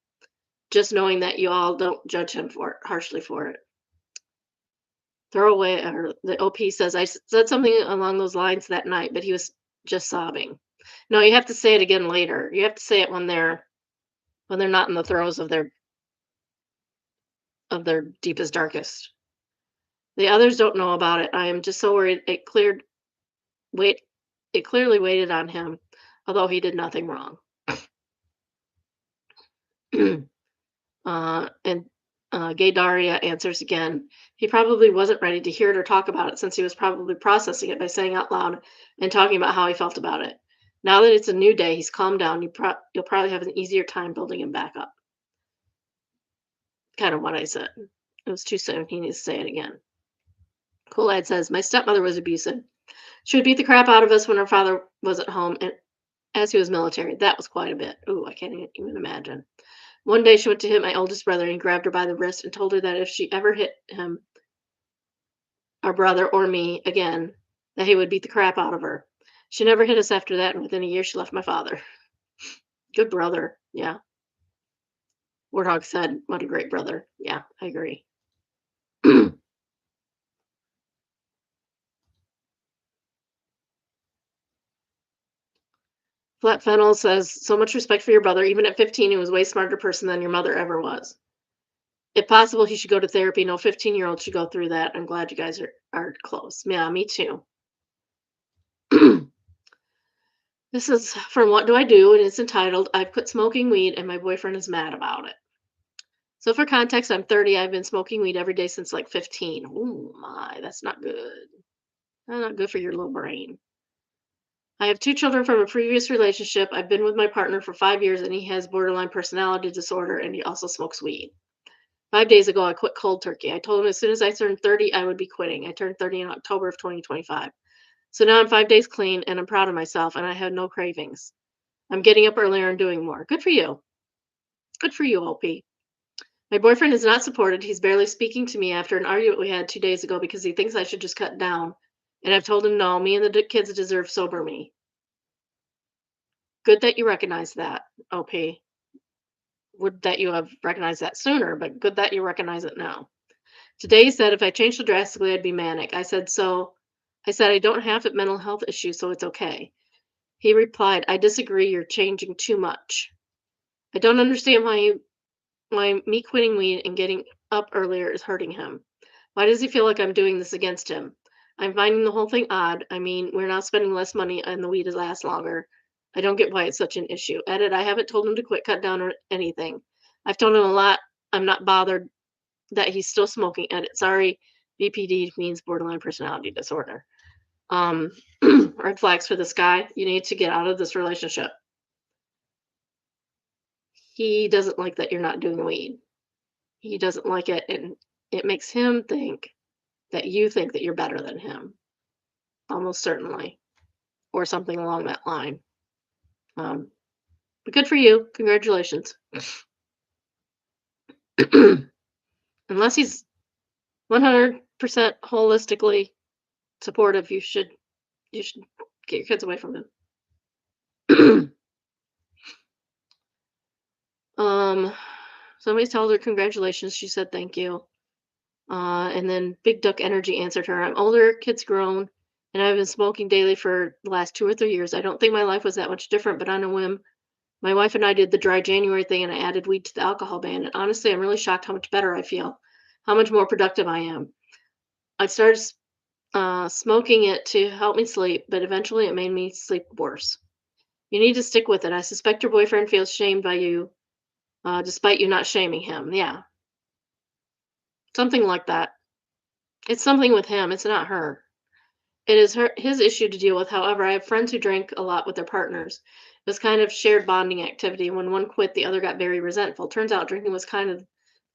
Just knowing that you all don't judge him harshly for it. Throwaway, or the OP says, I said something along those lines that night, but he was just sobbing. No, you have to say it again later. You have to say it when they're not in the throes of their deepest, darkest. The others don't know about it. I am just so worried it clearly waited on him, although he did nothing wrong. Gay Daria answers again. He probably wasn't ready to hear it or talk about it since he was probably processing it by saying out loud and talking about how he felt about it. Now that it's a new day, he's calmed down. You'll probably have an easier time building him back up. Kind of what I said. It was too soon. He needs to say it again. Cool Lad says, my stepmother was abusive. She would beat the crap out of us when her father was at home, and as he was military. That was quite a bit. Ooh, I can't even imagine. One day she went to hit my oldest brother and grabbed her by the wrist and told her that if she ever hit him, our brother, or me again, that he would beat the crap out of her. She never hit us after that, and within a year she left my father. Good brother. Yeah. Warthog said, what a great brother. Yeah, I agree. Flat Fennel says, so much respect for your brother. Even at 15, he was a way smarter person than your mother ever was. If possible, he should go to therapy. No 15-year-old should go through that. I'm glad you guys are close. Yeah, me too. This is from What Do I Do? And it's entitled, I've quit smoking weed and my boyfriend is mad about it. So for context, I'm 30. I've been smoking weed every day since like 15. Oh my, that's not good. That's not good for your little brain. I have 2 children from a previous relationship. I've been with my partner for 5 years and he has borderline personality disorder and he also smokes weed. 5 days ago, I quit cold turkey. I told him as soon as I turned 30, I would be quitting. I turned 30 in October of 2025. So now I'm 5 days clean and I'm proud of myself and I have no cravings. I'm getting up earlier and doing more. Good for you. Good for you, OP. My boyfriend is not supported. He's barely speaking to me after an argument we had 2 days ago because he thinks I should just cut down. And I've told him no, me and the kids deserve sober me. Good that you recognize that, OP. Would that you have recognized that sooner, but good that you recognize it now. Today he said if I changed so drastically, I'd be manic. I said, I don't have a mental health issue, so it's okay. He replied, I disagree. You're changing too much. I don't understand why me quitting weed and getting up earlier is hurting him. Why does he feel like I'm doing this against him? I'm finding the whole thing odd. I mean, we're now spending less money and the weed lasts longer. I don't get why it's such an issue. Edit, I haven't told him to quit, cut down, or anything. I've told him a lot. I'm not bothered that he's still smoking. Edit, sorry, BPD means borderline personality disorder. Red flags for this guy. You need to get out of this relationship. He doesn't like that you're not doing weed. He doesn't like it, and it makes him think that you think that you're better than him. Almost certainly. Or something along that line. But good for you. Congratulations. Unless he's 100% holistically supportive, you should get your kids away from him. Somebody told her congratulations. She said thank you. And then Big Duck Energy answered her. I'm older, kids grown, and I've been smoking daily for the last 2 or 3 years. I don't think my life was that much different, but on a whim, my wife and I did the dry January thing and I added weed to the alcohol ban. And honestly, I'm really shocked how much better I feel, how much more productive I am. I started smoking it to help me sleep, but eventually it made me sleep worse. You need to stick with it. I suspect your boyfriend feels shamed by you, despite you not shaming him. Yeah. Something like that. It's something with him. It's not her. It is his issue to deal with. However, I have friends who drank a lot with their partners. It was kind of shared bonding activity. When one quit, the other got very resentful. Turns out drinking was kind of the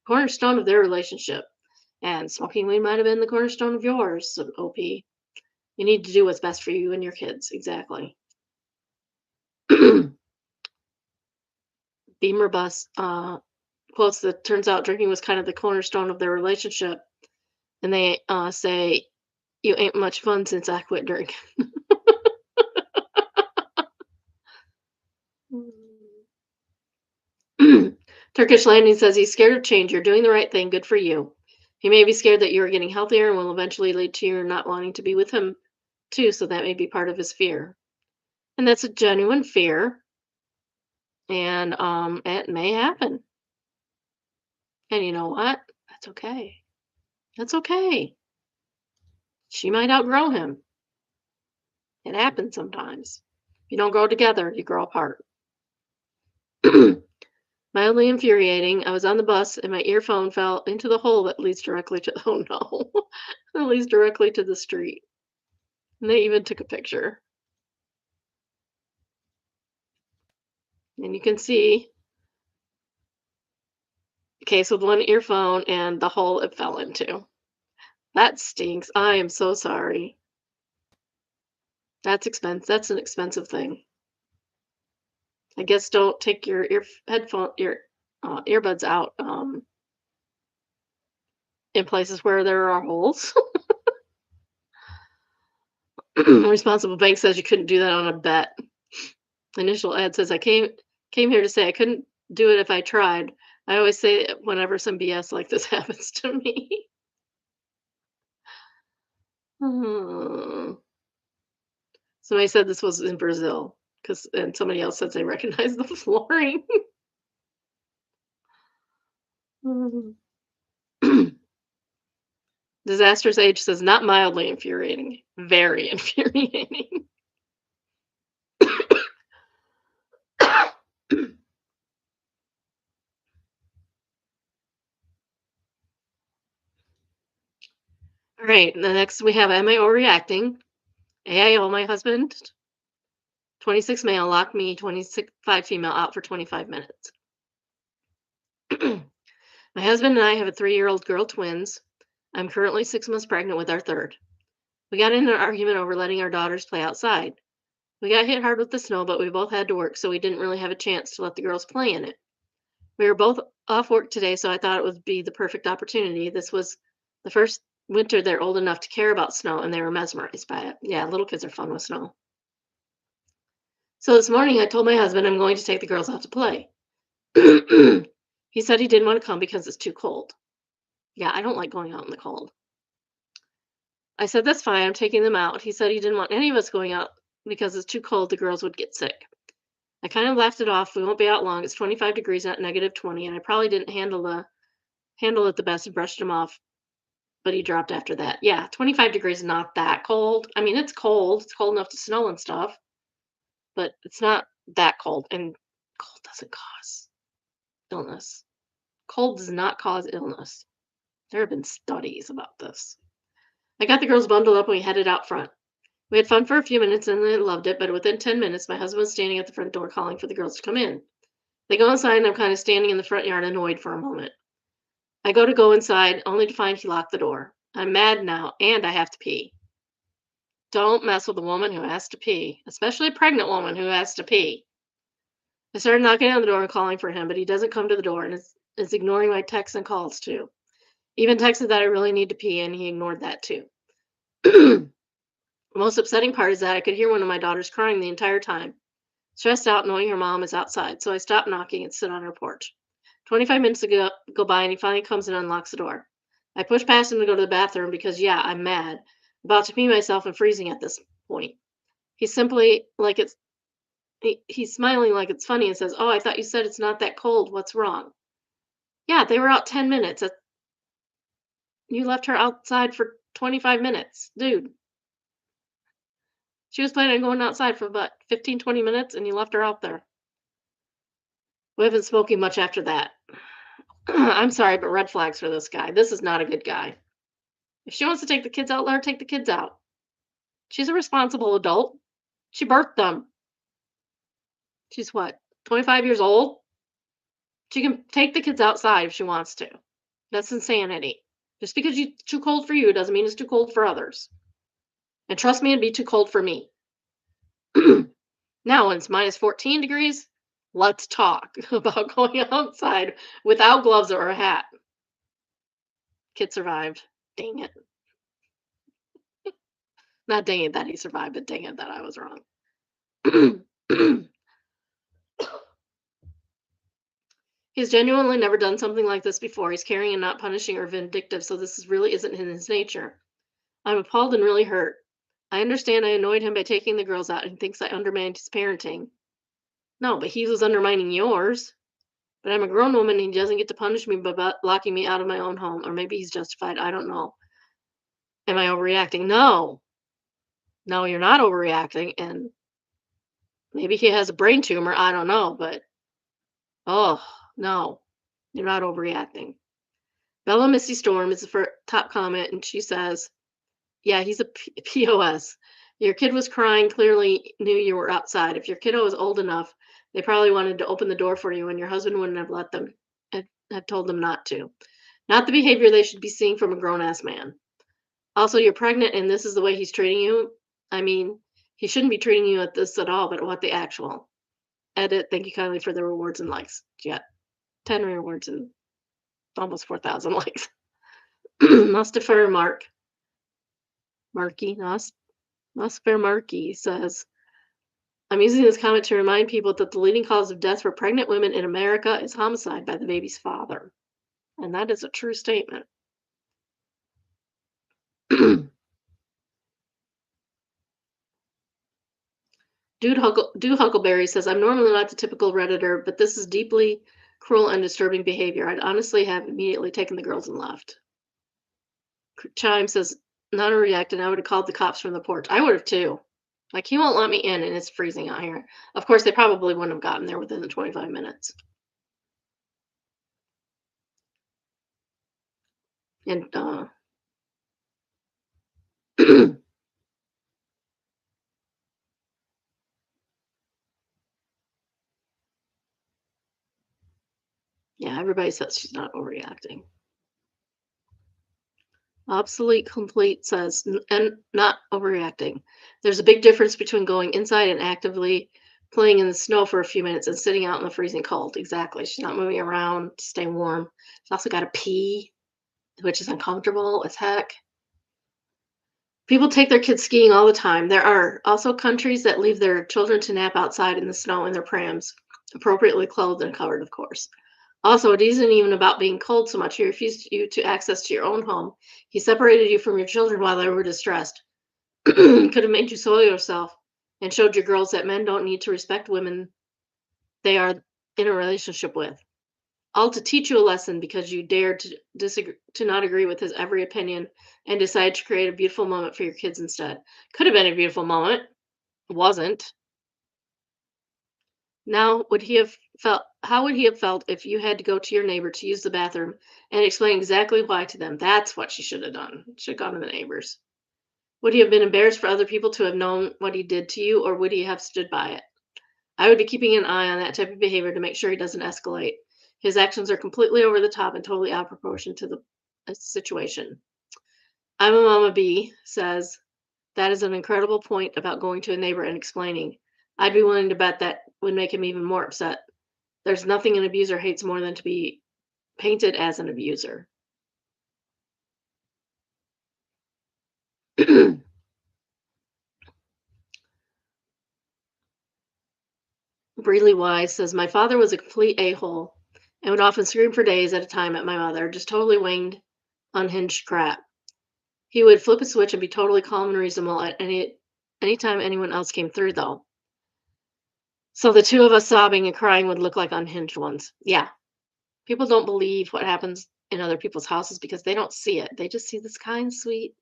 cornerstone of their relationship. And smoking weed might have been the cornerstone of yours, so OP. You need to do what's best for you and your kids. Exactly. Beamer Bus quotes that turns out drinking was kind of the cornerstone of their relationship. And they say, you ain't much fun since I quit drinking. Turkish Landing says he's scared of change. You're doing the right thing. Good for you. He may be scared that you're getting healthier and will eventually lead to your not wanting to be with him too. So that may be part of his fear. And that's a genuine fear. And it may happen. And you know what? That's okay. That's okay. She might outgrow him. It happens sometimes. You don't grow together, you grow apart. Mildly infuriating. I was on the bus and my earphone fell into the hole that leads directly to that leads directly to the street. And they even took a picture. And you can see the case with one earphone and the hole it fell into. That stinks. I am so sorry. That's an expensive thing. I guess don't take your earbuds out in places where there are holes. Responsible Bank says you couldn't do that on a bet. Initial ad says I came here to say I couldn't do it if I tried. I always say it whenever some BS like this happens to me. Somebody said this was in Brazil. and somebody else says they recognize the flooring. Disastrous Age says not mildly infuriating, very infuriating. All right, the next we have, am I overreacting? AIO, my husband, 26 male, locked me, 25 female, out for 25 minutes. My husband and I have a 3-year-old girl, twins. I'm currently 6 months pregnant with our third. We got in an argument over letting our daughters play outside. We got hit hard with the snow, but we both had to work, so we didn't really have a chance to let the girls play in it. We were both off work today, so I thought it would be the perfect opportunity. This was the first winter they're old enough to care about snow, and they were mesmerized by it. Yeah, little kids are fun with snow. So this morning I told my husband I'm going to take the girls out to play. He said he didn't want to come because it's too cold. Yeah, I don't like going out in the cold. I said, that's fine, I'm taking them out. He said he didn't want any of us going out because it's too cold, the girls would get sick. I kind of laughed it off. We won't be out long. It's 25 degrees at -20, and I probably didn't handle it the best and brushed him off, but he dropped after that. Yeah, 25 degrees is not that cold. I mean, it's cold. It's cold enough to snow and stuff, but it's not that cold. And cold doesn't cause illness. Cold does not cause illness. There have been studies about this. I got the girls bundled up and we headed out front. We had fun for a few minutes and they loved it, but within 10 minutes, my husband was standing at the front door calling for the girls to come in. They go inside and I'm kind of standing in the front yard annoyed for a moment. I go inside only to find he locked the door. I'm mad now and I have to pee. Don't mess with a woman who has to pee, especially a pregnant woman who has to pee. I started knocking on the door and calling for him, but he doesn't come to the door and is ignoring my texts and calls too. Even texted that I really need to pee and he ignored that too. The most upsetting part is that I could hear one of my daughters crying the entire time, stressed out knowing her mom is outside, so I stopped knocking and sit on her porch. 25 minutes go by and he finally comes and unlocks the door. I push past him to go to the bathroom because, yeah, I'm mad, about to pee myself and freezing at this point. He's simply like he's smiling like it's funny and says, oh, I thought you said it's not that cold. What's wrong? Yeah, they were out 10 minutes. You left her outside for 25 minutes. Dude, she was planning on going outside for about 15, 20 minutes, and you left her out there. We haven't spoken much after that. I'm sorry, but red flags for this guy. This is not a good guy. If she wants to take the kids out, let her take the kids out. She's a responsible adult. She birthed them. She's what, 25 years old? She can take the kids outside if she wants to. That's insanity. Just because it's too cold for you doesn't mean it's too cold for others. And trust me, it'd be too cold for me. Now, when it's -14 degrees, let's talk about going outside without gloves or a hat. Kid survived. Dang it. Not dang it that he survived, but dang it that I was wrong. He's genuinely never done something like this before. He's caring and not punishing or vindictive, so this really isn't in his nature. I'm appalled and really hurt. I understand I annoyed him by taking the girls out and thinks I undermined his parenting. No, but he was undermining yours. But I'm a grown woman and he doesn't get to punish me by locking me out of my own home. Or maybe he's justified. I don't know. Am I overreacting? No. No, you're not overreacting. And maybe he has a brain tumor. I don't know. But, oh, no. You're not overreacting. Bella Misty Storm is the top comment. And she says, yeah, he's a POS. Your kid was crying, clearly knew you were outside. If your kiddo was old enough, they probably wanted to open the door for you, and your husband wouldn't have let them, have told them not to. Not the behavior they should be seeing from a grown-ass man. Also, you're pregnant, and this is the way he's treating you. I mean, he shouldn't be treating you at this at all, but what the actual. Edit, thank you kindly for the rewards and likes. Yeah, 10 rewards and almost 4,000 likes. Mustafa Markey says, I'm using this comment to remind people that the leading cause of death for pregnant women in America is homicide by the baby's father. And that is a true statement. Dude Huckleberry says, I'm normally not the typical Redditor, but this is deeply cruel and disturbing behavior. I'd honestly have immediately taken the girls and left. Chime says, not a react, and I would have called the cops from the porch. I would have too. Like, he won't let me in, and it's freezing out here. Of course, they probably wouldn't have gotten there within the 25 minutes. And, yeah, everybody says she's not overreacting. Obsolete Complete says, and not overreacting. There's a big difference between going inside and actively playing in the snow for a few minutes and sitting out in the freezing cold. Exactly. She's not moving around to stay warm. She's also got to pee, which is uncomfortable as heck. People take their kids skiing all the time. There are also countries that leave their children to nap outside in the snow in their prams, appropriately clothed and covered, of course. Also, it isn't even about being cold so much. He refused you to access to your own home. He separated you from your children while they were distressed. Could have made you soil yourself and showed your girls that men don't need to respect women they are in a relationship with. All to teach you a lesson because you dared to disagree, to not agree with his every opinion and decide to create a beautiful moment for your kids instead. Could have been a beautiful moment. It wasn't. Now, would he have felt how would he have felt if you had to go to your neighbor to use the bathroom and explain exactly why to them? That's what she should have done. Should have gone to the neighbors. Would he have been embarrassed for other people to have known what he did to you, or would he have stood by it? I would be keeping an eye on that type of behavior to make sure he doesn't escalate. His actions are completely over the top and totally out of proportion to the situation. I'm a Mama B says that is an incredible point about going to a neighbor and explaining. I'd be willing to bet that would make him even more upset. There's nothing an abuser hates more than to be painted as an abuser. Breely Wise says, my father was a complete a-hole and would often scream for days at a time at my mother, just totally winged, unhinged crap. He would flip a switch and be totally calm and reasonable at any time anyone else came through, though. So the two of us sobbing and crying would look like unhinged ones. Yeah. People don't believe what happens in other people's houses because they don't see it. They just see this kind, sweet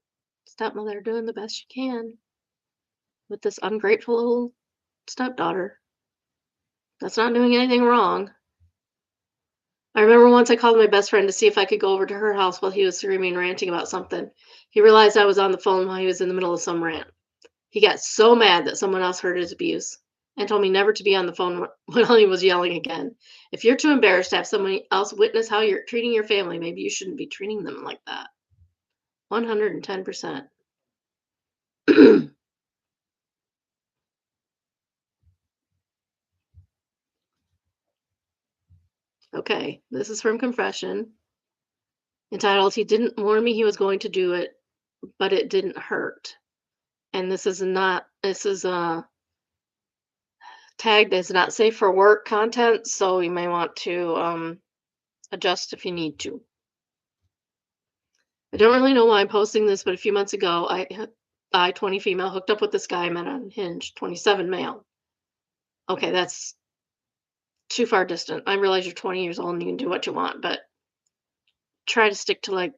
stepmother doing the best she can with this ungrateful little stepdaughter that's not doing anything wrong. I remember once I called my best friend to see if I could go over to her house while he was screaming and ranting about something. He realized I was on the phone while he was in the middle of some rant. He got so mad that someone else heard his abuse and told me never to be on the phone while he was yelling again. If you're too embarrassed to have someone else witness how you're treating your family, maybe you shouldn't be treating them like that. 110%. Okay, this is from Confession, entitled, He Didn't Warn Me He Was Going to Do It, But It Didn't Hurt. And this is tagged as not safe for work content, so you may want to adjust if you need to. I don't really know why I'm posting this, but a few months ago, I 20 female, hooked up with this guy I met on Hinge, 27 male. Okay, that's too far distant. I realize you're 20 years old and you can do what you want, but try to stick to like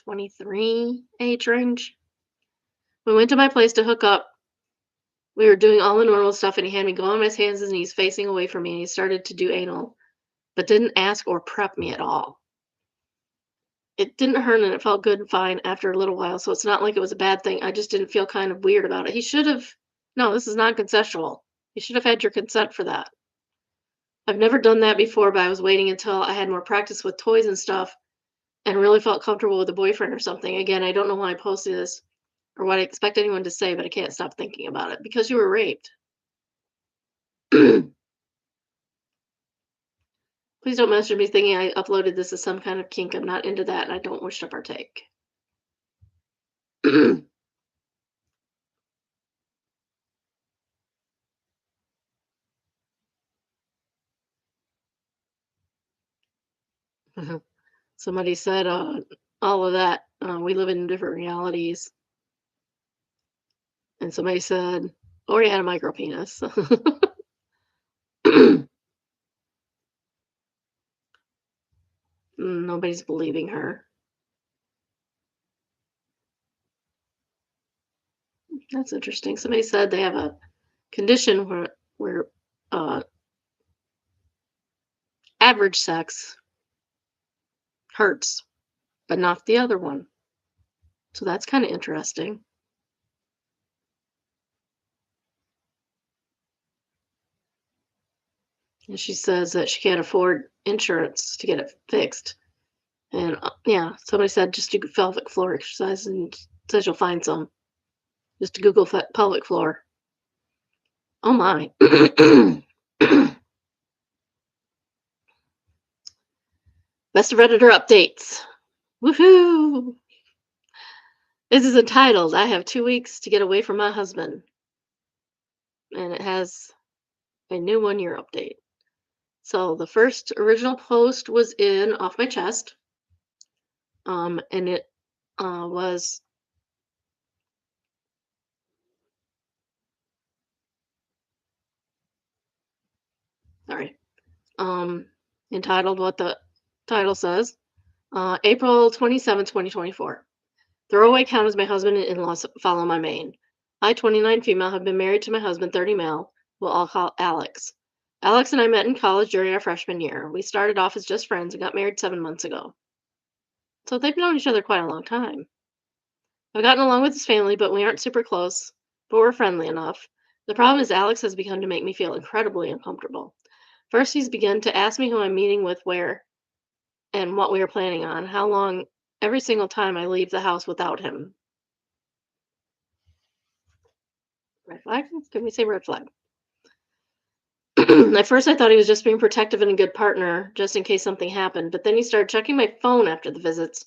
23 age range. We went to my place to hook up. We were doing all the normal stuff, and he had me go on his hands and knees facing away from me, and he started to do anal, but didn't ask or prep me at all. It didn't hurt and it felt good and fine after a little while, so it's not like it was a bad thing. I just didn't feel kind of weird about it. He should have No, this is non-consensual. You should have had your consent for that. I've never done that before, but I was waiting until I had more practice with toys and stuff and really felt comfortable with a boyfriend or something. Again, I don't know why I posted this or what I expect anyone to say, but I can't stop thinking about it. Because you were raped. Please don't message me thinking I uploaded this as some kind of kink. I'm not into that, and I don't wish to partake. Somebody said all of that. We live in different realities. And somebody said, or he had a micro penis. Nobody's believing her. That's interesting. Somebody said they have a condition where average sex hurts, but not the other one. So that's kind of interesting. And she says that she can't afford insurance to get it fixed. And yeah, somebody said just do pelvic floor exercise and says you'll find some. Just to Google pelvic floor. Oh my. Best of Redditor updates. Woohoo! This is entitled, I Have 2 Weeks to Get Away from My Husband. And it has a new 1 year update. So the first original post was in Off My Chest. And it was sorry. Entitled what the title says. April 27, 2024. Throwaway count as my husband and in-laws follow my main. I, 29 female, have been married to my husband, 30 male, we'll all call Alex. Alex and I met in college during our freshman year. We started off as just friends and got married 7 months ago. So they've known each other quite a long time. I've gotten along with his family, but we aren't super close, but we're friendly enough. The problem is Alex has begun to make me feel incredibly uncomfortable. First, he's begun to ask me who I'm meeting with, where, and what we are planning on, how long, every single time I leave the house without him. Red flag? Can we say red flag? At first, I thought he was just being protective and a good partner, just in case something happened. But then he started checking my phone after the visits,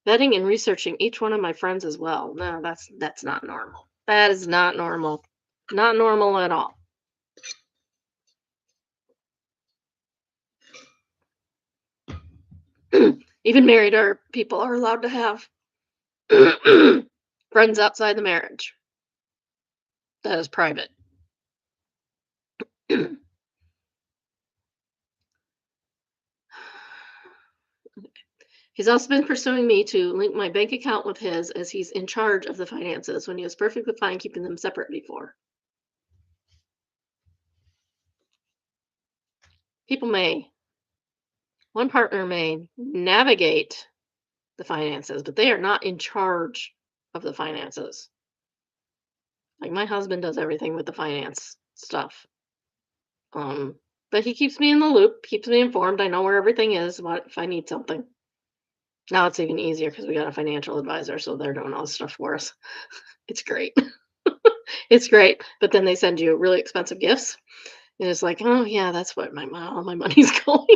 vetting and researching each one of my friends as well. No, that's not normal. That is not normal. Not normal at all. Even married people are allowed to have friends outside the marriage. That is private. He's also been pursuing me to link my bank account with his, as he's in charge of the finances when he was perfectly fine keeping them separate before. One partner may navigate the finances, but they are not in charge of the finances. Like my husband does everything with the finance stuff. But he keeps me in the loop, keeps me informed. I know where everything is, what if I need something. Now it's even easier because we got a financial advisor, so they're doing all this stuff for us. It's great. It's great. But then they send you really expensive gifts. And it's like, oh yeah, that's what all my money's going.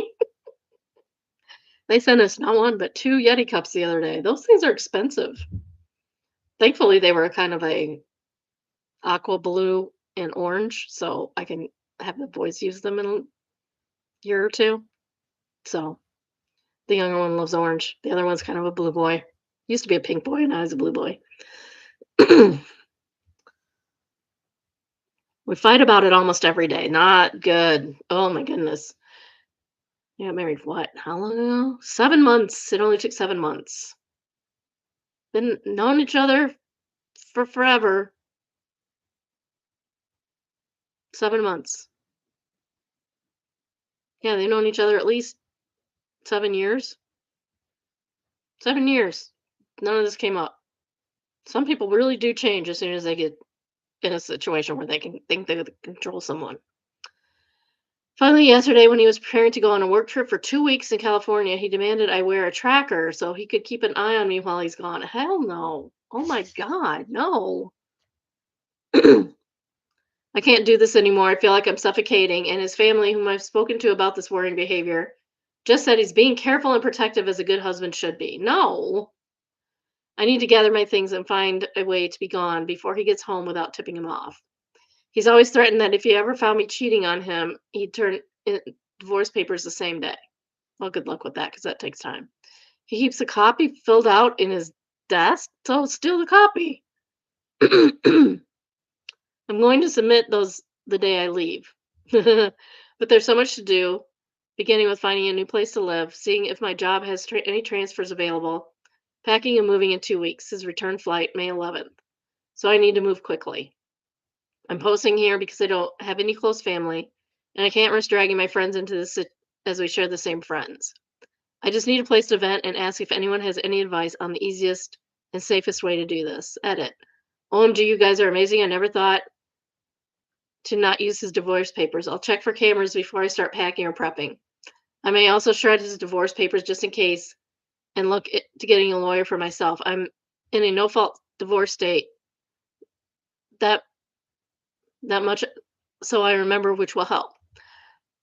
They sent us not one, but 2 Yeti cups the other day. Those things are expensive. Thankfully, they were kind of a aqua blue and orange, so I can have the boys use them in a year or two. So the younger one loves orange. The other one's kind of a blue boy. Used to be a pink boy, and now he's a blue boy. We fight about it almost every day. Not good. Oh my goodness. You got married what? How long ago? 7 months. It only took 7 months. Been known each other for forever. 7 months. Yeah, they've known each other at least 7 years. 7 years. None of this came up. Some people really do change as soon as they get in a situation where they can think they can control someone. Finally, yesterday, when he was preparing to go on a work trip for 2 weeks in California, he demanded I wear a tracker so he could keep an eye on me while he's gone. Hell no. Oh my God, no. I can't do this anymore. I feel like I'm suffocating. And his family, whom I've spoken to about this worrying behavior, just said he's being careful and protective as a good husband should be. No. I need to gather my things and find a way to be gone before he gets home without tipping him off. He's always threatened that if he ever found me cheating on him, he'd turn in divorce papers the same day. Well, good luck with that, because that takes time. He keeps a copy filled out in his desk, so steal the copy. I'm going to submit those the day I leave. But there's so much to do, beginning with finding a new place to live, seeing if my job has any transfers available, packing and moving in 2 weeks, his return flight, May 11th. So I need to move quickly. I'm posting here because I don't have any close family, and I can't risk dragging my friends into this as we share the same friends. I just need a place to vent and ask if anyone has any advice on the easiest and safest way to do this. Edit. OMG, you guys are amazing. I never thought to not use his divorce papers. I'll check for cameras before I start packing or prepping. I may also shred his divorce papers just in case and look to getting a lawyer for myself. I'm in a no-fault divorce state. That much, so I remember, which will help.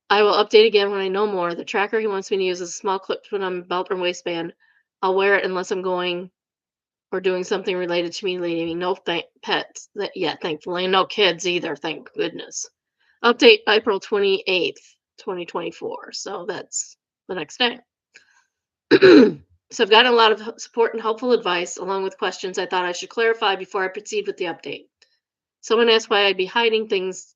I will update again when I know more. The tracker he wants me to use is a small clip to put on my belt or waistband. I'll wear it unless I'm going or doing something related to me leaving. No pets yet, thankfully. And no kids either, thank goodness. Update April 28th, 2024. So that's the next day. So I've gotten a lot of support and helpful advice along with questions I thought I should clarify before I proceed with the update. Someone asked why I'd be hiding things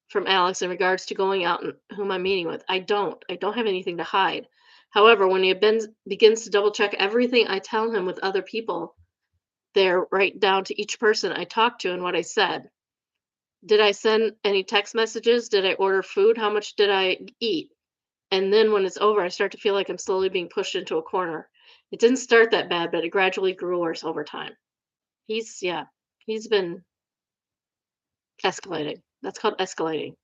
from Alex in regards to going out and whom I'm meeting with. I don't have anything to hide. However, when he begins to double check everything I tell him with other people, there right down to each person I talked to and what I said. Did I send any text messages? Did I order food? How much did I eat? And then when it's over, I start to feel like I'm slowly being pushed into a corner. It didn't start that bad, but it gradually grew worse over time. He's been escalating. That's called escalating.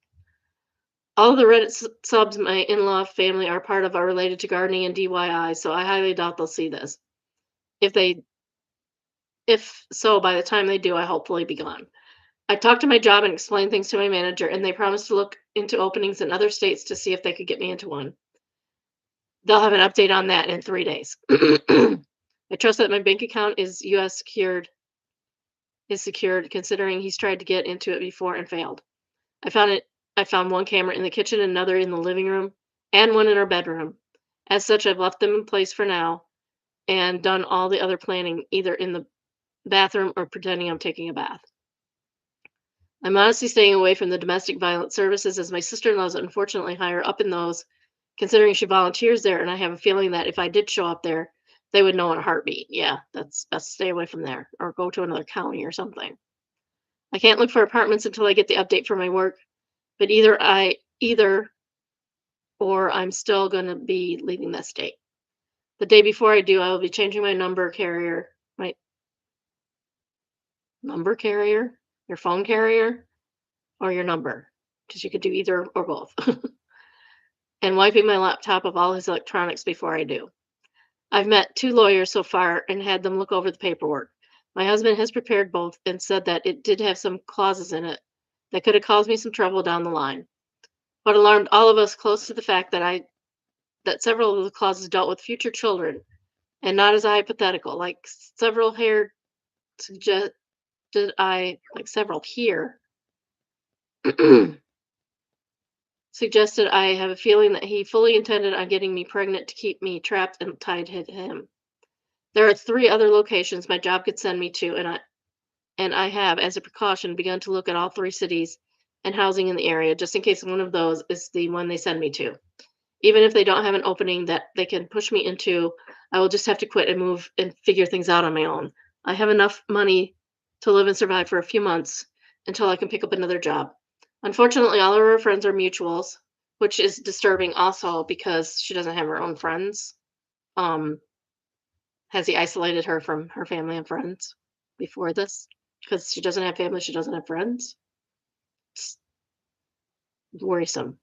All of the Reddit subs my in-law family are part of are related to gardening and DIY, so I highly doubt they'll see this. If so, by the time they do, I hopefully be gone. I talked to my job and explained things to my manager, and they promised to look into openings in other states to see if they could get me into one. They'll have an update on that in 3 days. I trust that my bank account is US secured, considering he's tried to get into it before and failed. I found one camera in the kitchen, another in the living room, and one in our bedroom. As such, I've left them in place for now and done all the other planning either in the bathroom or pretending I'm taking a bath. I'm honestly staying away from the domestic violence services as my sister-in-law is unfortunately higher up in those, considering she volunteers there, and I have a feeling that if I did show up there, they would know in a heartbeat. Yeah, that's best, stay away from there or go to another county or something. I can't look for apartments until I get the update from my work, but either or I'm still going to be leaving that state. The day before I do, I will be changing my number carrier, your phone carrier, or your number, because you could do either or both, and wiping my laptop of all his electronics before I do. I've met 2 lawyers so far and had them look over the paperwork. My husband has prepared both and said that it did have some clauses in it that could have caused me some trouble down the line. What alarmed all of us close to the fact that several of the clauses dealt with future children and not as a hypothetical, like several here suggested I have a feeling that he fully intended on getting me pregnant to keep me trapped and tied to him. There are 3 other locations my job could send me to, and I have, as a precaution, begun to look at all 3 cities and housing in the area, just in case one of those is the one they send me to. Even if they don't have an opening that they can push me into, I will just have to quit and move and figure things out on my own. I have enough money to live and survive for a few months until I can pick up another job. Unfortunately, all of her friends are mutuals, which is disturbing also because she doesn't have her own friends. Has he isolated her from her family and friends before this? Because she doesn't have family, she doesn't have friends? It's worrisome.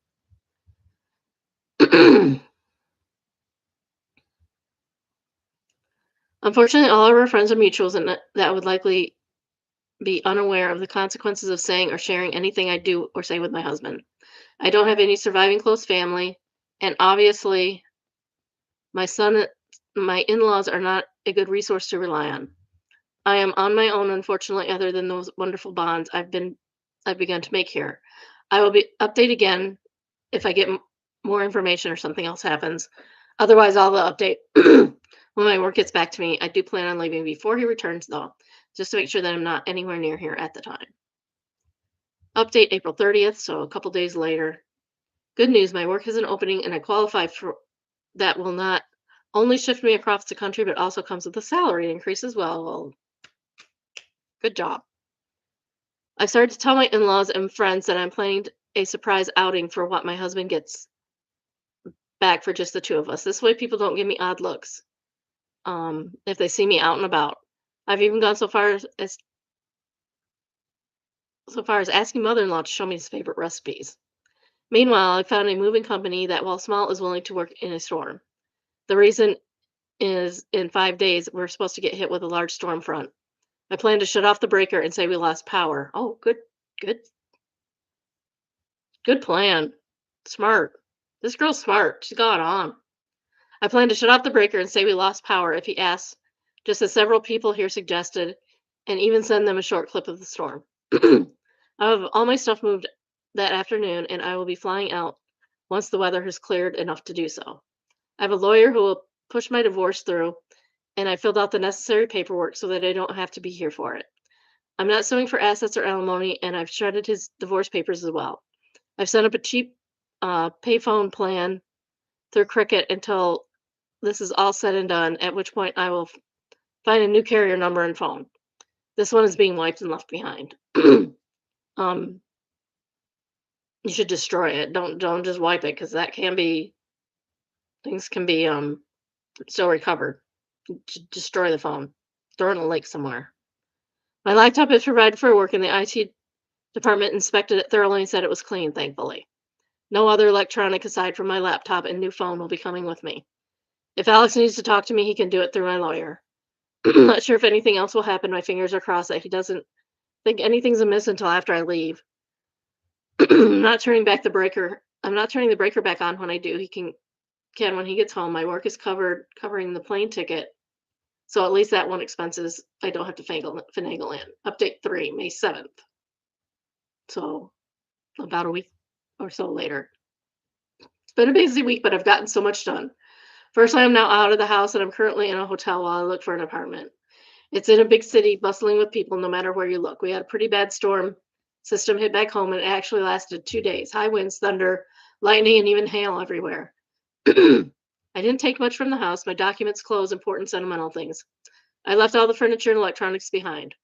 Unfortunately, all of her friends are mutuals, and that would likely be unaware of the consequences of saying or sharing anything I do or say with my husband. I don't have any surviving close family, and obviously, my in-laws are not a good resource to rely on. I am on my own, unfortunately, other than those wonderful bonds I've begun to make here. I will update again if I get more information or something else happens. Otherwise, I'll update when my work gets back to me. I do plan on leaving before he returns, though, just to make sure that I'm not anywhere near here at the time. Update April 30th, so a couple days later. Good news, my work has an opening and I qualify for that will not only shift me across the country, but also comes with a salary increase as well. Well, good job. I started to tell my in-laws and friends that I'm planning a surprise outing for what my husband gets back for just the two of us. This way people don't give me odd looks if they see me out and about. I've even gone so far as asking mother-in-law to show me his favorite recipes. Meanwhile, I found a moving company that, while small, is willing to work in a storm. The reason is in 5 days, we're supposed to get hit with a large storm front. I plan to shut off the breaker and say we lost power. Oh, good, good plan. Smart. This girl's smart. She's got it on. I plan to shut off the breaker and say we lost power if he asks, just as several people here suggested, and even send them a short clip of the storm. I have all my stuff moved that afternoon, and I will be flying out once the weather has cleared enough to do so. I have a lawyer who will push my divorce through, and I filled out the necessary paperwork so that I don't have to be here for it. I'm not suing for assets or alimony, and I've shredded his divorce papers as well. I've set up a cheap payphone plan through Cricket until this is all said and done, at which point I will find a new carrier number and phone. This one is being wiped and left behind. um, you should destroy it. Don't just wipe it, because things can be still recovered. Destroy the phone. Throw it in a lake somewhere. My laptop is provided for work, and the IT department inspected it thoroughly and said it was clean, thankfully. No other electronic aside from my laptop and new phone will be coming with me. If Alex needs to talk to me, he can do it through my lawyer. Not sure if anything else will happen. My fingers are crossed that he doesn't think anything's amiss until after I leave. I'm not turning the breaker back on when I do. He can when he gets home. My work is covering the plane ticket. So at least that one expenses I don't have to finagle in. Update 3, May 7th. So about a week or so later. It's been a busy week, but I've gotten so much done. First, I am now out of the house and I'm currently in a hotel while I look for an apartment. It's in a big city, bustling with people no matter where you look. We had a pretty bad storm system hit back home, and it actually lasted 2 days. High winds, thunder, lightning, and even hail everywhere. I didn't take much from the house. My documents, clothes, important sentimental things. I left all the furniture and electronics behind.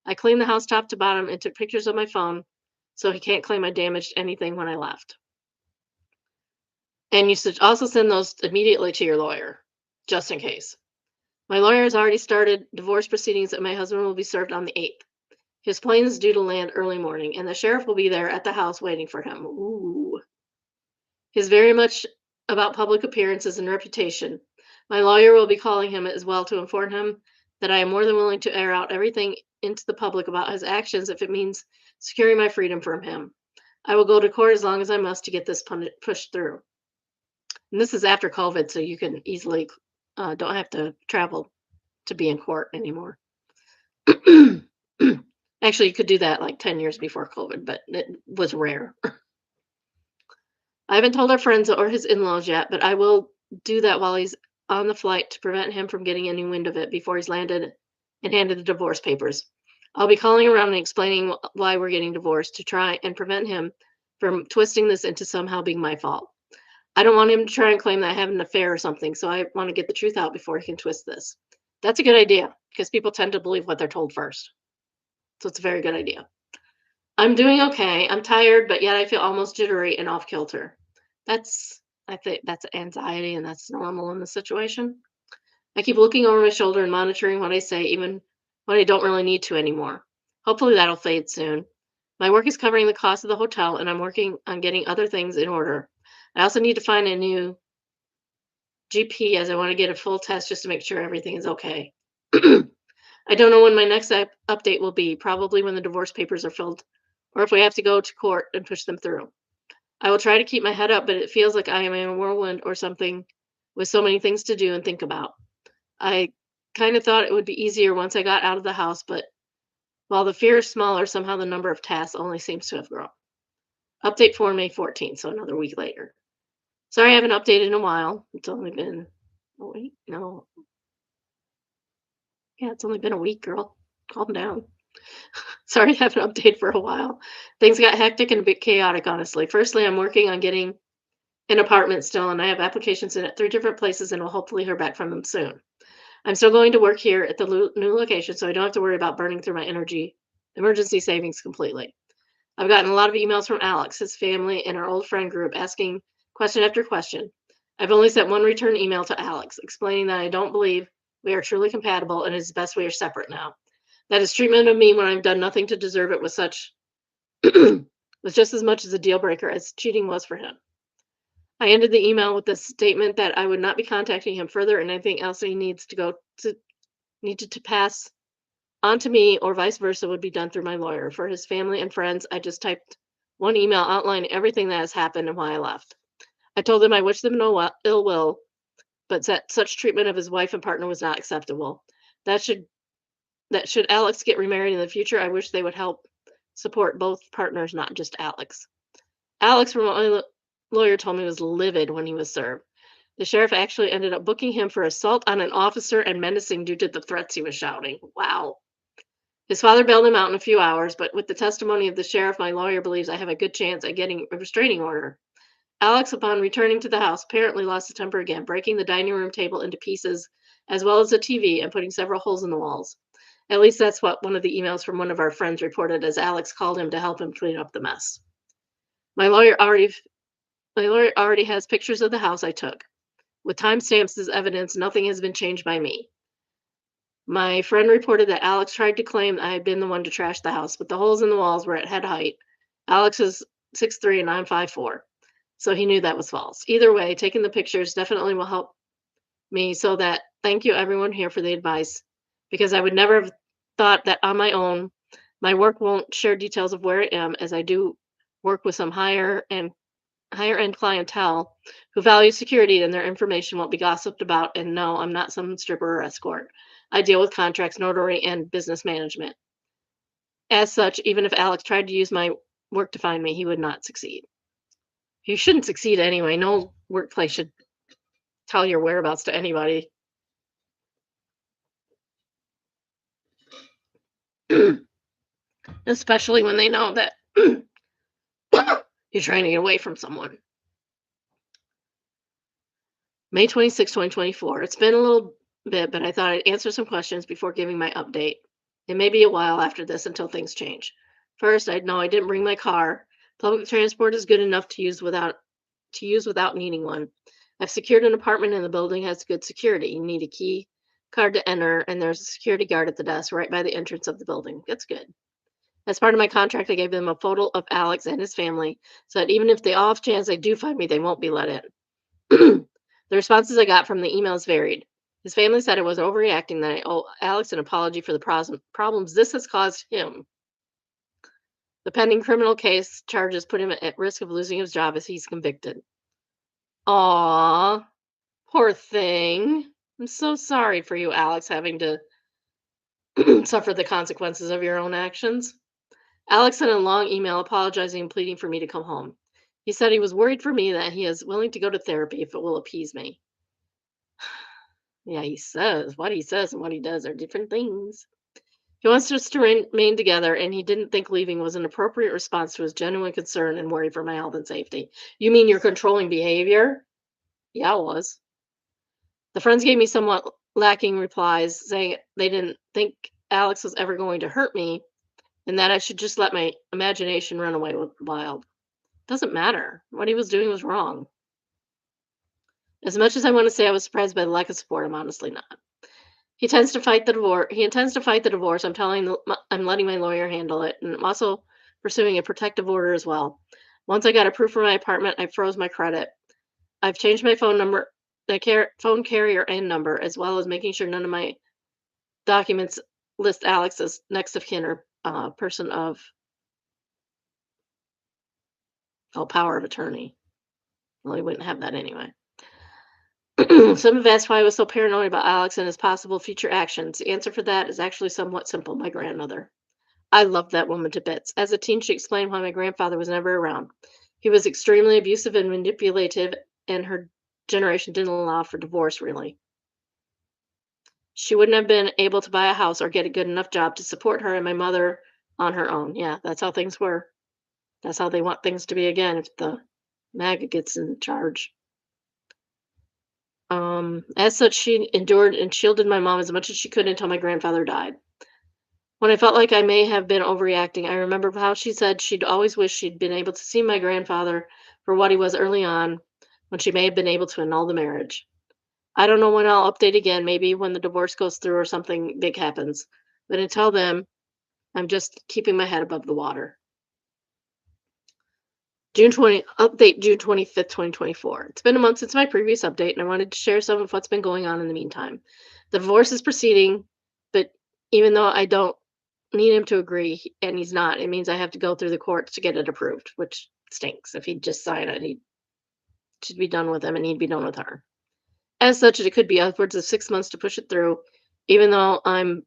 I cleaned the house top to bottom and took pictures of my phone so he can't claim I damaged anything when I left. And you should also send those immediately to your lawyer, just in case. My lawyer has already started divorce proceedings, and my husband will be served on the 8th. His plane is due to land early morning, and the sheriff will be there at the house waiting for him. Ooh. He's very much about public appearances and reputation. My lawyer will be calling him as well to inform him that I am more than willing to air out everything into the public about his actions if it means securing my freedom from him. I will go to court as long as I must to get this pushed through. And this is after COVID, so you can easily don't have to travel to be in court anymore. Actually, you could do that like 10 years before COVID, but it was rare. I haven't told our friends or his in-laws yet, but I will do that while he's on the flight to prevent him from getting any wind of it before he's landed and handed the divorce papers. I'll be calling around and explaining why we're getting divorced to try and prevent him from twisting this into somehow being my fault. I don't want him to try and claim that I have an affair or something, so I want to get the truth out before he can twist this. That's a good idea, because people tend to believe what they're told first. So it's a very good idea. I'm doing okay. I'm tired, but yet I feel almost jittery and off kilter. I think that's anxiety, and that's normal in the situation. I keep looking over my shoulder and monitoring what I say, even when I don't really need to anymore. Hopefully that'll fade soon. My work is covering the cost of the hotel, and I'm working on getting other things in order. I also need to find a new GP, as I want to get a full test just to make sure everything is okay. I don't know when my next update will be, probably when the divorce papers are filled, or if we have to go to court and push them through. I will try to keep my head up, but it feels like I am in a whirlwind or something with so many things to do and think about. I kind of thought it would be easier once I got out of the house, but while the fear is smaller, somehow the number of tasks only seems to have grown. Update for May 14th, so another week later. Sorry I haven't updated in a while. It's only been a week. No. Yeah, it's only been a week, girl. Calm down. Sorry, I haven't updated for a while. Things got hectic and a bit chaotic, honestly. Firstly, I'm working on getting an apartment still, and I have applications in at 3 different places and will hopefully hear back from them soon. I'm still going to work here at the new location, so I don't have to worry about burning through my emergency savings completely. I've gotten a lot of emails from Alex, his family, and our old friend group asking question after question. I've only sent one return email to Alex, explaining that I don't believe we are truly compatible and it's best we are separate now. That his treatment of me when I've done nothing to deserve it was such was just as much as a deal breaker as cheating was for him. I ended the email with the statement that I would not be contacting him further and anything else he needed to pass on to me or vice versa would be done through my lawyer. For his family and friends, I just typed one email outlining everything that has happened and why I left. I told him I wish them no ill will, but that such treatment of his wife and partner was not acceptable. That should that should Alex get remarried in the future, I wish they would help support both partners, not just Alex. Alex, from what my lawyer told me, was livid when he was served. The sheriff actually ended up booking him for assault on an officer and menacing due to the threats he was shouting. Wow. His father bailed him out in a few hours, but with the testimony of the sheriff, my lawyer believes I have a good chance at getting a restraining order. Alex, upon returning to the house, apparently lost his temper again, breaking the dining room table into pieces, as well as the TV, and putting several holes in the walls. At least that's what one of the emails from one of our friends reported as Alex called him to help him clean up the mess. My lawyer already my lawyer already has pictures of the house I took. With timestamps as evidence, nothing has been changed by me. My friend reported that Alex tried to claim I had been the one to trash the house, but the holes in the walls were at head height. Alex is 6'3" and I'm 5'4", so he knew that was false. Either way, taking the pictures definitely will help me, so that thank you everyone here for the advice, because I would never have thought that on my own. My work won't share details of where I am, as I do work with some higher end clientele who value security, and their information won't be gossiped about. And no, I'm not some stripper or escort. I deal with contracts, notary, and business management. As such, even if Alex tried to use my work to find me, he would not succeed. He shouldn't succeed anyway. No workplace should tell your whereabouts to anybody. Especially when they know that you're trying to get away from someone. May 26, 2024. It's been a little bit, but I thought I'd answer some questions before giving my update. It may be a while after this until things change. First, I know I didn't bring my car. Public transport is good enough to use without needing one. I've secured an apartment and the building has good security. You need a key card to enter, and there's a security guard at the desk right by the entrance of the building. That's good. As part of my contract, I gave them a photo of Alex and his family, so that even if the off chance they do find me, they won't be let in. The responses I got from the emails varied. His family said I was overreacting, that I owe Alex an apology for the problems this has caused him. The pending criminal case charges put him at risk of losing his job as he's convicted. Aw, poor thing. I'm so sorry for you, Alex, having to suffer the consequences of your own actions. Alex sent a long email apologizing and pleading for me to come home. He said he was worried for me, that he is willing to go to therapy if it will appease me. Yeah, he says. What he says and what he does are different things. He wants us to remain together, and he didn't think leaving was an appropriate response to his genuine concern and worry for my health and safety. You mean your controlling behavior? Yeah, it was. The friends gave me somewhat lacking replies, saying they didn't think Alex was ever going to hurt me, and that I should just let my imagination run away wild. Doesn't matter. What he was doing was wrong. As much as I want to say I was surprised by the lack of support, I'm honestly not. He intends to fight the divorce. I'm letting my lawyer handle it, and I'm also pursuing a protective order as well. Once I got approved for my apartment, I froze my credit. I've changed my phone number, phone carrier and number, as well as making sure none of my documents list Alex as next of kin or person of power of attorney. Well, he wouldn't have that anyway. Some have asked why I was so paranoid about Alex and his possible future actions. The answer for that is actually somewhat simple. My grandmother. I loved that woman to bits. As a teen, she explained why my grandfather was never around. He was extremely abusive and manipulative, and her generation didn't allow for divorce, really. She wouldn't have been able to buy a house or get a good enough job to support her and my mother on her own. Yeah, that's how things were. That's how they want things to be again if the MAGA gets in charge. As such, she endured and shielded my mom as much as she could until my grandfather died. When I felt like I may have been overreacting, I remember how she said she'd always wished she'd been able to see my grandfather for what he was early on, when she may have been able to annul the marriage. I don't know when I'll update again, maybe when the divorce goes through or something big happens. But until then, I'm just keeping my head above the water. June 25th, 2024. It's been a month since my previous update, and I wanted to share some of what's been going on in the meantime. The divorce is proceeding, but even though I don't need him to agree, and he's not, it means I have to go through the courts to get it approved, which stinks. If he'd just sign it, he should be done with him, and he'd be done with her. As such, it could be upwards of 6 months to push it through, even though I'm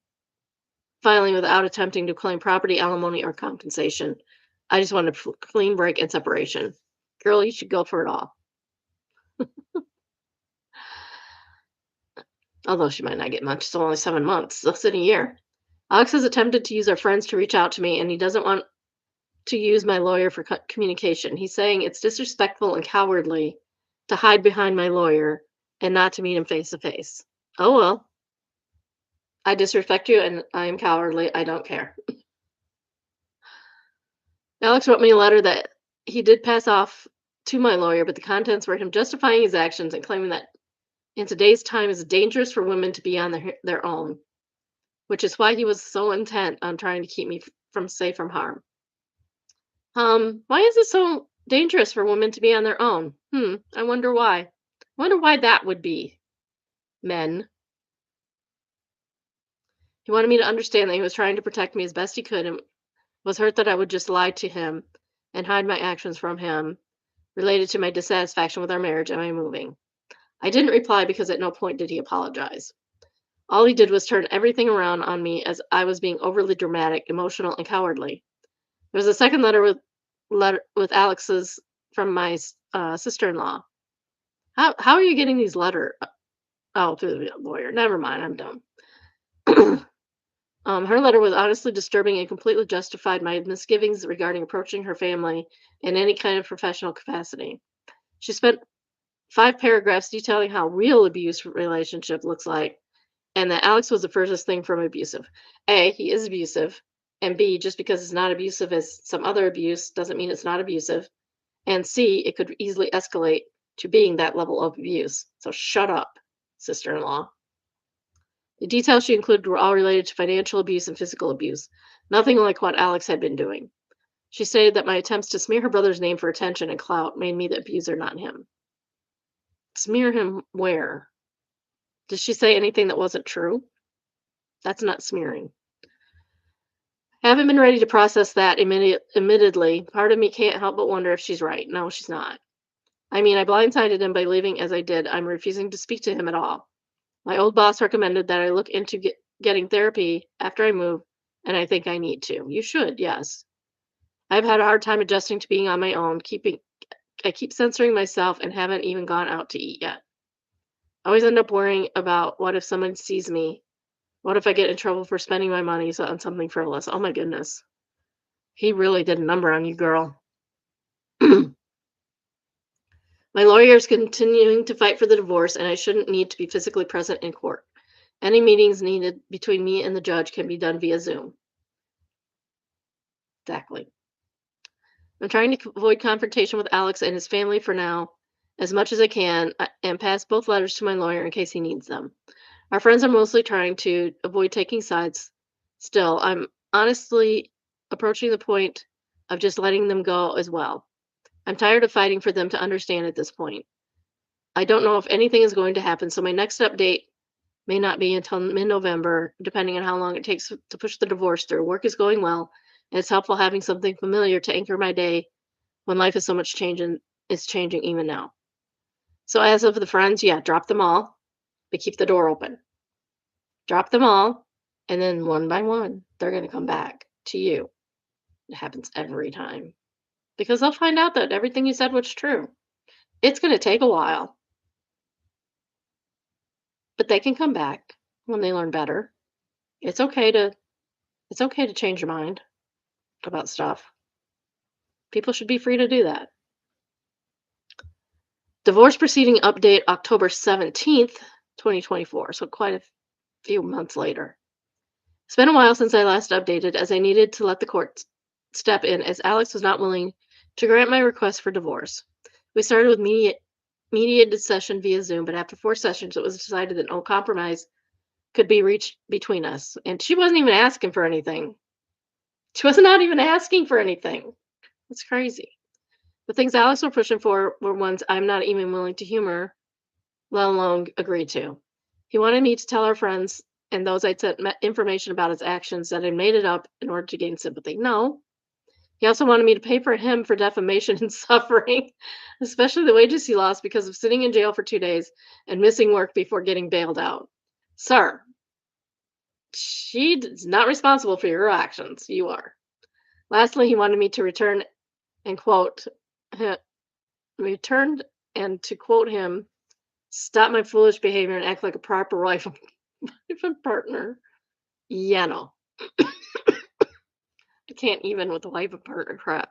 filing without attempting to claim property, alimony, or compensation. I just want a clean break and separation. Girl, you should go for it all. Although she might not get much. It's only 7 months, less than a year. Alex has attempted to use our friends to reach out to me, and he doesn't want to use my lawyer for communication. He's saying it's disrespectful and cowardly to hide behind my lawyer and not to meet him face to face. Oh well. I disrespect you and I am cowardly. I don't care. Alex wrote me a letter that he did pass off to my lawyer, but the contents were him justifying his actions and claiming that in today's time it's dangerous for women to be on their own, which is why he was so intent on trying to keep me safe from harm. Why is it so dangerous for women to be on their own? I wonder why. I wonder why that would be. Men. He wanted me to understand that he was trying to protect me as best he could and was hurt that I would just lie to him and hide my actions from him related to my dissatisfaction with our marriage and my moving. I didn't reply because at no point did he apologize. All he did was turn everything around on me as I was being overly dramatic, emotional, and cowardly. There was a second letter with Alex's from my sister-in-law. How are you getting these letter? Oh, through the lawyer. Never mind. I'm dumb. Her letter was honestly disturbing and completely justified my misgivings regarding approaching her family in any kind of professional capacity. She spent 5 paragraphs detailing how real abuse relationship looks like, and that Alex was the furthest thing from abusive. A, he is abusive, and B, just because it's not abusive as some other abuse doesn't mean it's not abusive. And C, it could easily escalate to being that level of abuse. So shut up, sister-in-law. The details she included were all related to financial abuse and physical abuse, nothing like what Alex had been doing. She stated that my attempts to smear her brother's name for attention and clout made me the abuser, not him. Smear him where? Did she say anything that wasn't true? That's not smearing. Haven't been ready to process that admittedly. Part of me can't help but wonder if she's right. No, she's not. I mean, I blindsided him by leaving as I did. I'm refusing to speak to him at all. My old boss recommended that I look into getting therapy after I move, and I think I need to. You should, yes. I've had a hard time adjusting to being on my own. I keep censoring myself and haven't even gone out to eat yet. I always end up worrying about what if someone sees me? What if I get in trouble for spending my money on something frivolous? Oh my goodness. He really did a number on you, girl. My lawyer is continuing to fight for the divorce, and I shouldn't need to be physically present in court. Any meetings needed between me and the judge can be done via Zoom. Exactly. I'm trying to avoid confrontation with Alex and his family for now, as much as I can, and pass both letters to my lawyer in case he needs them. Our friends are mostly trying to avoid taking sides. Still, I'm honestly approaching the point of just letting them go as well. I'm tired of fighting for them to understand at this point. I don't know if anything is going to happen, so my next update may not be until mid-November, depending on how long it takes to push the divorce through. Work is going well, and it's helpful having something familiar to anchor my day when life is so much changing. It's changing even now. So as of the friends, yeah, drop them all, but keep the door open. Drop them all, and then one by one, they're going to come back to you. It happens every time because they'll find out that everything you said was true. It's going to take a while, but they can come back when they learn better. It's okay to change your mind. about stuff. People should be free to do that. Divorce proceeding update October 17th, 2024. So quite a few months later. It's been a while since I last updated, as I needed to let the court step in, as Alex was not willing to grant my request for divorce. We started with mediated session via Zoom, but after 4 sessions, it was decided that no compromise could be reached between us. And she wasn't even asking for anything. She was not even asking for anything. It's crazy. The things Alex was pushing for were ones I'm not even willing to humor, let alone agree to. He wanted me to tell our friends and those I'd sent information about his actions that I made it up in order to gain sympathy. No. He also wanted me to pay for him for defamation and suffering, especially the wages he lost because of sitting in jail for 2 days and missing work before getting bailed out. Sir, she is not responsible for your actions. You are. Lastly, he wanted me to return and quote, returned and to quote him, stop my foolish behavior and act like a proper wife and partner. Yeah, no. I can't even with the wife and partner crap.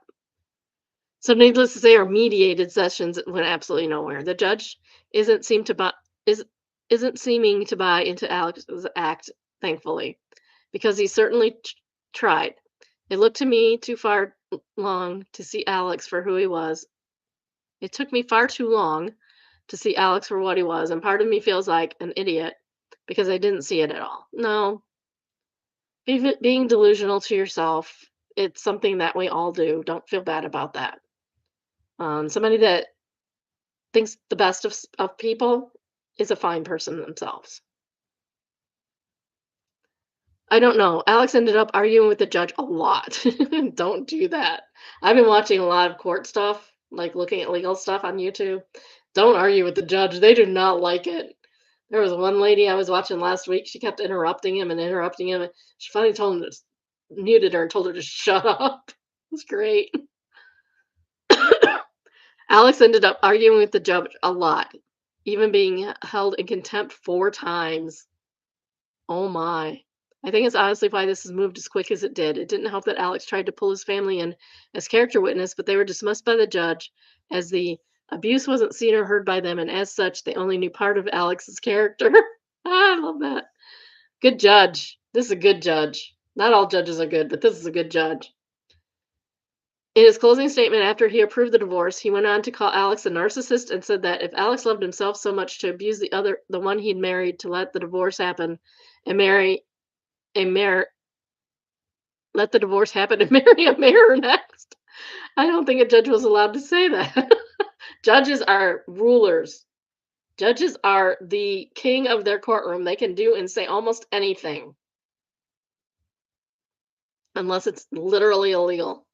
So needless to say, our mediated sessions went absolutely nowhere. The judge isn't seem to buy is isn't seeming to buy into Alex's act, thankfully, because he certainly tried. It looked to me too far long to see Alex for who he was. It took me far too long to see Alex for what he was, and part of me feels like an idiot because I didn't see it at all. No, being delusional to yourself, it's something that we all do. Don't feel bad about that. Somebody that thinks the best of people is a fine person themselves. I don't know. Alex ended up arguing with the judge a lot. Don't do that. I've been watching a lot of court stuff, like looking at legal stuff on YouTube. Don't argue with the judge. They do not like it. There was one lady I was watching last week. She kept interrupting him and interrupting him. She finally told him to muted her and told her to shut up. It was great. Alex ended up arguing with the judge a lot, even being held in contempt 4 times. Oh my. I think it's honestly why this has moved as quick as it did. It didn't help that Alex tried to pull his family in as character witness, but they were dismissed by the judge as the abuse wasn't seen or heard by them, and as such, they only knew part of Alex's character. I love that. Good judge. This is a good judge. Not all judges are good, but this is a good judge. In his closing statement after he approved the divorce, he went on to call Alex a narcissist and said that if Alex loved himself so much to abuse the one he'd married to let the divorce happen and marry a mayor, let the divorce happen and marry a mayor next. I don't think a judge was allowed to say that. Judges are rulers. Judges are the king of their courtroom. They can do and say almost anything, unless it's literally illegal.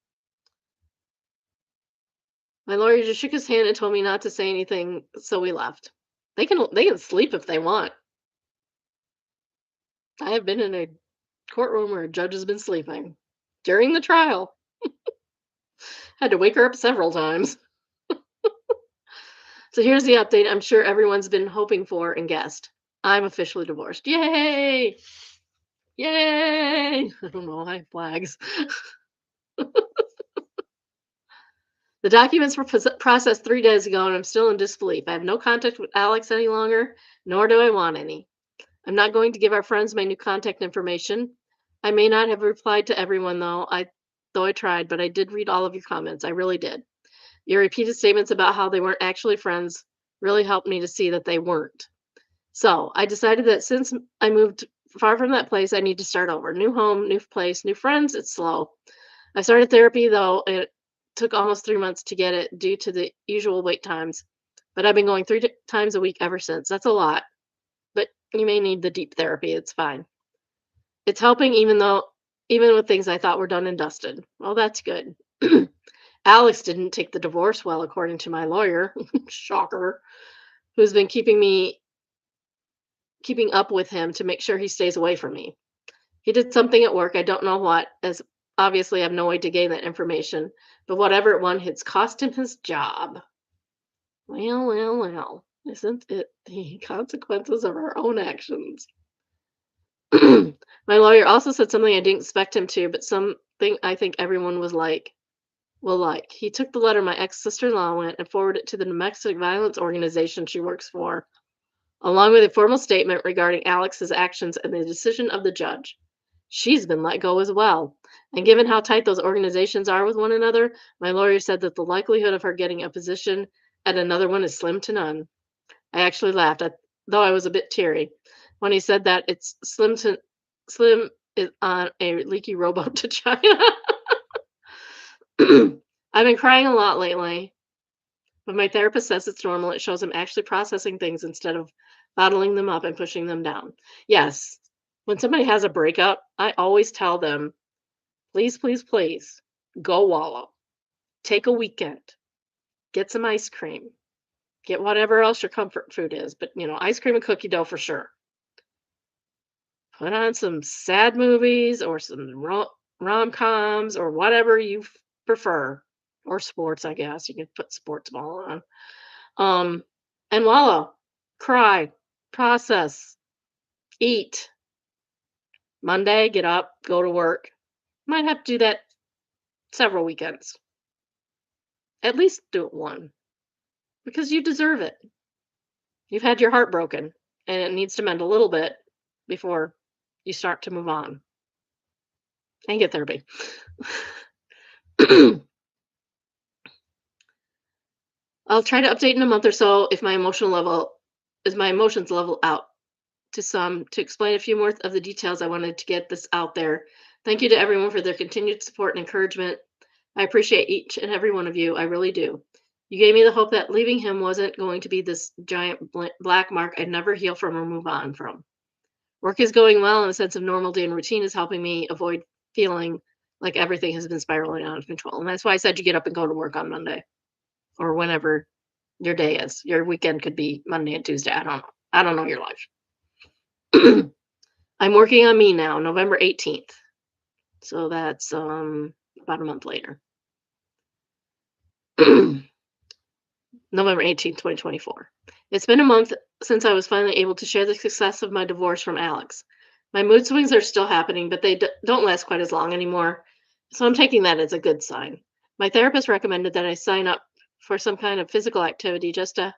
My lawyer just shook his hand and told me not to say anything, so we left. They can sleep if they want. I have been in a courtroom where a judge has been sleeping during the trial. Had to wake her up several times. So here's the update I'm sure everyone's been hoping for and guessed. I'm officially divorced. Yay! Yay! I don't know, I have flags. The documents were processed 3 days ago, and I'm still in disbelief. I have no contact with Alex any longer, nor do I want any. I'm not going to give our friends my new contact information. I may not have replied to everyone, though I tried, but I did read all of your comments. I really did. Your repeated statements about how they weren't actually friends really helped me to see that they weren't. So I decided that since I moved far from that place, I need to start over. New home, new place, new friends. It's slow. I started therapy, though. It took almost 3 months to get it due to the usual wait times. But I've been going 3 times a week ever since. That's a lot. But you may need the deep therapy. It's fine. It's helping even with things I thought were done and dusted. Well, that's good. Alex didn't take the divorce well, according to my lawyer. Shocker. Who's been keeping up with him to make sure he stays away from me. He did something at work, I don't know what, as obviously I have no way to gain that information, but whatever it was, it's cost him his job. Well, isn't it the consequences of our own actions? My lawyer also said something I didn't expect him to, but something I think everyone will like. He took the letter my ex-sister-in-law went and forwarded it to the domestic violence organization she works for, along with a formal statement regarding Alex's actions and the decision of the judge. She's been let go as well. And given how tight those organizations are with one another, my lawyer said that the likelihood of her getting a position at another one is slim to none. I actually laughed, though I was a bit teary. When he said that it's slim is on a leaky rowboat to China. I've been crying a lot lately, but my therapist says it's normal. It shows I'm actually processing things instead of bottling them up and pushing them down. Yes, when somebody has a breakup, I always tell them, please, please, please, go wallow. Take a weekend. Get some ice cream. Get whatever else your comfort food is, but ice cream and cookie dough for sure. Put on some sad movies or some rom-coms or whatever you prefer, or sports, I guess. You can put sports ball on. And wallow, cry, process, eat. Monday, get up, go to work. Might have to do that several weekends. At least do it one, because you deserve it. You've had your heart broken, and it needs to mend a little bit before you start to move on and get therapy. I'll try to update in a month or so if my emotions level out to explain a few more of the details. I wanted to get this out there. Thank you to everyone for their continued support and encouragement. I appreciate each and every one of you. I really do. You gave me the hope that leaving him wasn't going to be this giant black mark I'd never heal from or move on from. Work is going well, and a sense of normality and routine is helping me avoid feeling like everything has been spiraling out of control. And that's why I said you get up and go to work on Monday or whenever your day is. Your weekend could be Monday and Tuesday. I don't know. I don't know your life. I'm working on me now, November 18th. So that's about a month later. November 18th, 2024. It's been a month since I was finally able to share the success of my divorce from Alex. My mood swings are still happening, but they don't last quite as long anymore. So I'm taking that as a good sign. My therapist recommended that I sign up for some kind of physical activity just to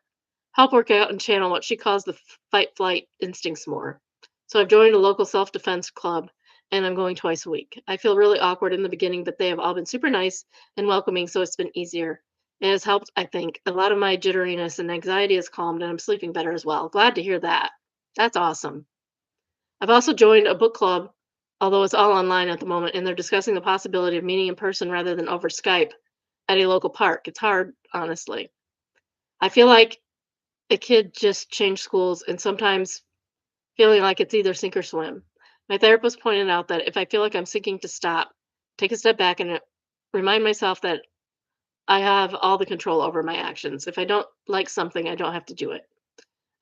help work out and channel what she calls the fight flight instincts more. So I've joined a local self defense club and I'm going twice a week. I feel really awkward in the beginning, but they have all been super nice and welcoming, so it's been easier. It has helped, I think. A lot of my jitteriness and anxiety has calmed and I'm sleeping better as well. Glad to hear that. That's awesome. I've also joined a book club, although it's all online at the moment, and they're discussing the possibility of meeting in person rather than over Skype at a local park. It's hard, honestly. I feel like a kid just changed schools and sometimes feeling like it's either sink or swim. My therapist pointed out that if I feel like I'm sinking, to stop, take a step back and remind myself that I have all the control over my actions. If I don't like something, I don't have to do it.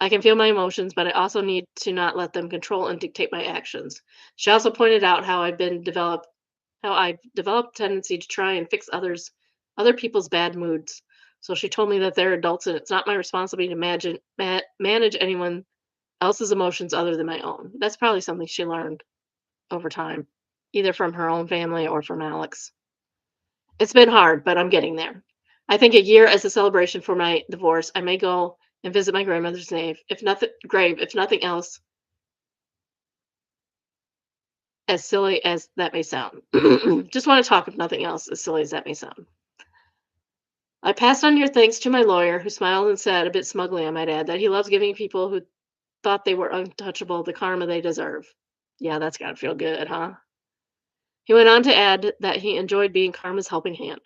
I can feel my emotions, but I also need to not let them control and dictate my actions. She also pointed out how I've developed tendency to try and fix other people's bad moods. So she told me that they're adults and it's not my responsibility to manage anyone else's emotions other than my own. That's probably something she learned over time, either from her own family or from Alex. It's been hard, but I'm getting there. I think a year as a celebration for my divorce, I may go and visit my grandmother's grave, if nothing else, as silly as that may sound. Just want to talk, if nothing else, as silly as that may sound. I passed on your thanks to my lawyer, who smiled and said, a bit smugly, I might add, that he loves giving people who thought they were untouchable the karma they deserve. Yeah, that's got to feel good, huh? He went on to add that he enjoyed being karma's helping hand.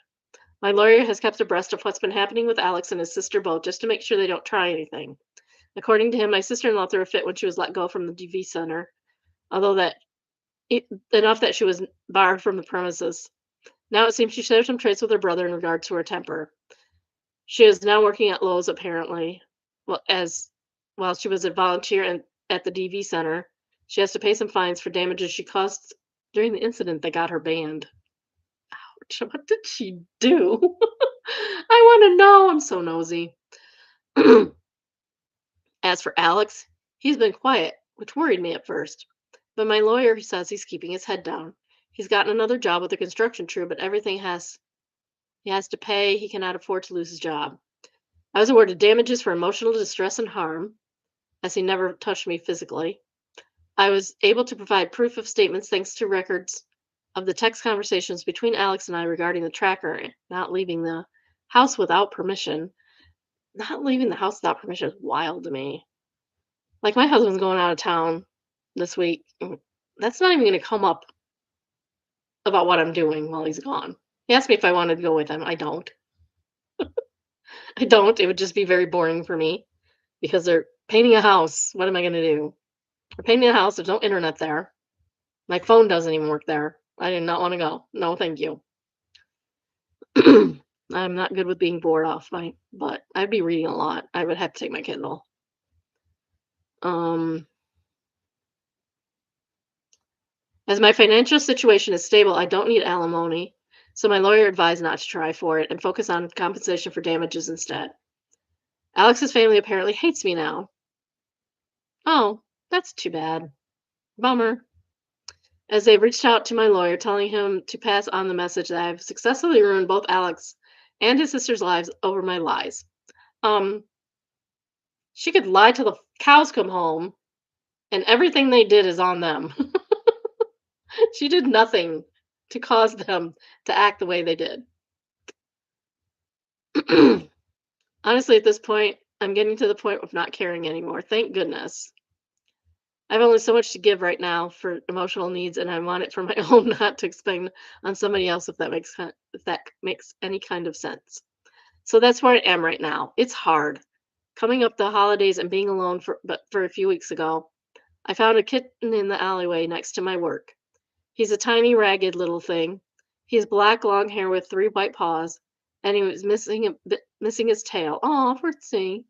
My lawyer has kept abreast of what's been happening with Alex and his sister both, just to make sure they don't try anything. According to him, my sister-in-law threw a fit when she was let go from the DV center, although enough that she was barred from the premises. Now it seems she shares some traits with her brother in regard to her temper. She is now working at Lowe's, apparently, while she was a volunteer at the DV center. She has to pay some fines for damages she caused during the incident that got her banned. Ouch, what did she do? I want to know. I'm so nosy. As for Alex, he's been quiet, which worried me at first. But my lawyer says he's keeping his head down. He's gotten another job with a construction crew, but he has to pay. He cannot afford to lose his job. I was awarded damages for emotional distress and harm, as he never touched me physically. I was able to provide proof of statements thanks to records of the text conversations between Alex and I regarding the tracker not leaving the house without permission. Not leaving the house without permission is wild to me. Like, my husband's going out of town this week. That's not even going to come up about what I'm doing while he's gone. He asked me if I wanted to go with him. I don't. I don't. It would just be very boring for me because they're painting a house. What am I going to do? They're painting a house. There's no internet there. My phone doesn't even work there. I did not want to go. No, thank you. I'm not good with being bored off my butt. I'd be reading a lot. I would have to take my Kindle. As my financial situation is stable, I don't need alimony, so my lawyer advised not to try for it and focus on compensation for damages instead. Alex's family apparently hates me now. Oh, that's too bad. Bummer. As they reached out to my lawyer, telling him to pass on the message that I've successfully ruined both Alex and his sister's lives over my lies. She could lie till the cows come home, and everything they did is on them. She did nothing to cause them to act the way they did. Honestly, at this point, I'm getting to the point of not caring anymore. Thank goodness. I have only so much to give right now for emotional needs, and I want it for my own, not to expend on somebody else. If that makes any kind of sense. So that's where I am right now. It's hard. Coming up the holidays and being alone for a few weeks ago, I found a kitten in the alleyway next to my work. He's a tiny, ragged little thing. He has black, long hair with 3 white paws, and he was missing his tail. Oh, poor thing.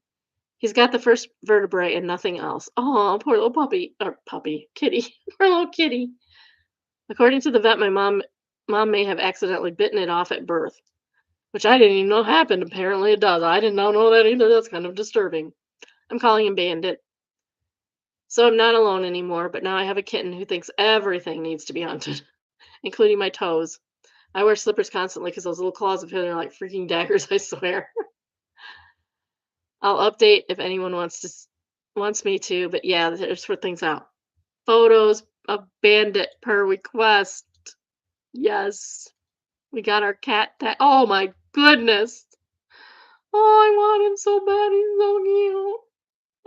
He's got the first vertebrae and nothing else. Oh, poor little kitty. Poor little kitty. According to the vet, my mom may have accidentally bitten it off at birth, which I didn't even know happened. Apparently it does. I did not know that either. That's kind of disturbing. I'm calling him Bandit. So I'm not alone anymore, but now I have a kitten who thinks everything needs to be hunted, including my toes. I wear slippers constantly because those little claws of his are like freaking daggers, I swear. I'll update if anyone wants me to, but yeah, there's for things out. Photos of Bandit per request. Yes. We got our cat tag. Oh my goodness. Oh, I want him so bad. He's so cute.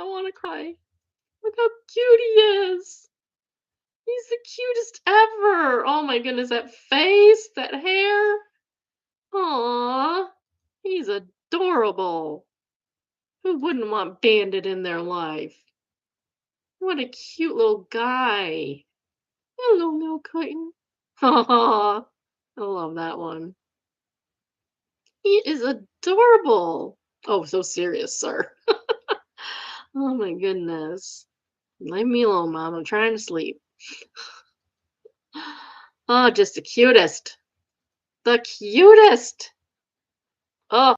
I want to cry. Look how cute he is. He's the cutest ever. Oh my goodness, that face, that hair. Aww. He's adorable. Who wouldn't want Bandit in their life? What a cute little guy. Hello, little kitten. I love that one. He is adorable. Oh, so serious, sir. Oh my goodness. Leave me alone, Mom. I'm trying to sleep. Oh, just the cutest. The cutest. Oh.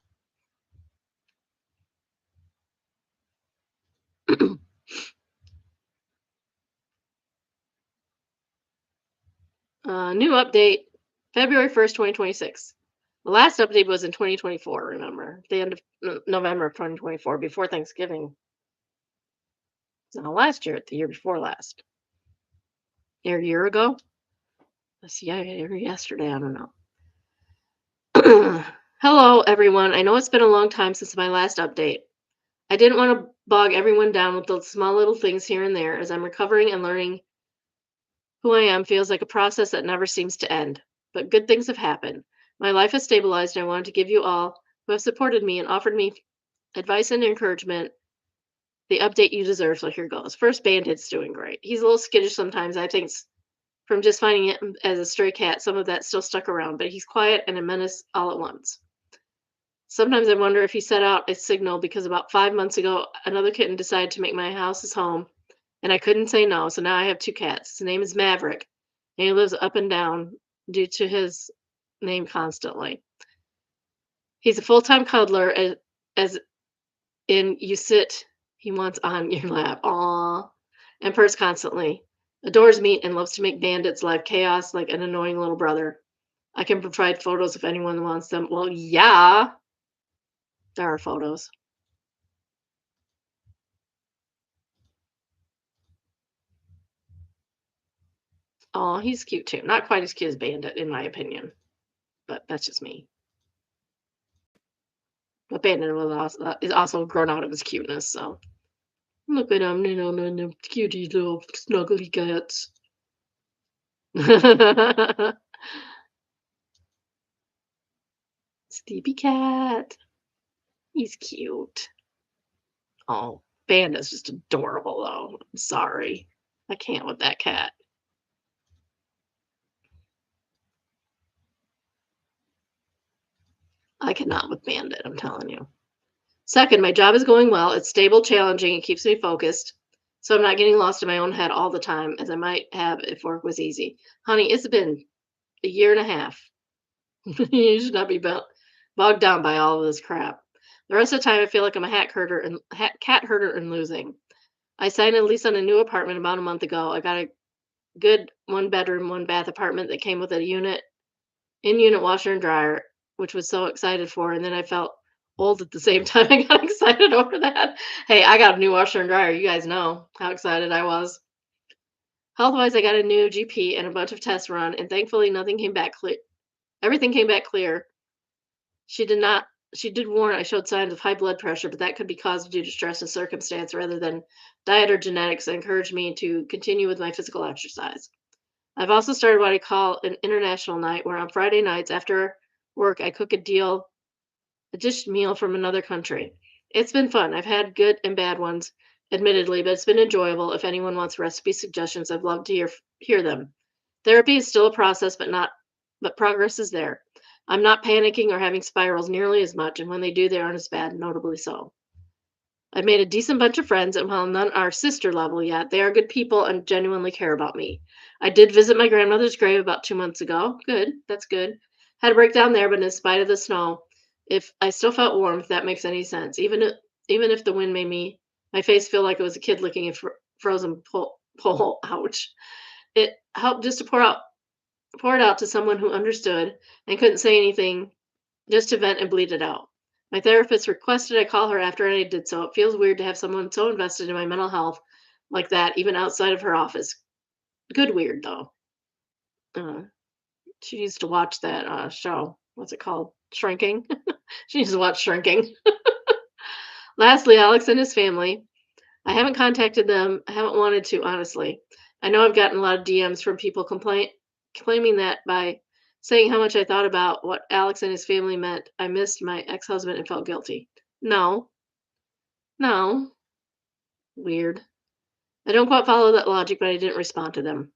New update, February 1st, 2026. The last update was in 2024, remember? The end of November of 2024, before Thanksgiving. Not last year, the year before last. A year ago? Let's see, yesterday, I don't know. Hello, everyone. I know it's been a long time since my last update. I didn't want to bog everyone down with those small little things here and there, as I'm recovering and learning who I am feels like a process that never seems to end. But good things have happened. My life has stabilized, and I wanted to give you all who have supported me and offered me advice and encouragement the update you deserve. So here goes. First, Bandit's doing great. He's a little skittish sometimes. I think from just finding him as a stray cat, some of that still stuck around, but he's quiet and a menace all at once. Sometimes I wonder if he set out a signal because about 5 months ago, another kitten decided to make my house his home, and I couldn't say no, so now I have 2 cats. His name is Maverick, and he lives up and down due to his name constantly. He's a full-time cuddler, as in you sit, he wants on your lap. Aww. And purrs constantly. Adores meat and loves to make bandits live chaos like an annoying little brother. I can provide photos if anyone wants them. Well, yeah, there are photos. Oh, he's cute too. Not quite as cute as Bandit, in my opinion, but that's just me. But Bandit is also grown out of his cuteness, so look at him, no, cutie little snuggly cats. Sleepy cat. He's cute. Oh, Bandit's just adorable, though. I'm sorry. I can't with that cat. I cannot with Bandit, I'm telling you. Second, my job is going well. It's stable, challenging, it keeps me focused. So I'm not getting lost in my own head all the time as I might have if work was easy. Honey, it's been a year and a half. You should not be bogged down by all of this crap. The rest of the time, I feel like I'm a cat herder and losing. I signed a lease on a new apartment about a month ago. I got a good 1 bedroom, 1 bath apartment that came with a in-unit washer and dryer, which was so excited for, and then I felt old at the same time I got excited over that. Hey, I got a new washer and dryer. You guys know how excited I was. Health-wise, I got a new GP and a bunch of tests run, and thankfully nothing came back clear. Everything came back clear. She did not she did warn I showed signs of high blood pressure, but that could be caused due to stress and circumstance rather than diet or genetics, and encouraged me to continue with my physical exercise. I've also started what I call an international night, where on Friday nights after work, I cook a dish meal from another country. It's been fun. I've had good and bad ones, admittedly, but it's been enjoyable. If anyone wants recipe suggestions, I'd love to hear them. Therapy is still a process, but progress is there. I'm not panicking or having spirals nearly as much, and when they do, they aren't as bad, notably so. I've made a decent bunch of friends, and while none are sister level yet, they are good people and genuinely care about me. I did visit my grandmother's grave about 2 months ago. Good, that's good. Had a breakdown there, but in spite of the snow, if I still felt warm, if that makes any sense, even if the wind made my face feel like it was a kid licking a frozen pole. Ouch! It helped just to pour it out to someone who understood and couldn't say anything, just to vent and bleed it out. My therapist requested I call her after I did so. It feels weird to have someone so invested in my mental health like that, even outside of her office. Good weird, though. Uh, she needs to watch that show. What's it called? Shrinking? She needs to watch Shrinking. Lastly, Alex and his family. I haven't contacted them. I haven't wanted to, honestly. I know I've gotten a lot of DMs from people claiming that by saying how much I thought about what Alex and his family meant, I missed my ex-husband and felt guilty. No, no, weird. I don't quite follow that logic, but I didn't respond to them.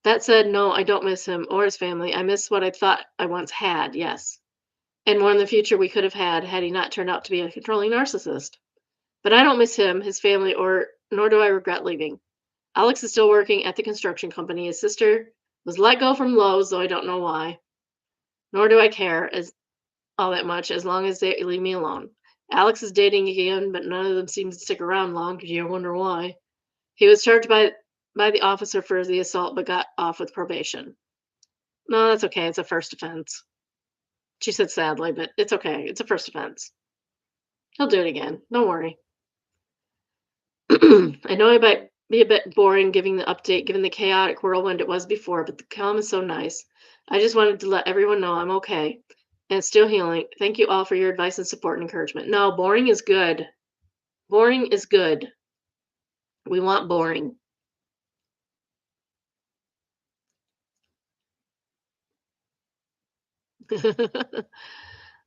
That said, no, I don't miss him or his family. I miss what I thought I once had, yes. And more in the future we could have had he not turned out to be a controlling narcissist. But I don't miss him, his family, or nor do I regret leaving. Alex is still working at the construction company. His sister was let go from Lowe's, though I don't know why. Nor do I care as all that much as long as they leave me alone. Alex is dating again, but none of them seem to stick around long. Do you wonder why? He was charged by the officer for the assault, but got off with probation. No, that's okay. It's a first offense. She said sadly, but it's okay. It's a first offense. He'll do it again. Don't worry. I know I might be a bit boring giving the update, given the chaotic whirlwind it was before, but the calm is so nice. I just wanted to let everyone know I'm okay and still healing. Thank you all for your advice and support and encouragement. No, boring is good. Boring is good. We want boring.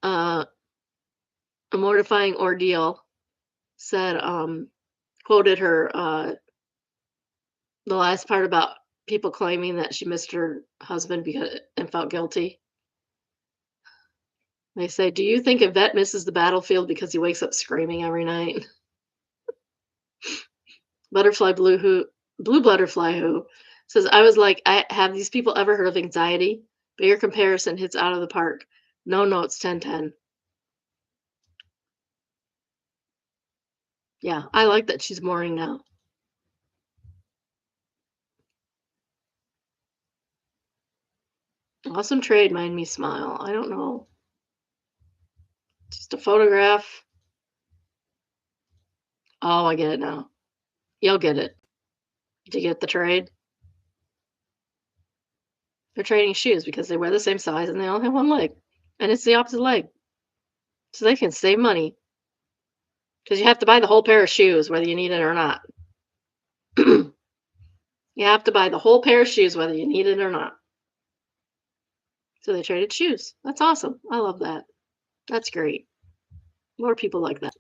A mortifying ordeal said, quoted her, the last part about people claiming that she missed her husband because and felt guilty. They say, "Do you think a vet misses the battlefield because he wakes up screaming every night?" Butterfly blue butterfly who says, "I was like, I have these people ever heard of anxiety? But your comparison hits out of the park. No notes, 10/10." Yeah, I like that she's mourning now. Awesome trade made me smile. I don't know. Just a photograph. Oh, I get it now. You'll get it. Did you get the trade? They're trading shoes because they wear the same size and they all have one leg. And it's the opposite leg. So they can save money. Because you have to buy the whole pair of shoes whether you need it or not. You have to buy the whole pair of shoes whether you need it or not. So they traded shoes. That's awesome. I love that. That's great. More people like that.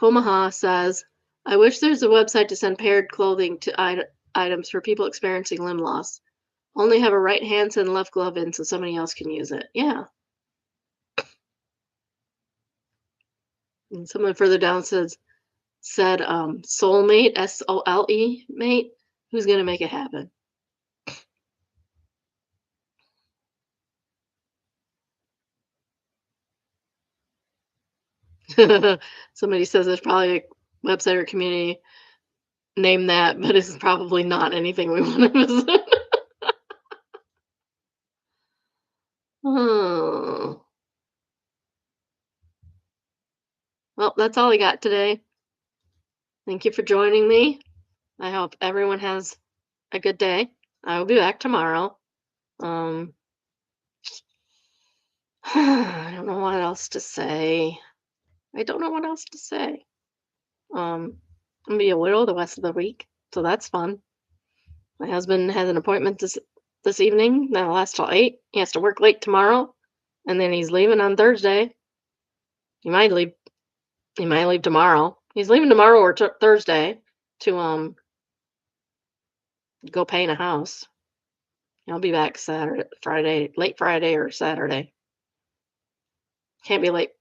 Omaha says, I wish there's a website to send paired clothing to items for people experiencing limb loss. Only have a right hand and left glove in so somebody else can use it. Yeah. And someone further down said soulmate, SOLE mate, who's gonna make it happen? Somebody says there's probably a website or community named that, but it's probably not anything we want to visit. Oh. Well, that's all I got today. Thank you for joining me. I hope everyone has a good day. I will be back tomorrow. I don't know what else to say. I don't know what else to say. I'm gonna be a widow the rest of the week, so that's fun. My husband has an appointment this evening that'll last till 8. He has to work late tomorrow, and then he's leaving on Thursday. He might leave. He might leave tomorrow. He's leaving tomorrow or Thursday to go paint a house. He'll be back late Friday or Saturday. Can't be late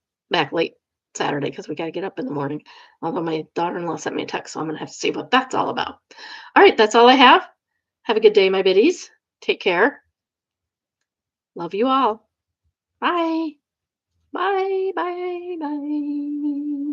Saturday because we got to get up in the morning. Although my daughter-in-law sent me a text, so I'm gonna have to see what that's all about. All right, that's all I have. Have a good day, my biddies. Take care. Love you all. Bye. Bye. Bye. Bye.